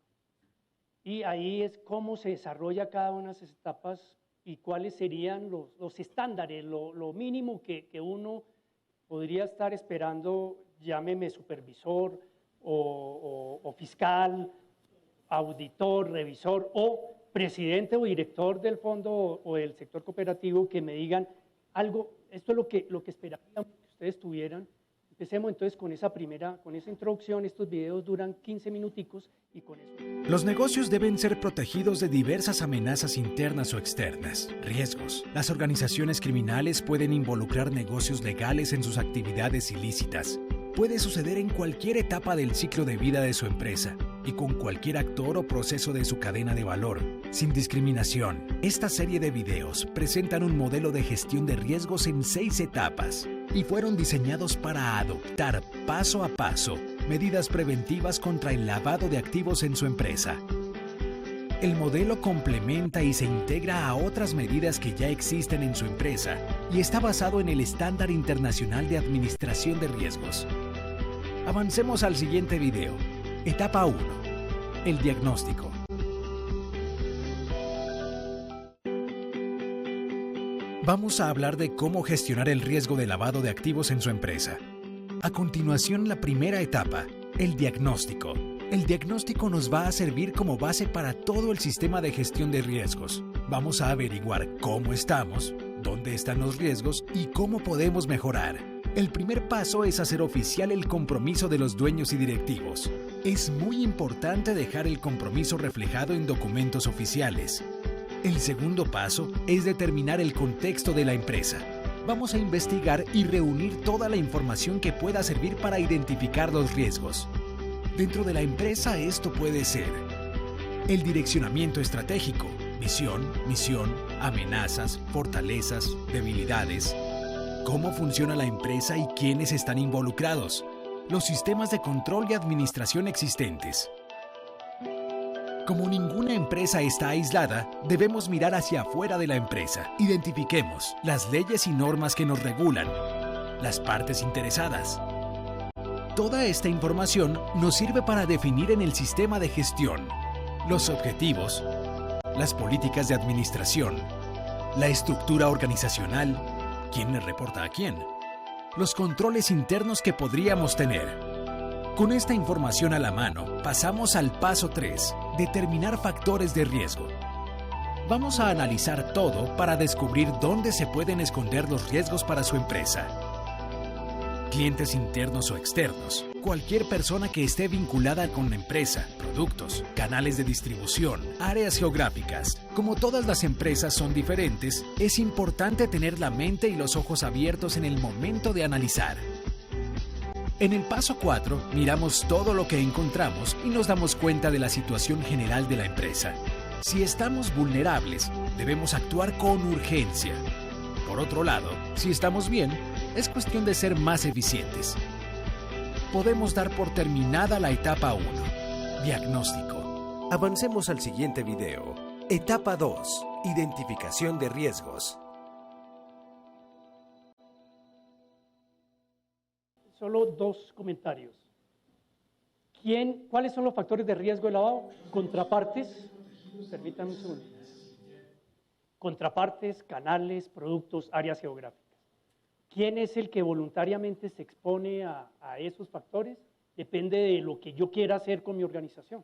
Y ahí es cómo se desarrolla cada una de esas etapas y cuáles serían los estándares, lo mínimo que uno podría estar esperando, llámeme supervisor o fiscal, auditor, revisor o presidente o director del fondo o del sector cooperativo que me digan algo, esto es lo que esperaríamos que ustedes tuvieran. Empecemos entonces con esa introducción. Estos videos duran 15 minuticos y con eso. Los negocios deben ser protegidos de diversas amenazas internas o externas, riesgos. Las organizaciones criminales pueden involucrar negocios legales en sus actividades ilícitas. Puede suceder en cualquier etapa del ciclo de vida de su empresa y con cualquier actor o proceso de su cadena de valor, sin discriminación. Esta serie de videos presentan un modelo de gestión de riesgos en 6 etapas y fueron diseñados para adoptar paso a paso medidas preventivas contra el lavado de activos en su empresa. El modelo complementa y se integra a otras medidas que ya existen en su empresa y está basado en el Estándar Internacional de Administración de Riesgos. Avancemos al siguiente video. Etapa 1. El diagnóstico. Vamos a hablar de cómo gestionar el riesgo de lavado de activos en su empresa. A continuación, la primera etapa, el diagnóstico. El diagnóstico nos va a servir como base para todo el sistema de gestión de riesgos. Vamos a averiguar cómo estamos, dónde están los riesgos y cómo podemos mejorar. El primer paso es hacer oficial el compromiso de los dueños y directivos. Es muy importante dejar el compromiso reflejado en documentos oficiales. El segundo paso es determinar el contexto de la empresa. Vamos a investigar y reunir toda la información que pueda servir para identificar los riesgos. Dentro de la empresa esto puede ser el direccionamiento estratégico, visión, misión, amenazas, fortalezas, debilidades, cómo funciona la empresa y quiénes están involucrados, los sistemas de control y administración existentes. Como ninguna empresa está aislada, debemos mirar hacia afuera de la empresa. Identifiquemos las leyes y normas que nos regulan, las partes interesadas. Toda esta información nos sirve para definir en el sistema de gestión los objetivos, las políticas de administración, la estructura organizacional, quién le reporta a quién, los controles internos que podríamos tener, Con esta información a la mano, pasamos al paso 3, determinar factores de riesgo. Vamos a analizar todo para descubrir dónde se pueden esconder los riesgos para su empresa. Clientes internos o externos, cualquier persona que esté vinculada con la empresa, productos, canales de distribución, áreas geográficas. Como todas las empresas son diferentes, es importante tener la mente y los ojos abiertos en el momento de analizar. En el paso 4, miramos todo lo que encontramos y nos damos cuenta de la situación general de la empresa. Si estamos vulnerables, debemos actuar con urgencia. Por otro lado, si estamos bien, es cuestión de ser más eficientes. Podemos dar por terminada la etapa 1, diagnóstico. Avancemos al siguiente video. Etapa 2, identificación de riesgos. Solo 2 comentarios. ¿Cuáles son los factores de riesgo de lavado? Contrapartes, permítanme un segundo. Contrapartes, canales, productos, áreas geográficas. ¿Quién es el que voluntariamente se expone a esos factores? Depende de lo que yo quiera hacer con mi organización.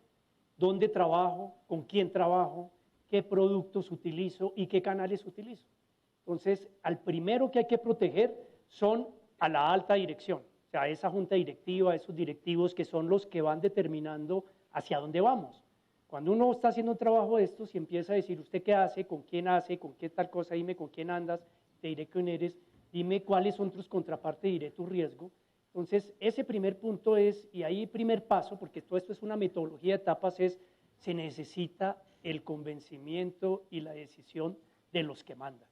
¿Dónde trabajo? ¿Con quién trabajo? ¿Qué productos utilizo? ¿Y qué canales utilizo? Entonces, al primero que hay que proteger son a la alta dirección. O sea, esa junta directiva, esos directivos que son los que van determinando hacia dónde vamos. Cuando uno está haciendo un trabajo de estos y empieza a decir, ¿usted qué hace? ¿Con qué tal cosa? Dime con quién andas, te diré quién eres. Dime cuáles son tus contrapartes, diré tu riesgo. Entonces, ese primer punto es, y ahí primer paso, porque todo esto es una metodología de etapas, se necesita el convencimiento y la decisión de los que mandan.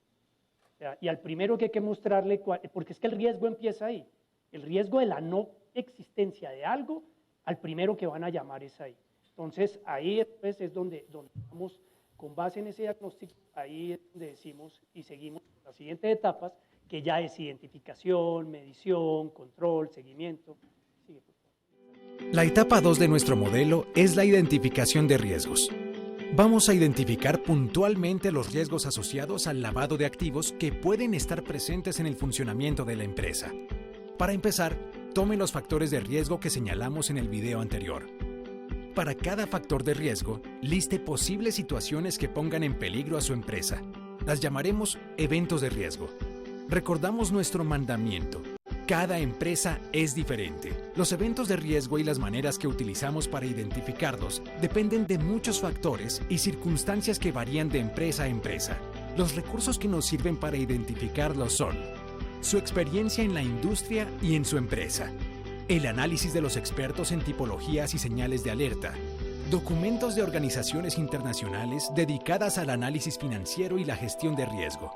O sea, y al primero que hay que mostrarle, porque es que el riesgo empieza ahí. El riesgo de la no existencia de algo, al primero que van a llamar es ahí. Entonces, ahí pues, es donde vamos, con base en ese diagnóstico, ahí es donde decimos y seguimos las siguientes etapas, que ya es identificación, medición, control, seguimiento. Sigue, por favor. La etapa 2 de nuestro modelo es la identificación de riesgos. Vamos a identificar puntualmente los riesgos asociados al lavado de activos que pueden estar presentes en el funcionamiento de la empresa. Para empezar, tome los factores de riesgo que señalamos en el video anterior. Para cada factor de riesgo, liste posibles situaciones que pongan en peligro a su empresa. Las llamaremos eventos de riesgo. Recordamos nuestro mandamiento. Cada empresa es diferente. Los eventos de riesgo y las maneras que utilizamos para identificarlos dependen de muchos factores y circunstancias que varían de empresa a empresa. Los recursos que nos sirven para identificarlos son su experiencia en la industria y en su empresa, el análisis de los expertos en tipologías y señales de alerta, documentos de organizaciones internacionales dedicadas al análisis financiero y la gestión de riesgo.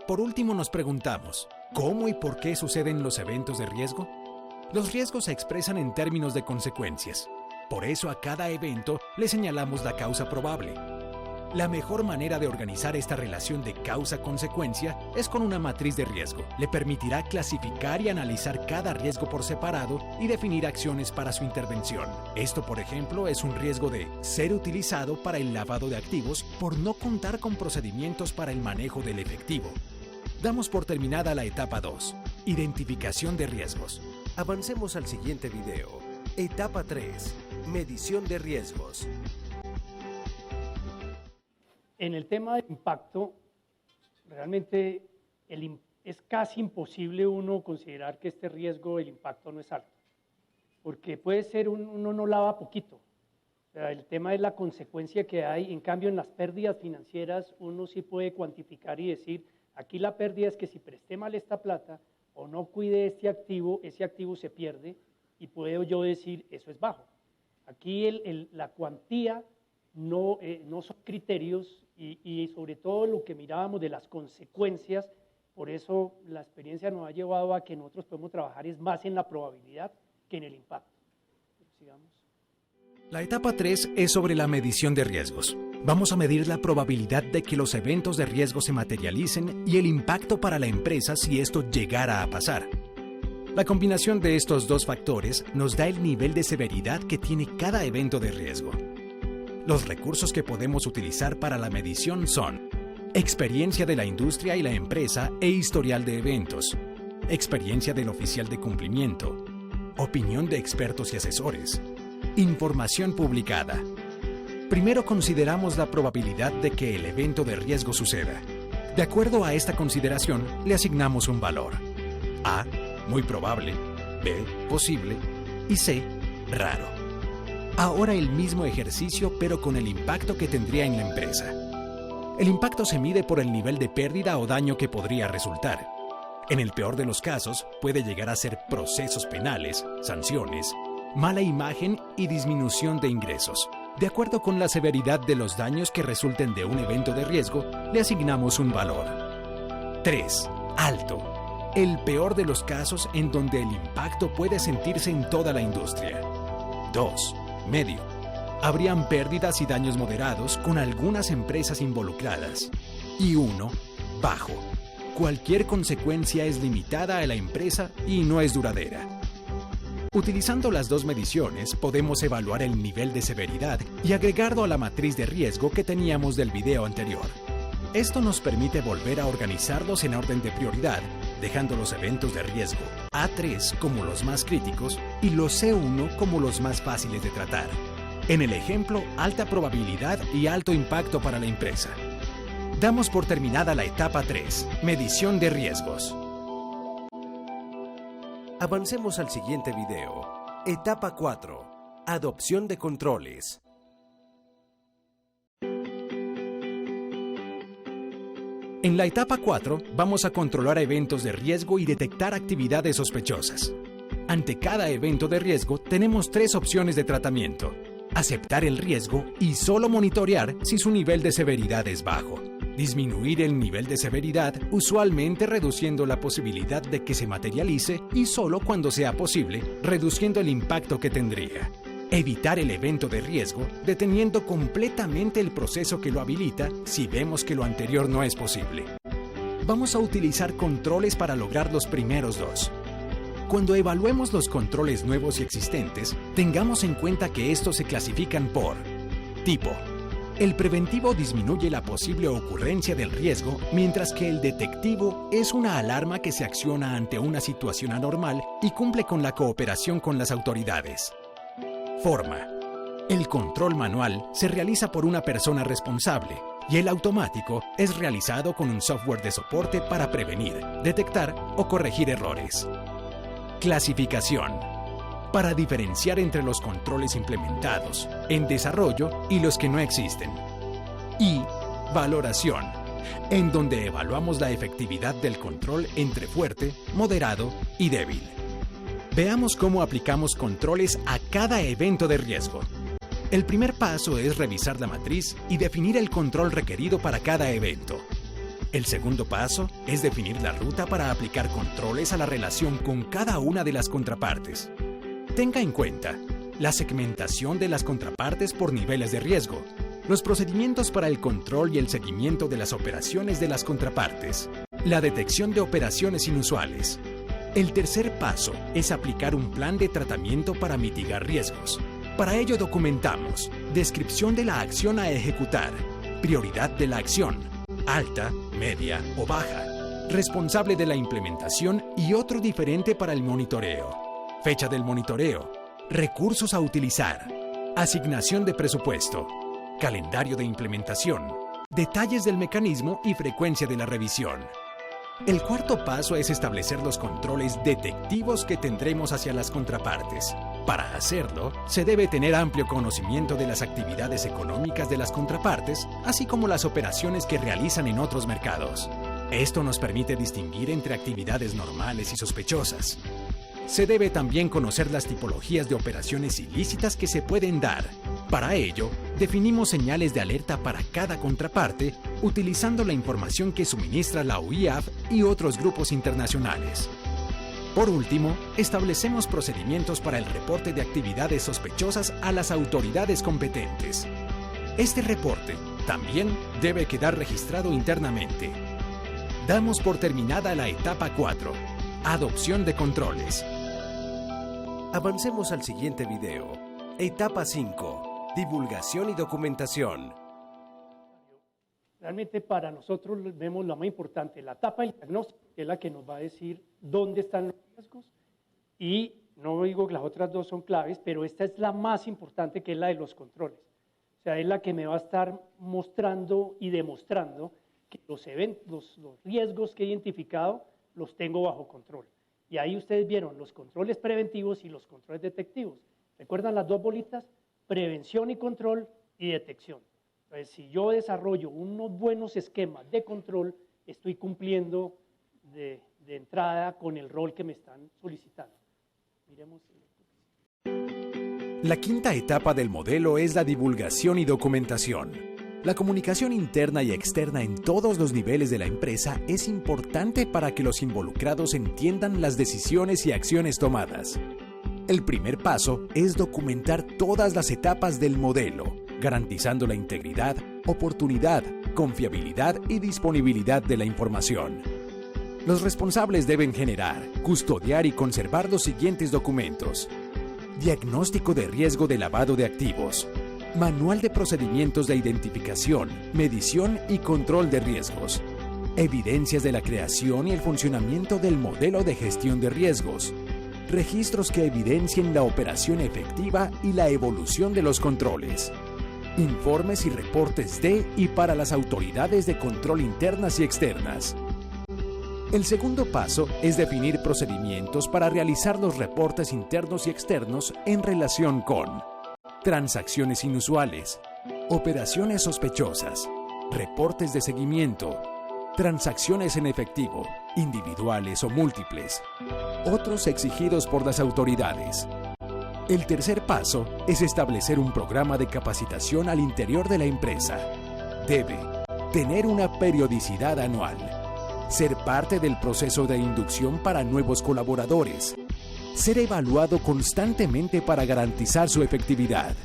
Por último, nos preguntamos, ¿cómo y por qué suceden los eventos de riesgo? Los riesgos se expresan en términos de consecuencias. Por eso a cada evento le señalamos la causa probable. La mejor manera de organizar esta relación de causa-consecuencia es con una matriz de riesgo. Le permitirá clasificar y analizar cada riesgo por separado y definir acciones para su intervención. Esto, por ejemplo, es un riesgo de ser utilizado para el lavado de activos por no contar con procedimientos para el manejo del efectivo. Damos por terminada la etapa 2, identificación de riesgos. Avancemos al siguiente video. Etapa 3, medición de riesgos. En el tema de impacto, realmente es casi imposible uno considerar que este riesgo, el impacto no es alto, porque puede ser uno no lava poquito. O sea, el tema es la consecuencia que hay. En cambio, en las pérdidas financieras uno sí puede cuantificar y decir, aquí la pérdida es que si presté mal esta plata o no cuide ese activo se pierde, y puedo yo decir, eso es bajo. Aquí la cuantía no son criterios y sobre todo lo que mirábamos de las consecuencias, por eso la experiencia nos ha llevado a que nosotros podemos trabajar es más en la probabilidad que en el impacto. Sigamos. La etapa 3 es sobre la medición de riesgos. Vamos a medir la probabilidad de que los eventos de riesgo se materialicen y el impacto para la empresa si esto llegara a pasar. La combinación de estos dos factores nos da el nivel de severidad que tiene cada evento de riesgo. Los recursos que podemos utilizar para la medición son experiencia de la industria y la empresa e historial de eventos, experiencia del oficial de cumplimiento, opinión de expertos y asesores, información publicada. Primero consideramos la probabilidad de que el evento de riesgo suceda. De acuerdo a esta consideración, le asignamos un valor. A, muy probable, B, posible y C, raro. Ahora el mismo ejercicio pero con el impacto que tendría en la empresa. El impacto se mide por el nivel de pérdida o daño que podría resultar. En el peor de los casos, puede llegar a ser procesos penales, sanciones, mala imagen y disminución de ingresos. De acuerdo con la severidad de los daños que resulten de un evento de riesgo, le asignamos un valor. 3. Alto. El peor de los casos en donde el impacto puede sentirse en toda la industria. 2. Medio. Habrían pérdidas y daños moderados con algunas empresas involucradas. Y 1. Bajo. Cualquier consecuencia es limitada a la empresa y no es duradera. Utilizando las dos mediciones, podemos evaluar el nivel de severidad y agregarlo a la matriz de riesgo que teníamos del video anterior. Esto nos permite volver a organizarlos en orden de prioridad, dejando los eventos de riesgo A3 como los más críticos y los C1 como los más fáciles de tratar. En el ejemplo, alta probabilidad y alto impacto para la empresa. Damos por terminada la etapa 3, medición de riesgos. Avancemos al siguiente video. Etapa 4. Adopción de controles. En la etapa 4 vamos a controlar eventos de riesgo y detectar actividades sospechosas. Ante cada evento de riesgo tenemos 3 opciones de tratamiento: aceptar el riesgo y solo monitorear si su nivel de severidad es bajo. Disminuir el nivel de severidad, usualmente reduciendo la posibilidad de que se materialice y solo cuando sea posible, reduciendo el impacto que tendría. Evitar el evento de riesgo, deteniendo completamente el proceso que lo habilita si vemos que lo anterior no es posible. Vamos a utilizar controles para lograr los primeros 2. Cuando evaluemos los controles nuevos y existentes, tengamos en cuenta que estos se clasifican por tipo. El preventivo disminuye la posible ocurrencia del riesgo, mientras que el detectivo es una alarma que se acciona ante una situación anormal y cumple con la cooperación con las autoridades. Forma. El control manual se realiza por una persona responsable y el automático es realizado con un software de soporte para prevenir, detectar o corregir errores. Clasificación. Para diferenciar entre los controles implementados, en desarrollo y los que no existen. Y valoración, en donde evaluamos la efectividad del control entre fuerte, moderado y débil. Veamos cómo aplicamos controles a cada evento de riesgo. El primer paso es revisar la matriz y definir el control requerido para cada evento. El segundo paso es definir la ruta para aplicar controles a la relación con cada una de las contrapartes. Tenga en cuenta la segmentación de las contrapartes por niveles de riesgo, los procedimientos para el control y el seguimiento de las operaciones de las contrapartes, la detección de operaciones inusuales. El tercer paso es aplicar un plan de tratamiento para mitigar riesgos. Para ello documentamos descripción de la acción a ejecutar, prioridad de la acción, alta, media o baja, responsable de la implementación y otro diferente para el monitoreo, fecha del monitoreo, recursos a utilizar, asignación de presupuesto, calendario de implementación, detalles del mecanismo y frecuencia de la revisión. El cuarto paso es establecer los controles detectivos que tendremos hacia las contrapartes. Para hacerlo, se debe tener amplio conocimiento de las actividades económicas de las contrapartes, así como las operaciones que realizan en otros mercados. Esto nos permite distinguir entre actividades normales y sospechosas. Se debe también conocer las tipologías de operaciones ilícitas que se pueden dar. Para ello, definimos señales de alerta para cada contraparte, utilizando la información que suministra la UIAF y otros grupos internacionales. Por último, establecemos procedimientos para el reporte de actividades sospechosas a las autoridades competentes. Este reporte también debe quedar registrado internamente. Damos por terminada la etapa 4, adopción de controles. Avancemos al siguiente video. Etapa 5. Divulgación y documentación. Realmente para nosotros vemos la más importante, la etapa del diagnóstico, que es la que nos va a decir dónde están los riesgos y No digo que las otras dos son claves, pero esta es la más importante, que es la de los controles. O sea, es la que me va a estar mostrando y demostrando que los riesgos que he identificado los tengo bajo control. Y ahí ustedes vieron los controles preventivos y los controles detectivos. ¿Recuerdan las dos bolitas? Prevención y control y detección. Entonces, si yo desarrollo unos buenos esquemas de control, estoy cumpliendo de entrada con el rol que me están solicitando. Miremos. La quinta etapa del modelo es la divulgación y documentación. La comunicación interna y externa en todos los niveles de la empresa es importante para que los involucrados entiendan las decisiones y acciones tomadas. El primer paso es documentar todas las etapas del modelo, garantizando la integridad, oportunidad, confiabilidad y disponibilidad de la información. Los responsables deben generar, custodiar y conservar los siguientes documentos: diagnóstico de riesgo de lavado de activos, manual de procedimientos de identificación, medición y control de riesgos, evidencias de la creación y el funcionamiento del modelo de gestión de riesgos, registros que evidencien la operación efectiva y la evolución de los controles, informes y reportes de y para las autoridades de control internas y externas. El segundo paso es definir procedimientos para realizar los reportes internos y externos en relación con transacciones inusuales, operaciones sospechosas, reportes de seguimiento, transacciones en efectivo, individuales o múltiples, otros exigidos por las autoridades. El tercer paso es establecer un programa de capacitación al interior de la empresa. Debe tener una periodicidad anual, ser parte del proceso de inducción para nuevos colaboradores, ser evaluado constantemente para garantizar su efectividad.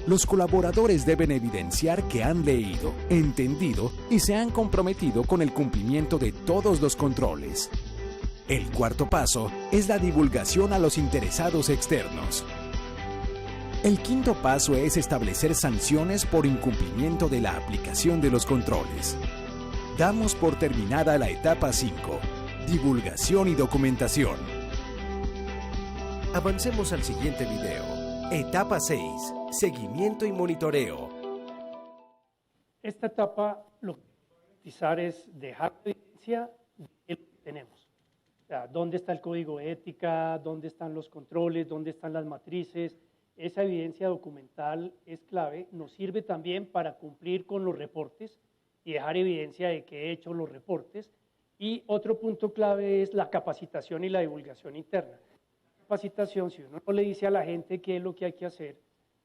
Los colaboradores deben evidenciar que han leído, entendido y se han comprometido con el cumplimiento de todos los controles. El cuarto paso es la divulgación a los interesados externos. El quinto paso es establecer sanciones por incumplimiento de la aplicación de los controles. Damos por terminada la etapa 5, divulgación y documentación. Avancemos al siguiente video. Etapa 6, seguimiento y monitoreo. Esta etapa lo que garantizar es dejar evidencia de lo que tenemos. O sea, dónde está el código de ética, dónde están los controles, dónde están las matrices. Esa evidencia documental es clave, nos sirve también para cumplir con los reportes y dejar evidencia de que he hecho los reportes. Y otro punto clave es la capacitación y la divulgación interna. La capacitación, si uno no le dice a la gente qué es lo que hay que hacer,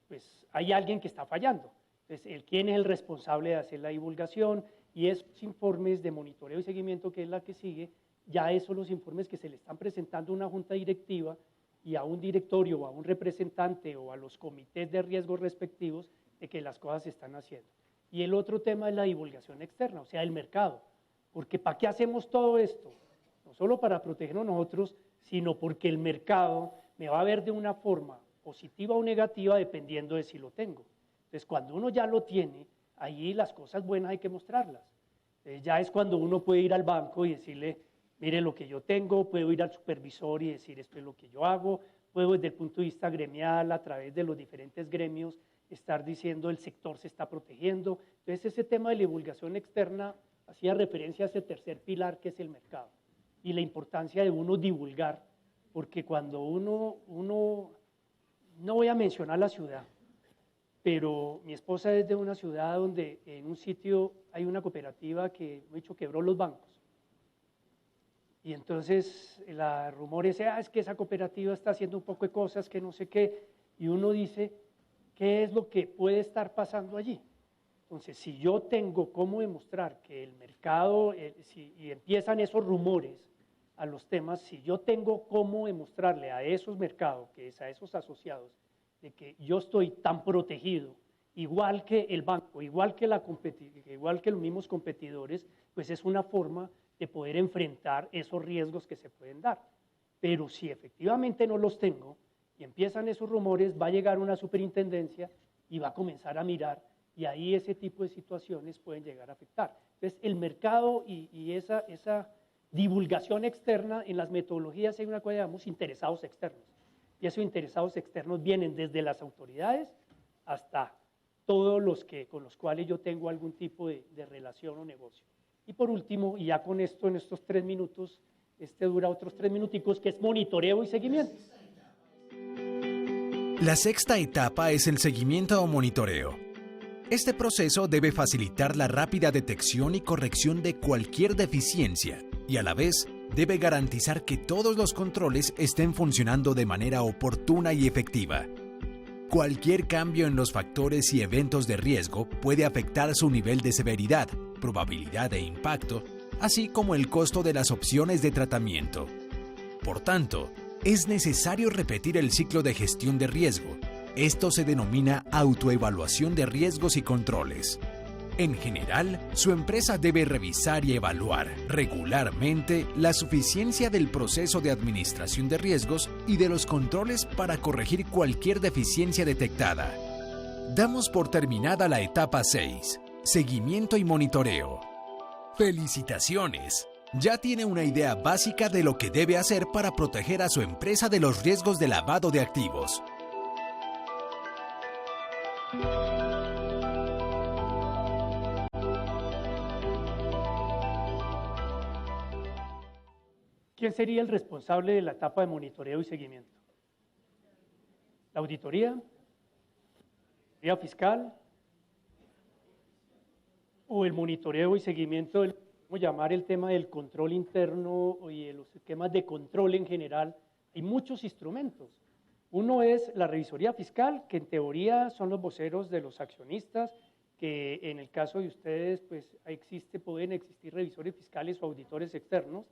pues hay alguien que está fallando. Entonces, ¿quién es el responsable de hacer la divulgación? Y esos informes de monitoreo y seguimiento, que es la que sigue, ya esos los informes que se le están presentando a una junta directiva y a un directorio o a un representante o a los comités de riesgos respectivos de que las cosas se están haciendo. Y el otro tema es la divulgación externa, o sea, el mercado. Porque ¿para qué hacemos todo esto? No solo para protegernos nosotros, sino porque el mercado me va a ver de una forma positiva o negativa dependiendo de si lo tengo. Entonces, cuando uno ya lo tiene, ahí las cosas buenas hay que mostrarlas. Ya es cuando uno puede ir al banco y decirle, mire lo que yo tengo, puedo ir al supervisor y decir esto es lo que yo hago, puedo desde el punto de vista gremial, a través de los diferentes gremios, estar diciendo el sector se está protegiendo. Entonces, ese tema de la divulgación externa hacía referencia a ese tercer pilar que es el mercado y la importancia de uno divulgar, porque cuando uno no voy a mencionar la ciudad, pero mi esposa es de una ciudad donde en un sitio hay una cooperativa que, de hecho, quebró los bancos. Y entonces el rumor es que esa cooperativa está haciendo un poco de cosas que no sé qué, y uno dice, ¿qué es lo que puede estar pasando allí? Entonces, si yo tengo cómo demostrar que el mercado, y empiezan esos rumores a los temas, si yo tengo cómo demostrarle a esos mercados, que es a esos asociados, de que yo estoy tan protegido, igual que el banco, igual que los mismos competidores, pues es una forma de poder enfrentar esos riesgos que se pueden dar. Pero si efectivamente no los tengo y empiezan esos rumores, va a llegar una superintendencia y va a comenzar a mirar, y ahí ese tipo de situaciones pueden llegar a afectar. Entonces, el mercado y esa divulgación externa, en las metodologías hay una cosa que llamamos interesados externos. Y esos interesados externos vienen desde las autoridades hasta todos los con los cuales yo tengo algún tipo de relación o negocio. Y por último, y ya con esto, en estos 3 minutos, dura otros 3 minuticos, que es monitoreo y seguimiento. La sexta etapa es el seguimiento o monitoreo. Este proceso debe facilitar la rápida detección y corrección de cualquier deficiencia y a la vez debe garantizar que todos los controles estén funcionando de manera oportuna y efectiva. Cualquier cambio en los factores y eventos de riesgo puede afectar su nivel de severidad, probabilidad e impacto, así como el costo de las opciones de tratamiento. Por tanto, es necesario repetir el ciclo de gestión de riesgo. Esto se denomina autoevaluación de riesgos y controles. En general, su empresa debe revisar y evaluar regularmente la suficiencia del proceso de administración de riesgos y de los controles para corregir cualquier deficiencia detectada. Damos por terminada la etapa 6, seguimiento y monitoreo. ¡Felicitaciones! Ya tiene una idea básica de lo que debe hacer para proteger a su empresa de los riesgos de lavado de activos. ¿Quién sería el responsable de la etapa de monitoreo y seguimiento? ¿La auditoría? ¿La fiscal? ¿O el monitoreo y seguimiento, cómo llamar el tema del control interno y de los esquemas de control en general? Hay muchos instrumentos. Uno es la revisoría fiscal, que en teoría son los voceros de los accionistas, que en el caso de ustedes pues pueden existir revisores fiscales o auditores externos.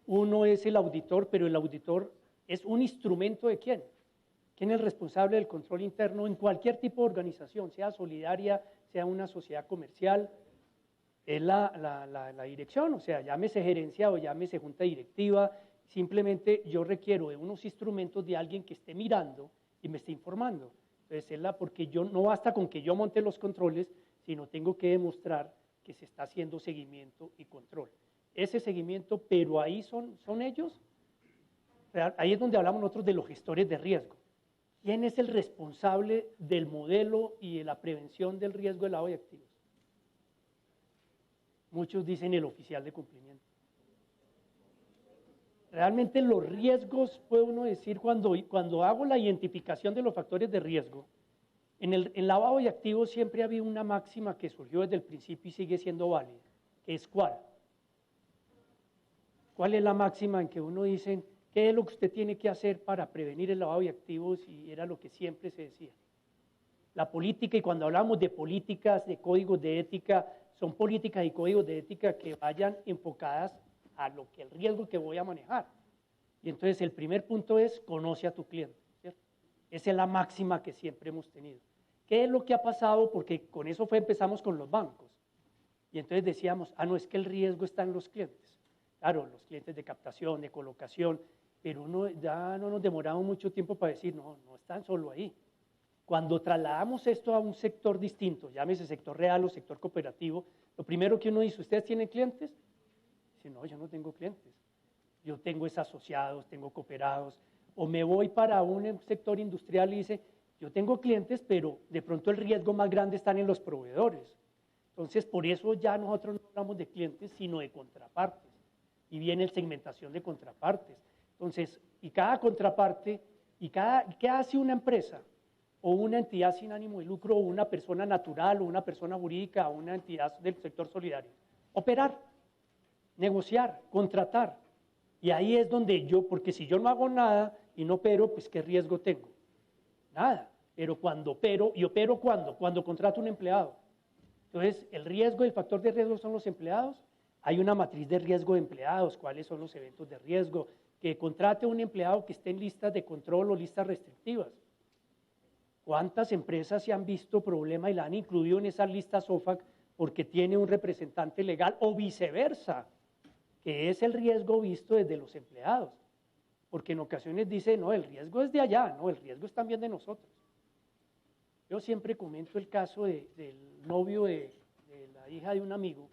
Uno es el auditor, pero el auditor es un instrumento ¿de quién? ¿Quién es el responsable del control interno en cualquier tipo de organización, sea solidaria, sea una sociedad comercial? Es la dirección, o sea, llámese gerencia o llámese junta directiva. Simplemente yo requiero de unos instrumentos de alguien que esté mirando y me esté informando. Entonces, porque no basta con que yo monte los controles, sino tengo que demostrar que se está haciendo seguimiento y control. Ese seguimiento, pero ahí son ellos. Ahí es donde hablamos nosotros de los gestores de riesgo. ¿Quién es el responsable del modelo y de la prevención del riesgo de lavado de activos? Muchos dicen el oficial de cumplimiento. Realmente los riesgos, puede uno decir, cuando hago la identificación de los factores de riesgo, en lavado de activos siempre ha habido una máxima que surgió desde el principio y sigue siendo válida, que es ¿cuál? ¿Cuál es la máxima en que uno dice, qué es lo que usted tiene que hacer para prevenir el lavado de activos? Y era lo que siempre se decía. La política, y cuando hablamos de políticas, de códigos de ética, son políticas y códigos de ética que vayan enfocadas a el riesgo que voy a manejar. Y entonces el primer punto es, conoce a tu cliente, ¿cierto? Esa es la máxima que siempre hemos tenido. ¿Qué es lo que ha pasado? Porque con eso empezamos con los bancos. Y entonces decíamos, no, es que el riesgo está en los clientes. Claro, los clientes de captación, de colocación, pero ya no nos demoramos mucho tiempo para decir, no están solo ahí. Cuando trasladamos esto a un sector distinto, llámese sector real o sector cooperativo, lo primero que uno dice, ¿ustedes tienen clientes? Dice, no, yo no tengo clientes. Yo tengo asociados, tengo cooperados. O me voy para un sector industrial y dice, yo tengo clientes, pero de pronto el riesgo más grande está en los proveedores. Entonces, por eso ya nosotros no hablamos de clientes, sino de contrapartes. Y viene la segmentación de contrapartes. Entonces, y cada contraparte, ¿qué hace una empresa? O una entidad sin ánimo de lucro, o una persona natural, o una persona jurídica, o una entidad del sector solidario. Operar, negociar, contratar. Y ahí es donde porque si yo no hago nada y no opero, pues ¿qué riesgo tengo? Nada. Pero cuando opero, ¿y opero cuándo? Cuando contrato un empleado. Entonces, el riesgo, el factor de riesgo son los empleados. Hay una matriz de riesgo de empleados, cuáles son los eventos de riesgo, que contrate un empleado que esté en listas de control o listas restrictivas. ¿Cuántas empresas se han visto problema y la han incluido en esas listas OFAC porque tiene un representante legal o viceversa, que es el riesgo visto desde los empleados? Porque en ocasiones dice, no, el riesgo es de allá, no, el riesgo es también de nosotros. Yo siempre comento el caso del novio de la hija de un amigo,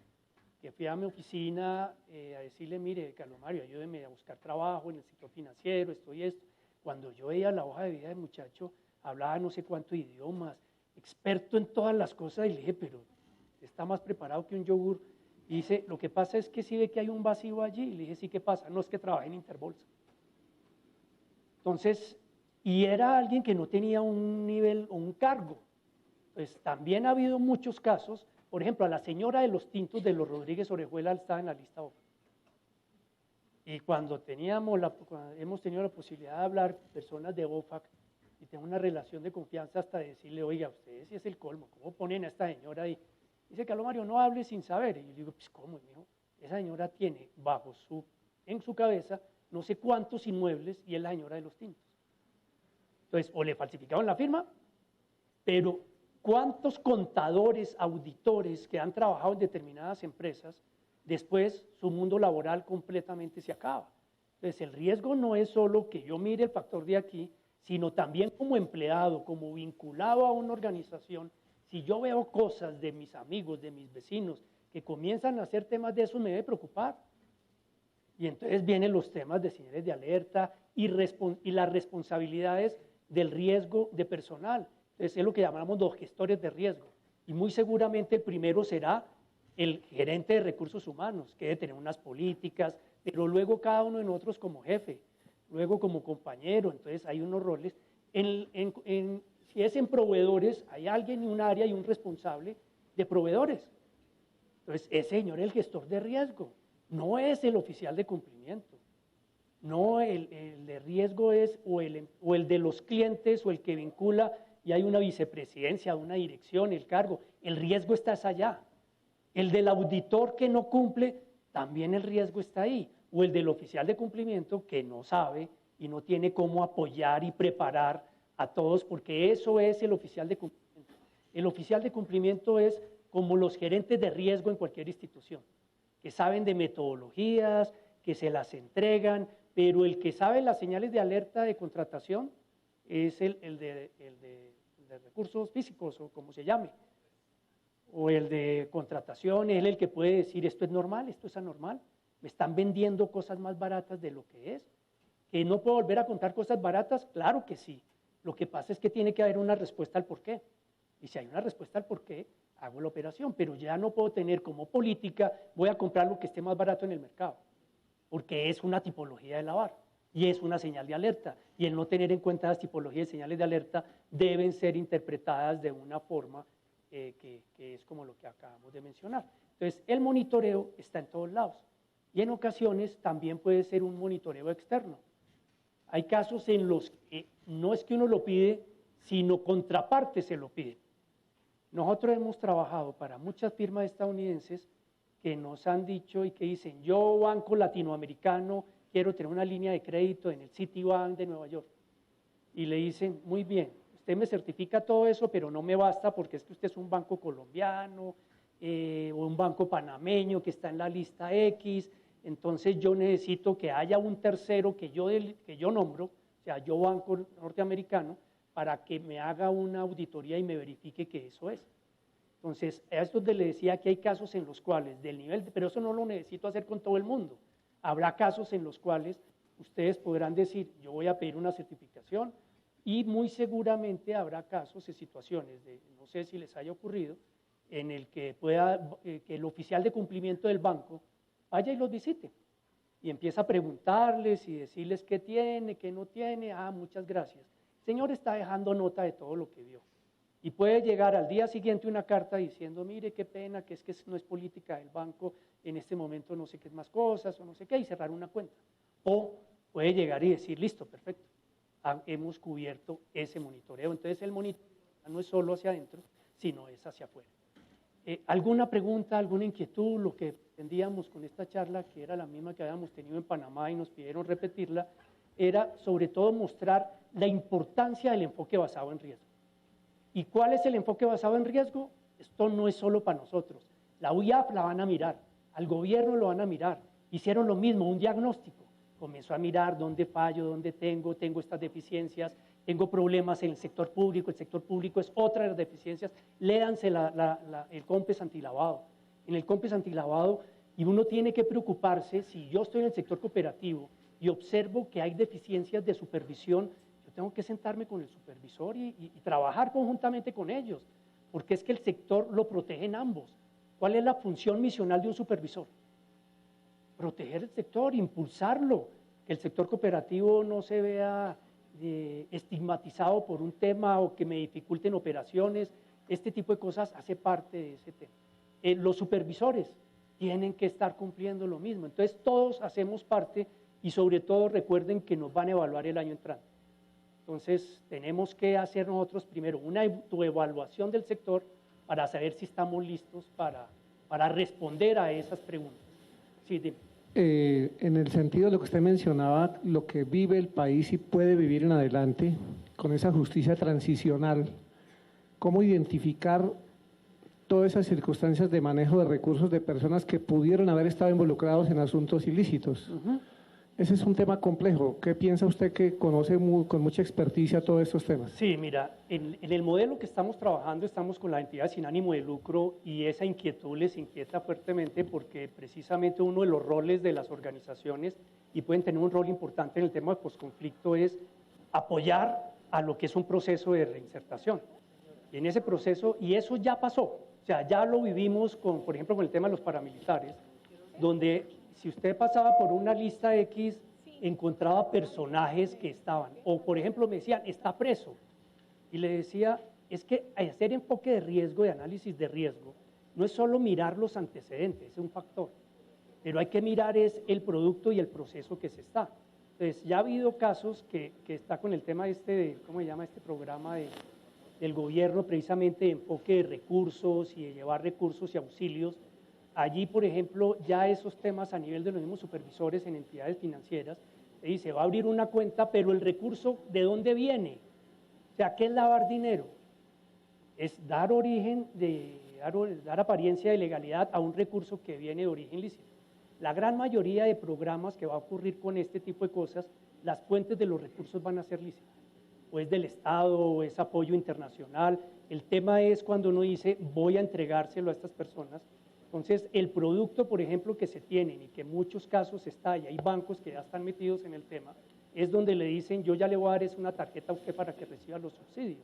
que fui a mi oficina a decirle, mire, Carlos Mario, ayúdeme a buscar trabajo en el sector financiero, esto y esto. cuando yo veía la hoja de vida del muchacho, hablaba no sé cuántos idiomas, experto en todas las cosas, y le dije, pero está más preparado que un yogur. Y dice, lo que pasa es que sí ve que hay un vacío allí. Y le dije, sí, ¿qué pasa? No, es que trabaja en Interbolsa. Entonces, y era alguien que no tenía un nivel o un cargo. Pues también ha habido muchos casos, por ejemplo, a la señora de los tintos de los Rodríguez Orejuela estaba en la lista OFAC. Y cuando hemos tenido la posibilidad de hablar personas de OFAC, y tengo una relación de confianza hasta decirle, oiga, ustedes sí es el colmo, ¿cómo ponen a esta señora ahí? Dice, Carlos Mario, no hable sin saber. Y yo digo, pues ¿cómo? Y me dijo, esa señora tiene en su cabeza no sé cuántos inmuebles y es la señora de los tintos. Entonces, o le falsificaron la firma, pero ¿cuántos contadores, auditores que han trabajado en determinadas empresas, después su mundo laboral completamente se acaba? Entonces, el riesgo no es solo que yo mire el factor de aquí, sino también como empleado, como vinculado a una organización. Si yo veo cosas de mis amigos, de mis vecinos, que comienzan a hacer temas de eso, me debe preocupar. Y entonces vienen los temas de señales de alerta y las responsabilidades del riesgo de personal. Entonces es lo que llamamos los gestores de riesgo. Y muy seguramente el primero será el gerente de recursos humanos, que debe tener unas políticas, pero luego cada uno de nosotros como jefe, luego como compañero. Entonces hay unos roles. Si es en proveedores, hay alguien en un área y un responsable de proveedores. Entonces, ese señor es el gestor de riesgo, no es el oficial de cumplimiento. No, el de riesgo es o el de los clientes o el que vincula y hay una vicepresidencia, una dirección, el cargo. El riesgo está allá. El del auditor que no cumple, también el riesgo está ahí. O el del oficial de cumplimiento que no sabe y no tiene cómo apoyar y preparar a todos, porque eso es el oficial de cumplimiento. El oficial de cumplimiento es como los gerentes de riesgo en cualquier institución, que saben de metodologías, que se las entregan, pero el que sabe las señales de alerta de contratación es el de recursos físicos o como se llame, o el de contratación, es el que puede decir esto es normal, esto es anormal, me están vendiendo cosas más baratas de lo que es, que no puedo volver a contar cosas baratas, claro que sí. Lo que pasa es que tiene que haber una respuesta al por qué. Y si hay una respuesta al por qué, hago la operación. Pero ya no puedo tener como política, voy a comprar lo que esté más barato en el mercado. Porque es una tipología de lavar y es una señal de alerta. Y el no tener en cuenta las tipologías de señales de alerta deben ser interpretadas de una forma que es como lo que acabamos de mencionar. Entonces, el monitoreo está en todos lados. Y en ocasiones también puede ser un monitoreo externo. Hay casos en los que no es que uno lo pide, sino contraparte se lo pide. Nosotros hemos trabajado para muchas firmas estadounidenses que nos han dicho y que dicen, yo banco latinoamericano, quiero tener una línea de crédito en el Citibank de Nueva York. Y le dicen, muy bien, usted me certifica todo eso, pero no me basta porque es que usted es un banco colombiano o un banco panameño que está en la lista X. Entonces yo necesito que haya un tercero que yo nombro, o sea, yo banco norteamericano, para que me haga una auditoría y me verifique que eso es. Entonces, a esto le decía que hay casos en los cuales del nivel, pero eso no lo necesito hacer con todo el mundo. Habrá casos en los cuales ustedes podrán decir, yo voy a pedir una certificación y muy seguramente habrá casos y situaciones, no sé si les haya ocurrido, en el que que el oficial de cumplimiento del banco vaya y los visite y empieza a preguntarles y decirles qué tiene, qué no tiene. Ah, muchas gracias. El señor está dejando nota de todo lo que vio. Y puede llegar al día siguiente una carta diciendo, mire, qué pena, que no es política del banco, en este momento no sé qué más cosas o no sé qué, y cerrar una cuenta. O puede llegar y decir, listo, perfecto, hemos cubierto ese monitoreo. Entonces el monitoreo no es solo hacia adentro, sino es hacia afuera. ¿Alguna pregunta, alguna inquietud? Lo que pretendíamos con esta charla, que era la misma que habíamos tenido en Panamá y nos pidieron repetirla, era sobre todo mostrar la importancia del enfoque basado en riesgo. ¿Y cuál es el enfoque basado en riesgo? Esto no es solo para nosotros. La UIAF la van a mirar, al gobierno lo van a mirar. Hicieron lo mismo, un diagnóstico. Comenzó a mirar dónde fallo, dónde tengo estas deficiencias, tengo problemas en el sector público es otra de las deficiencias. Léanse el COMPES antilavado. En el COMPES antilavado, y uno tiene que preocuparse, si yo estoy en el sector cooperativo y observo que hay deficiencias de supervisión, yo tengo que sentarme con el supervisor y trabajar conjuntamente con ellos, porque es que el sector lo protegen ambos. ¿Cuál es la función misional de un supervisor? Proteger el sector, impulsarlo, que el sector cooperativo no se vea estigmatizado por un tema o que me dificulten operaciones. Este tipo de cosas hace parte de ese tema. Los supervisores tienen que estar cumpliendo lo mismo. Entonces todos hacemos parte y sobre todo recuerden que nos van a evaluar el año entrante. Entonces tenemos que hacer nosotros primero una autoevaluación del sector para saber si estamos listos para responder a esas preguntas. Sí, dime. En el sentido de lo que usted mencionaba, lo que vive el país y puede vivir en adelante con esa justicia transicional, ¿cómo identificar todas esas circunstancias de manejo de recursos de personas que pudieron haber estado involucrados en asuntos ilícitos? Ese es un tema complejo. ¿Qué piensa usted que conoce con mucha experticia todos estos temas? Sí, mira, en el modelo que estamos trabajando estamos con la entidad sin ánimo de lucro y esa inquietud les inquieta fuertemente porque precisamente uno de los roles de las organizaciones, y pueden tener un rol importante en el tema de posconflicto, es apoyar a lo que es un proceso de reinsertación. Y en ese proceso, y eso ya pasó, o sea, ya lo vivimos por ejemplo, con el tema de los paramilitares, donde si usted pasaba por una lista X, encontraba personajes que estaban, o por ejemplo me decían, está preso, y le decía, es que hacer enfoque de riesgo, de análisis de riesgo, no es solo mirar los antecedentes, es un factor, pero hay que mirar es el producto y el proceso que se está. Entonces, ya ha habido casos que está con el tema ¿cómo se llama este programa del gobierno, precisamente de enfoque de recursos y de llevar recursos y auxilios. Allí, por ejemplo, ya esos temas a nivel de los mismos supervisores en entidades financieras, se dice, va a abrir una cuenta, pero el recurso, ¿de dónde viene? O sea, ¿qué es lavar dinero? Es dar dar apariencia de legalidad a un recurso que viene de origen lícito. La gran mayoría de programas que va a ocurrir con este tipo de cosas, las fuentes de los recursos van a ser lícitas. O es del Estado, o es apoyo internacional. El tema es cuando uno dice, voy a entregárselo a estas personas. Entonces, el producto, por ejemplo, que se tienen y que en muchos casos está, y hay bancos que ya están metidos en el tema, es donde le dicen, yo ya le voy a dar una tarjeta a usted para que reciba los subsidios.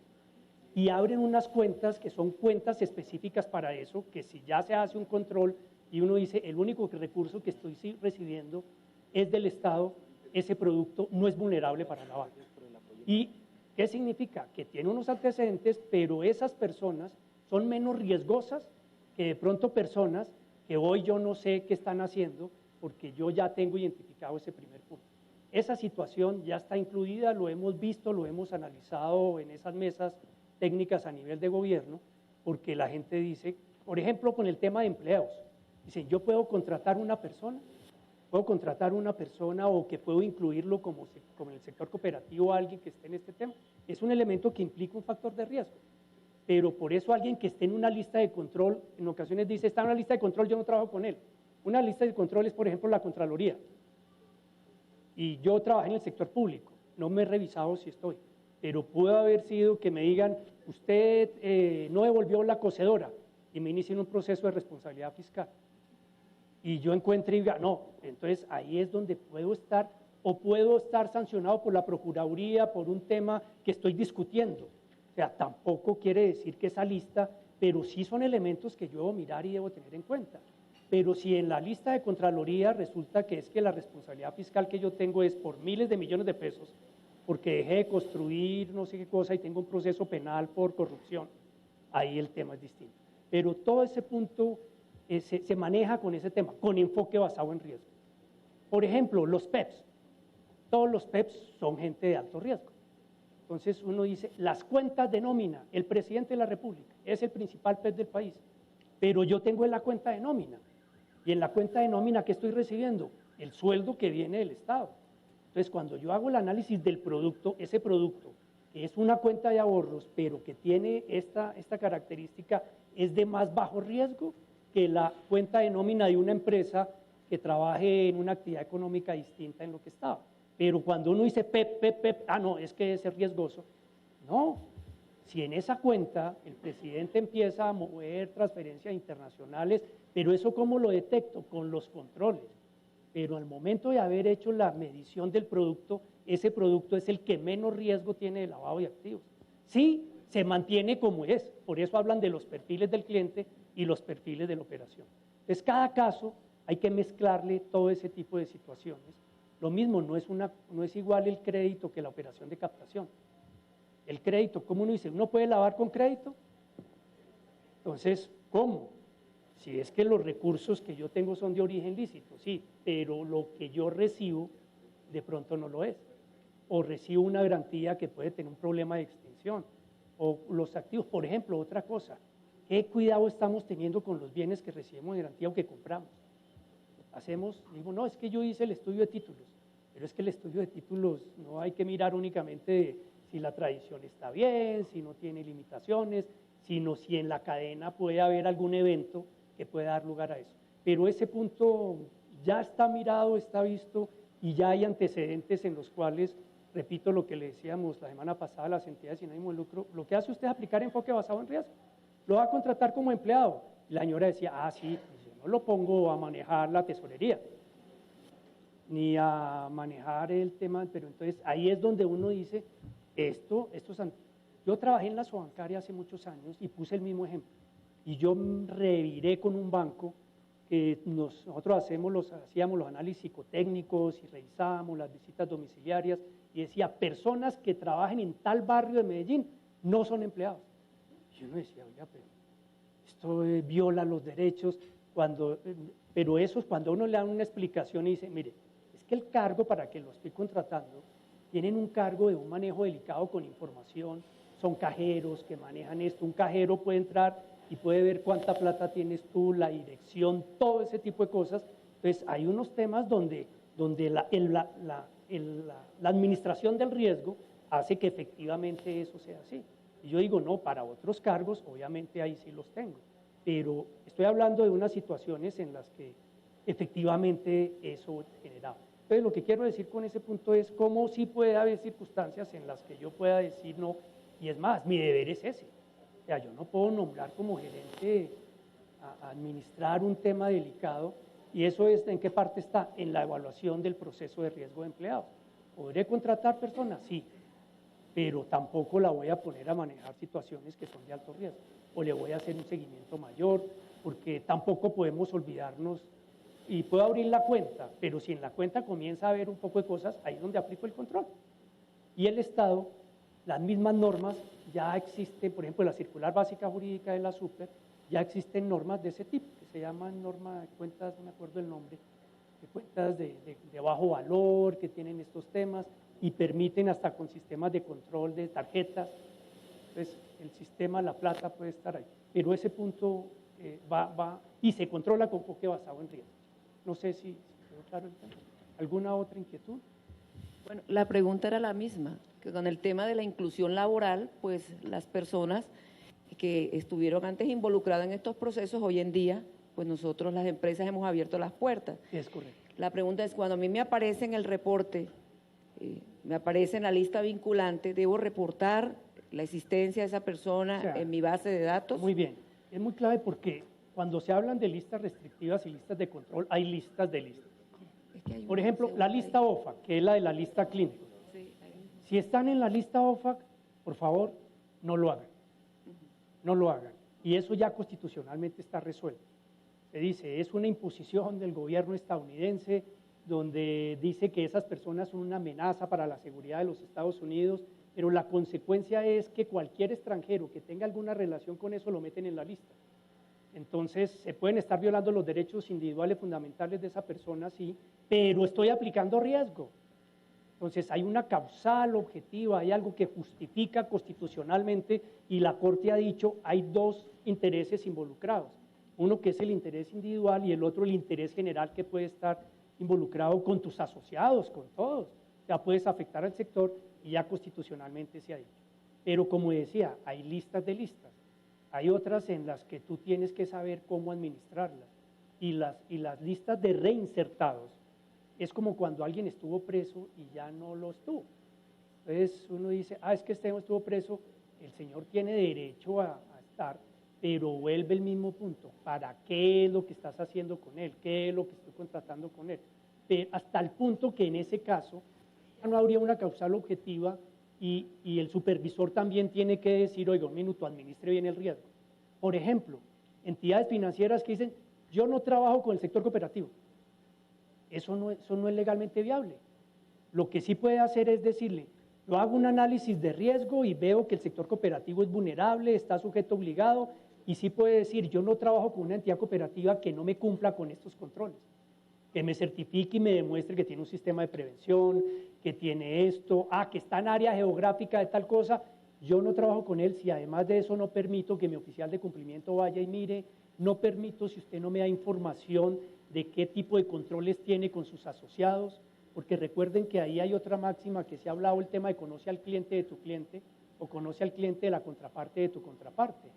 Y abren unas cuentas que son cuentas específicas para eso, que si ya se hace un control y uno dice, el único recurso que estoy recibiendo es del Estado, ese producto no es vulnerable para lavar. ¿Y qué significa? Que tiene unos antecedentes, pero esas personas son menos riesgosas que de pronto personas que hoy yo no sé qué están haciendo porque yo ya tengo identificado ese primer punto. Esa situación ya está incluida, lo hemos visto, lo hemos analizado en esas mesas técnicas a nivel de gobierno, porque la gente dice, por ejemplo, con el tema de empleados, dicen, yo puedo contratar una persona o que puedo incluirlo como en el sector cooperativo a alguien que esté en este tema. Es un elemento que implica un factor de riesgo. Pero por eso alguien que esté en una lista de control, en ocasiones dice, está en una lista de control, yo no trabajo con él. Una lista de control es, por ejemplo, la Contraloría. Y yo trabajé en el sector público, no me he revisado si estoy, pero pudo haber sido que me digan, usted no devolvió la cocedora y me inicien un proceso de responsabilidad fiscal. Y yo encuentre y diga, no, entonces ahí es donde puedo estar, o puedo estar sancionado por la Procuraduría por un tema que estoy discutiendo. O sea, tampoco quiere decir que esa lista, pero sí son elementos que yo debo mirar y debo tener en cuenta. Pero si en la lista de Contraloría resulta que es que la responsabilidad fiscal que yo tengo es por miles de millones de pesos, porque dejé de construir no sé qué cosa y tengo un proceso penal por corrupción, ahí el tema es distinto. Pero todo ese punto se maneja con ese tema, con enfoque basado en riesgo. Por ejemplo, los PEPs. Todos los PEPs son gente de alto riesgo. Entonces uno dice, las cuentas de nómina, el presidente de la República es el principal PEP del país, pero yo tengo en la cuenta de nómina, y en la cuenta de nómina, ¿qué estoy recibiendo? El sueldo que viene del Estado. Entonces cuando yo hago el análisis del producto, ese producto, que es una cuenta de ahorros, pero que tiene esta característica, es de más bajo riesgo que la cuenta de nómina de una empresa que trabaje en una actividad económica distinta en lo que estaba. Pero cuando uno dice PEP, no, es que es riesgoso. No, si en esa cuenta el presidente empieza a mover transferencias internacionales, pero eso ¿cómo lo detecto? Con los controles. pero al momento de haber hecho la medición del producto, ese producto es el que menos riesgo tiene de lavado de activos. Sí, se mantiene como es, por eso hablan de los perfiles del cliente y los perfiles de la operación. Entonces, cada caso hay que mezclarle todo ese tipo de situaciones. Lo mismo, no es igual el crédito que la operación de captación. El crédito, ¿cómo uno dice? ¿Uno puede lavar con crédito? Entonces, ¿cómo? Si es que los recursos que yo tengo son de origen lícito, sí, pero lo que yo recibo de pronto no lo es. O recibo una garantía que puede tener un problema de extinción. O los activos, por ejemplo, otra cosa, ¿qué cuidado estamos teniendo con los bienes que recibimos de garantía o que compramos? Digo, no, es que yo hice el estudio de títulos, pero es que el estudio de títulos no hay que mirar únicamente si la tradición está bien, si no tiene limitaciones, sino si en la cadena puede haber algún evento que pueda dar lugar a eso. Pero ese punto ya está mirado, está visto y ya hay antecedentes en los cuales, repito lo que le decíamos la semana pasada a las entidades sin ánimo de lucro, lo que hace usted es aplicar enfoque basado en riesgo. Lo va a contratar como empleado. La señora decía, sí, pues yo no lo pongo a manejar la tesorería, ni a manejar el tema, pero entonces ahí es donde uno dice, yo trabajé en la Sobancaria hace muchos años y puse el mismo ejemplo. Y yo reviré con un banco que nosotros hacíamos los análisis psicotécnicos y revisábamos las visitas domiciliarias y decía, personas que trabajen en tal barrio de Medellín no son empleados. Y uno decía, oiga, pero esto viola los derechos, pero eso es cuando uno le da una explicación y dice, mire, es que el cargo para que lo estoy contratando, tienen un cargo de un manejo delicado con información, son cajeros que manejan esto, un cajero puede entrar y puede ver cuánta plata tienes tú, la dirección, todo ese tipo de cosas. Entonces hay unos temas donde la administración del riesgo hace que efectivamente eso sea así. Y yo digo, no, para otros cargos obviamente ahí sí los tengo, pero estoy hablando de unas situaciones en las que efectivamente eso generaba. Entonces lo que quiero decir con ese punto es cómo sí puede haber circunstancias en las que yo pueda decir no, y es más, mi deber es ese. O sea, yo no puedo nombrar como gerente a administrar un tema delicado, y eso es en qué parte está, en la evaluación del proceso de riesgo de empleados. ¿Podré contratar personas? Sí, pero tampoco la voy a poner a manejar situaciones que son de alto riesgo, o le voy a hacer un seguimiento mayor, porque tampoco podemos olvidarnos, y puedo abrir la cuenta, pero si en la cuenta comienza a haber un poco de cosas, ahí es donde aplico el control. Y el Estado, las mismas normas, ya existen, por ejemplo, la circular básica jurídica de la SUPER, ya existen normas de ese tipo, que se llaman normas de cuentas, no me acuerdo el nombre, de cuentas de bajo valor, que tienen estos temas y permiten hasta con sistemas de control de tarjetas. Entonces, el sistema, la plata puede estar ahí. Pero ese punto va y se controla con enfoque basado en riesgo. No sé si quedó claro el tema. ¿Alguna otra inquietud? Bueno, la pregunta era la misma, que con el tema de la inclusión laboral, pues las personas que estuvieron antes involucradas en estos procesos, hoy en día, pues nosotros las empresas hemos abierto las puertas. Es correcto. La pregunta es, cuando a mí me aparece en el reporte, me aparece en la lista vinculante, ¿debo reportar la existencia de esa persona en mi base de datos? Muy bien, es muy clave porque cuando se hablan de listas restrictivas y listas de control, hay listas de listas. Por ejemplo, la lista OFAC, que es la de la lista clínica. Si están en la lista OFAC, por favor, no lo hagan. No lo hagan. Y eso ya constitucionalmente está resuelto. Se dice, es una imposición del gobierno estadounidense donde dice que esas personas son una amenaza para la seguridad de los Estados Unidos, pero la consecuencia es que cualquier extranjero que tenga alguna relación con eso lo meten en la lista. Entonces, se pueden estar violando los derechos individuales fundamentales de esa persona, sí, pero estoy aplicando riesgo. Entonces, hay una causal objetiva, hay algo que justifica constitucionalmente y la Corte ha dicho, hay dos intereses involucrados. Uno que es el interés individual y el otro el interés general que puede estar involucrado con tus asociados, con todos. Ya puedes afectar al sector y ya constitucionalmente se ha dicho. Pero como decía, hay listas de listas. Hay otras en las que tú tienes que saber cómo administrarlas. Y las listas de reinsertados es como cuando alguien estuvo preso y ya no lo estuvo. Entonces uno dice, es que este estuvo preso, el señor tiene derecho a estar, pero vuelve el mismo punto. ¿Para qué es lo que estás haciendo con él? ¿Qué es lo que estoy contratando con él? hasta el punto que en ese caso ya no habría una causal objetiva y el supervisor también tiene que decir, oiga, un minuto, administre bien el riesgo. Por ejemplo, entidades financieras que dicen, yo no trabajo con el sector cooperativo. Eso no es legalmente viable. Lo que sí puede hacer es decirle, yo hago un análisis de riesgo y veo que el sector cooperativo es vulnerable, está sujeto obligado, y sí puede decir, yo no trabajo con una entidad cooperativa que no me cumpla con estos controles, que me certifique y me demuestre que tiene un sistema de prevención, que tiene esto, que está en área geográfica de tal cosa. Yo no trabajo con él si además de eso no permito que mi oficial de cumplimiento vaya y mire, no permito si usted no me da información de qué tipo de controles tiene con sus asociados, porque recuerden que ahí hay otra máxima que se ha hablado, el tema de conoce al cliente de tu cliente o conoce al cliente de la contraparte de tu contraparte.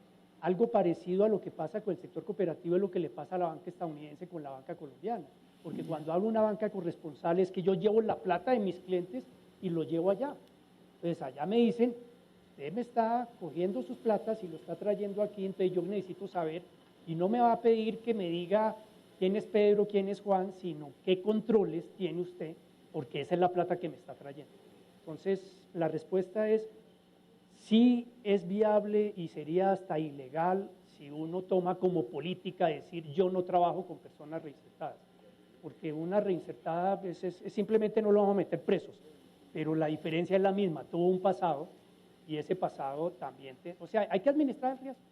Algo parecido a lo que pasa con el sector cooperativo es lo que le pasa a la banca estadounidense con la banca colombiana, porque cuando hablo de una banca corresponsal es que yo llevo la plata de mis clientes y lo llevo allá. Entonces allá me dicen, usted me está cogiendo sus platas y lo está trayendo aquí, entonces yo necesito saber, y no me va a pedir que me diga quién es Pedro, quién es Juan, sino qué controles tiene usted, porque esa es la plata que me está trayendo. Entonces la respuesta es, sí es viable y sería hasta ilegal si uno toma como política decir yo no trabajo con personas reinsertadas, porque una reinsertada es simplemente no lo vamos a meter presos, pero la diferencia es la misma, tuvo un pasado y ese pasado también, o sea, hay que administrar el riesgo.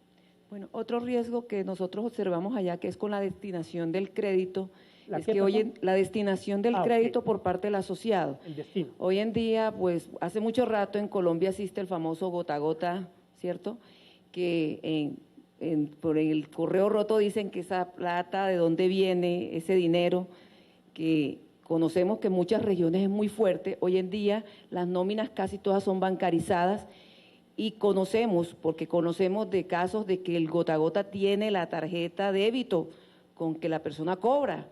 Bueno, otro riesgo que nosotros observamos allá, que es con la destinación del crédito, es que hoy la destinación del crédito por parte del asociado. El destino. Hoy en día, pues hace mucho rato en Colombia existe el famoso gota a gota, ¿cierto? Que por el correo roto dicen que esa plata, de dónde viene ese dinero, que conocemos que en muchas regiones es muy fuerte. Hoy en día las nóminas casi todas son bancarizadas y porque conocemos de casos de que el gota a gota tiene la tarjeta débito con que la persona cobra.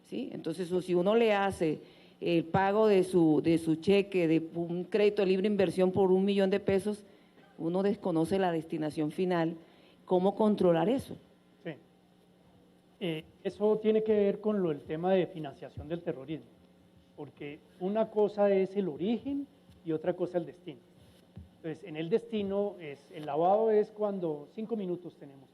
¿Sí? Entonces, si uno le hace el pago de su cheque, de un crédito de libre inversión por $1 millón, uno desconoce la destinación final. ¿Cómo controlar eso? Sí. Eso tiene que ver con el tema de financiación del terrorismo, porque una cosa es el origen y otra cosa el destino. Entonces, en el destino, el lavado es cuando, 5 minutos tenemos.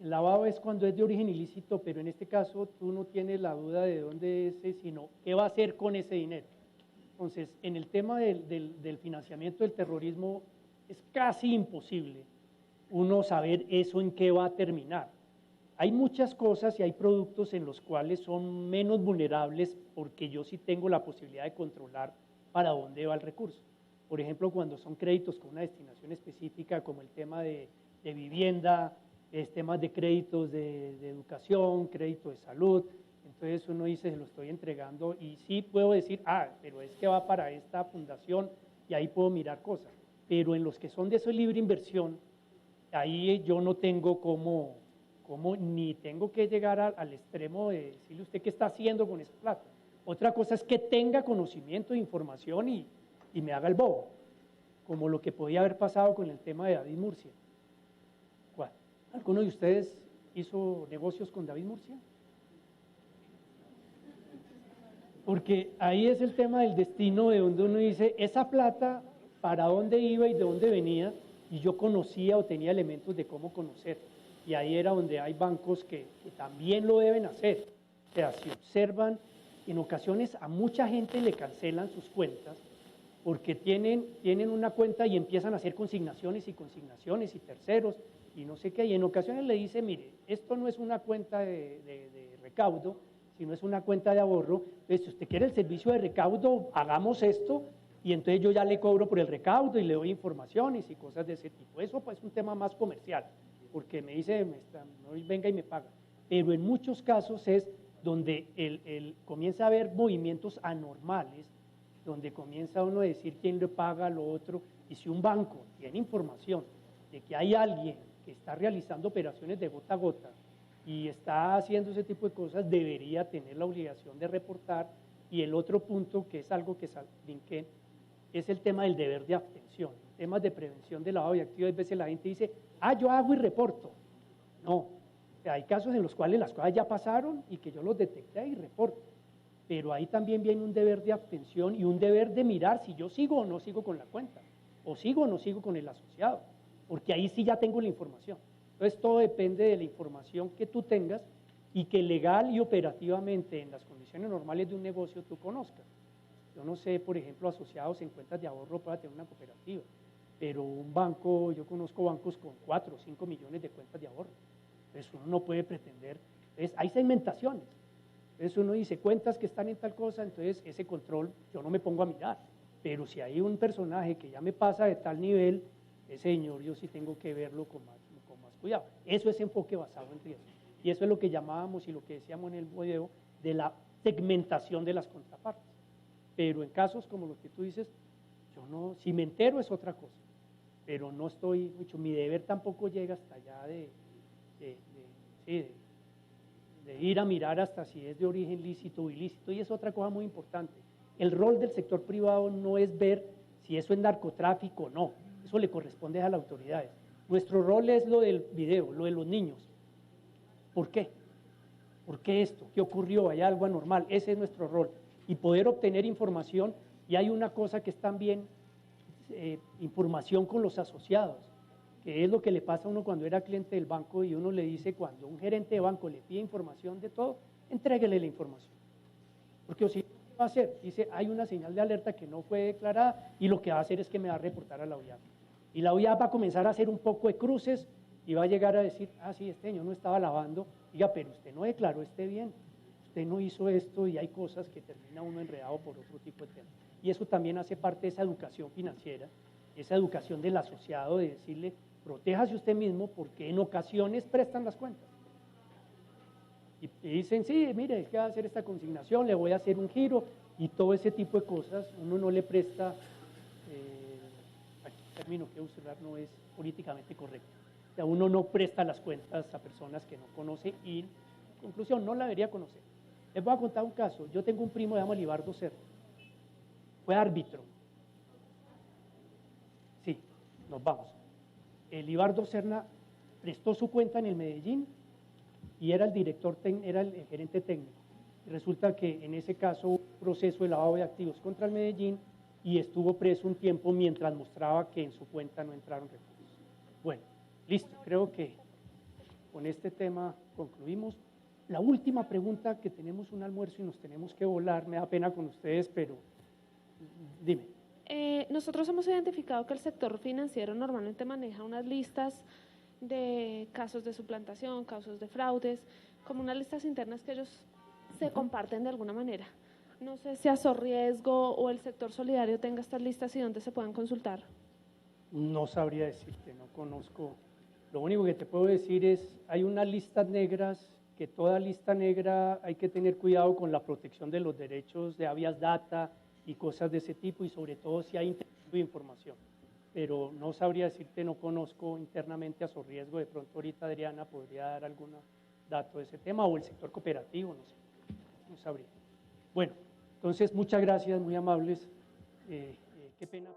El lavado es cuando es de origen ilícito, pero en este caso tú no tienes la duda de dónde es, sino qué va a hacer con ese dinero. Entonces, en el tema del financiamiento del terrorismo es casi imposible uno saber eso en qué va a terminar. Hay muchas cosas y hay productos en los cuales son menos vulnerables porque yo sí tengo la posibilidad de controlar para dónde va el recurso. Por ejemplo, cuando son créditos con una destinación específica, como el tema de vivienda, temas de créditos de educación, crédito de salud, entonces uno dice, se lo estoy entregando y sí puedo decir, pero es que va para esta fundación y ahí puedo mirar cosas. Pero en los que son de eso libre inversión, ahí yo no tengo cómo ni tengo que llegar al extremo de decirle usted qué está haciendo con esa plata. Otra cosa es que tenga conocimiento de información y me haga el bobo, como lo que podía haber pasado con el tema de David Murcia. ¿Cuál? ¿Alguno de ustedes hizo negocios con David Murcia? Porque ahí es el tema del destino, de donde uno dice, esa plata, ¿para dónde iba y de dónde venía? Y yo conocía o tenía elementos de cómo conocer. Y ahí era donde hay bancos que también lo deben hacer. O sea, si observan, en ocasiones a mucha gente le cancelan sus cuentas porque tienen una cuenta y empiezan a hacer consignaciones y terceros y no sé qué. Y en ocasiones le dice, mire, esto no es una cuenta de recaudo, sino es una cuenta de ahorro. Entonces, si usted quiere el servicio de recaudo, hagamos esto y entonces yo ya le cobro por el recaudo y le doy informaciones y cosas de ese tipo. Eso pues, es un tema más comercial, porque me dice, venga y me paga. Pero en muchos casos es donde comienza a haber movimientos anormales, donde comienza uno a decir quién le paga lo otro, y si un banco tiene información de que hay alguien que está realizando operaciones de gota a gota y está haciendo ese tipo de cosas, debería tener la obligación de reportar. Y el otro punto, que es algo que brinqué, es el tema del deber de abstención. Temas de prevención de lavado de activos, a veces la gente dice, yo hago y reporto. No, hay casos en los cuales las cosas ya pasaron y que yo los detecté y reporto. pero ahí también viene un deber de atención y un deber de mirar si yo sigo o no sigo con la cuenta, o sigo o no sigo con el asociado, porque ahí sí ya tengo la información. Entonces todo depende de la información que tú tengas y que legal y operativamente en las condiciones normales de un negocio tú conozcas. Yo no sé, por ejemplo, asociados en cuentas de ahorro para tener una cooperativa, pero un banco, yo conozco bancos con 4 o 5 millones de cuentas de ahorro. Entonces uno no puede pretender, entonces hay segmentaciones. Entonces uno dice cuentas que están en tal cosa, entonces ese control yo no me pongo a mirar. Pero si hay un personaje que ya me pasa de tal nivel, ese señor yo sí tengo que verlo con más cuidado. Eso es enfoque basado en riesgo. Y eso es lo que llamábamos y lo que decíamos en el video de la segmentación de las contrapartes. Pero en casos como los que tú dices, yo no, si me entero es otra cosa, pero no estoy mucho, mi deber tampoco llega hasta allá de ir a mirar hasta si es de origen lícito o ilícito, y es otra cosa muy importante. El rol del sector privado no es ver si eso es narcotráfico o no, eso le corresponde a las autoridades. Nuestro rol es lo del video, lo de los niños. ¿Por qué? ¿Por qué esto? ¿Qué ocurrió? ¿Hay algo anormal? Ese es nuestro rol. Y poder obtener información, y hay una cosa que es también información con los asociados, que es lo que le pasa a uno cuando era cliente del banco y uno le dice, cuando un gerente de banco le pide información de todo, entréguele la información. Porque si ¿qué va a hacer? Dice, hay una señal de alerta que no fue declarada y lo que va a hacer es que me va a reportar a la OIAP. Y la OIAP va a comenzar a hacer un poco de cruces y va a llegar a decir, ah, sí, este señor no estaba lavando, diga, pero usted no declaró este bien, usted no hizo esto, y hay cosas que termina uno enredado por otro tipo de temas. Y eso también hace parte de esa educación financiera, esa educación del asociado de decirle, protéjase usted mismo porque en ocasiones prestan las cuentas. Y dicen, sí, mire, es que va a hacer esta consignación, le voy a hacer un giro, y todo ese tipo de cosas, uno no le presta, aquí el término que usar no es políticamente correcto. O sea, uno no presta las cuentas a personas que no conoce y, en conclusión, no la debería conocer. Les voy a contar un caso. Yo tengo un primo que se llama Libardo Serna. Fue árbitro. Sí, nos vamos. Libardo Serna prestó su cuenta en el Medellín y era el director, era el gerente técnico. Y resulta que en ese caso hubo un proceso de lavado de activos contra el Medellín y estuvo preso un tiempo mientras mostraba que en su cuenta no entraron recursos. Bueno, listo, creo que con este tema concluimos. La última pregunta, que tenemos un almuerzo y nos tenemos que volar, me da pena con ustedes, pero dime. Nosotros hemos identificado que el sector financiero normalmente maneja unas listas de casos de suplantación, casos de fraudes, como unas listas internas que ellos se comparten de alguna manera. No sé si Azorriesgo o el sector solidario tenga estas listas y dónde se puedan consultar. No sabría decirte, no conozco. Lo único que te puedo decir es, hay unas listas negras, que toda lista negra hay que tener cuidado con la protección de los derechos de habeas data y cosas de ese tipo, y sobre todo si hay intercambio de información. Pero no sabría decirte, no conozco internamente a Azorriesgo, de pronto ahorita Adriana podría dar algún dato de ese tema, o el sector cooperativo, no sé, no sabría. Bueno, entonces muchas gracias, muy amables, qué pena.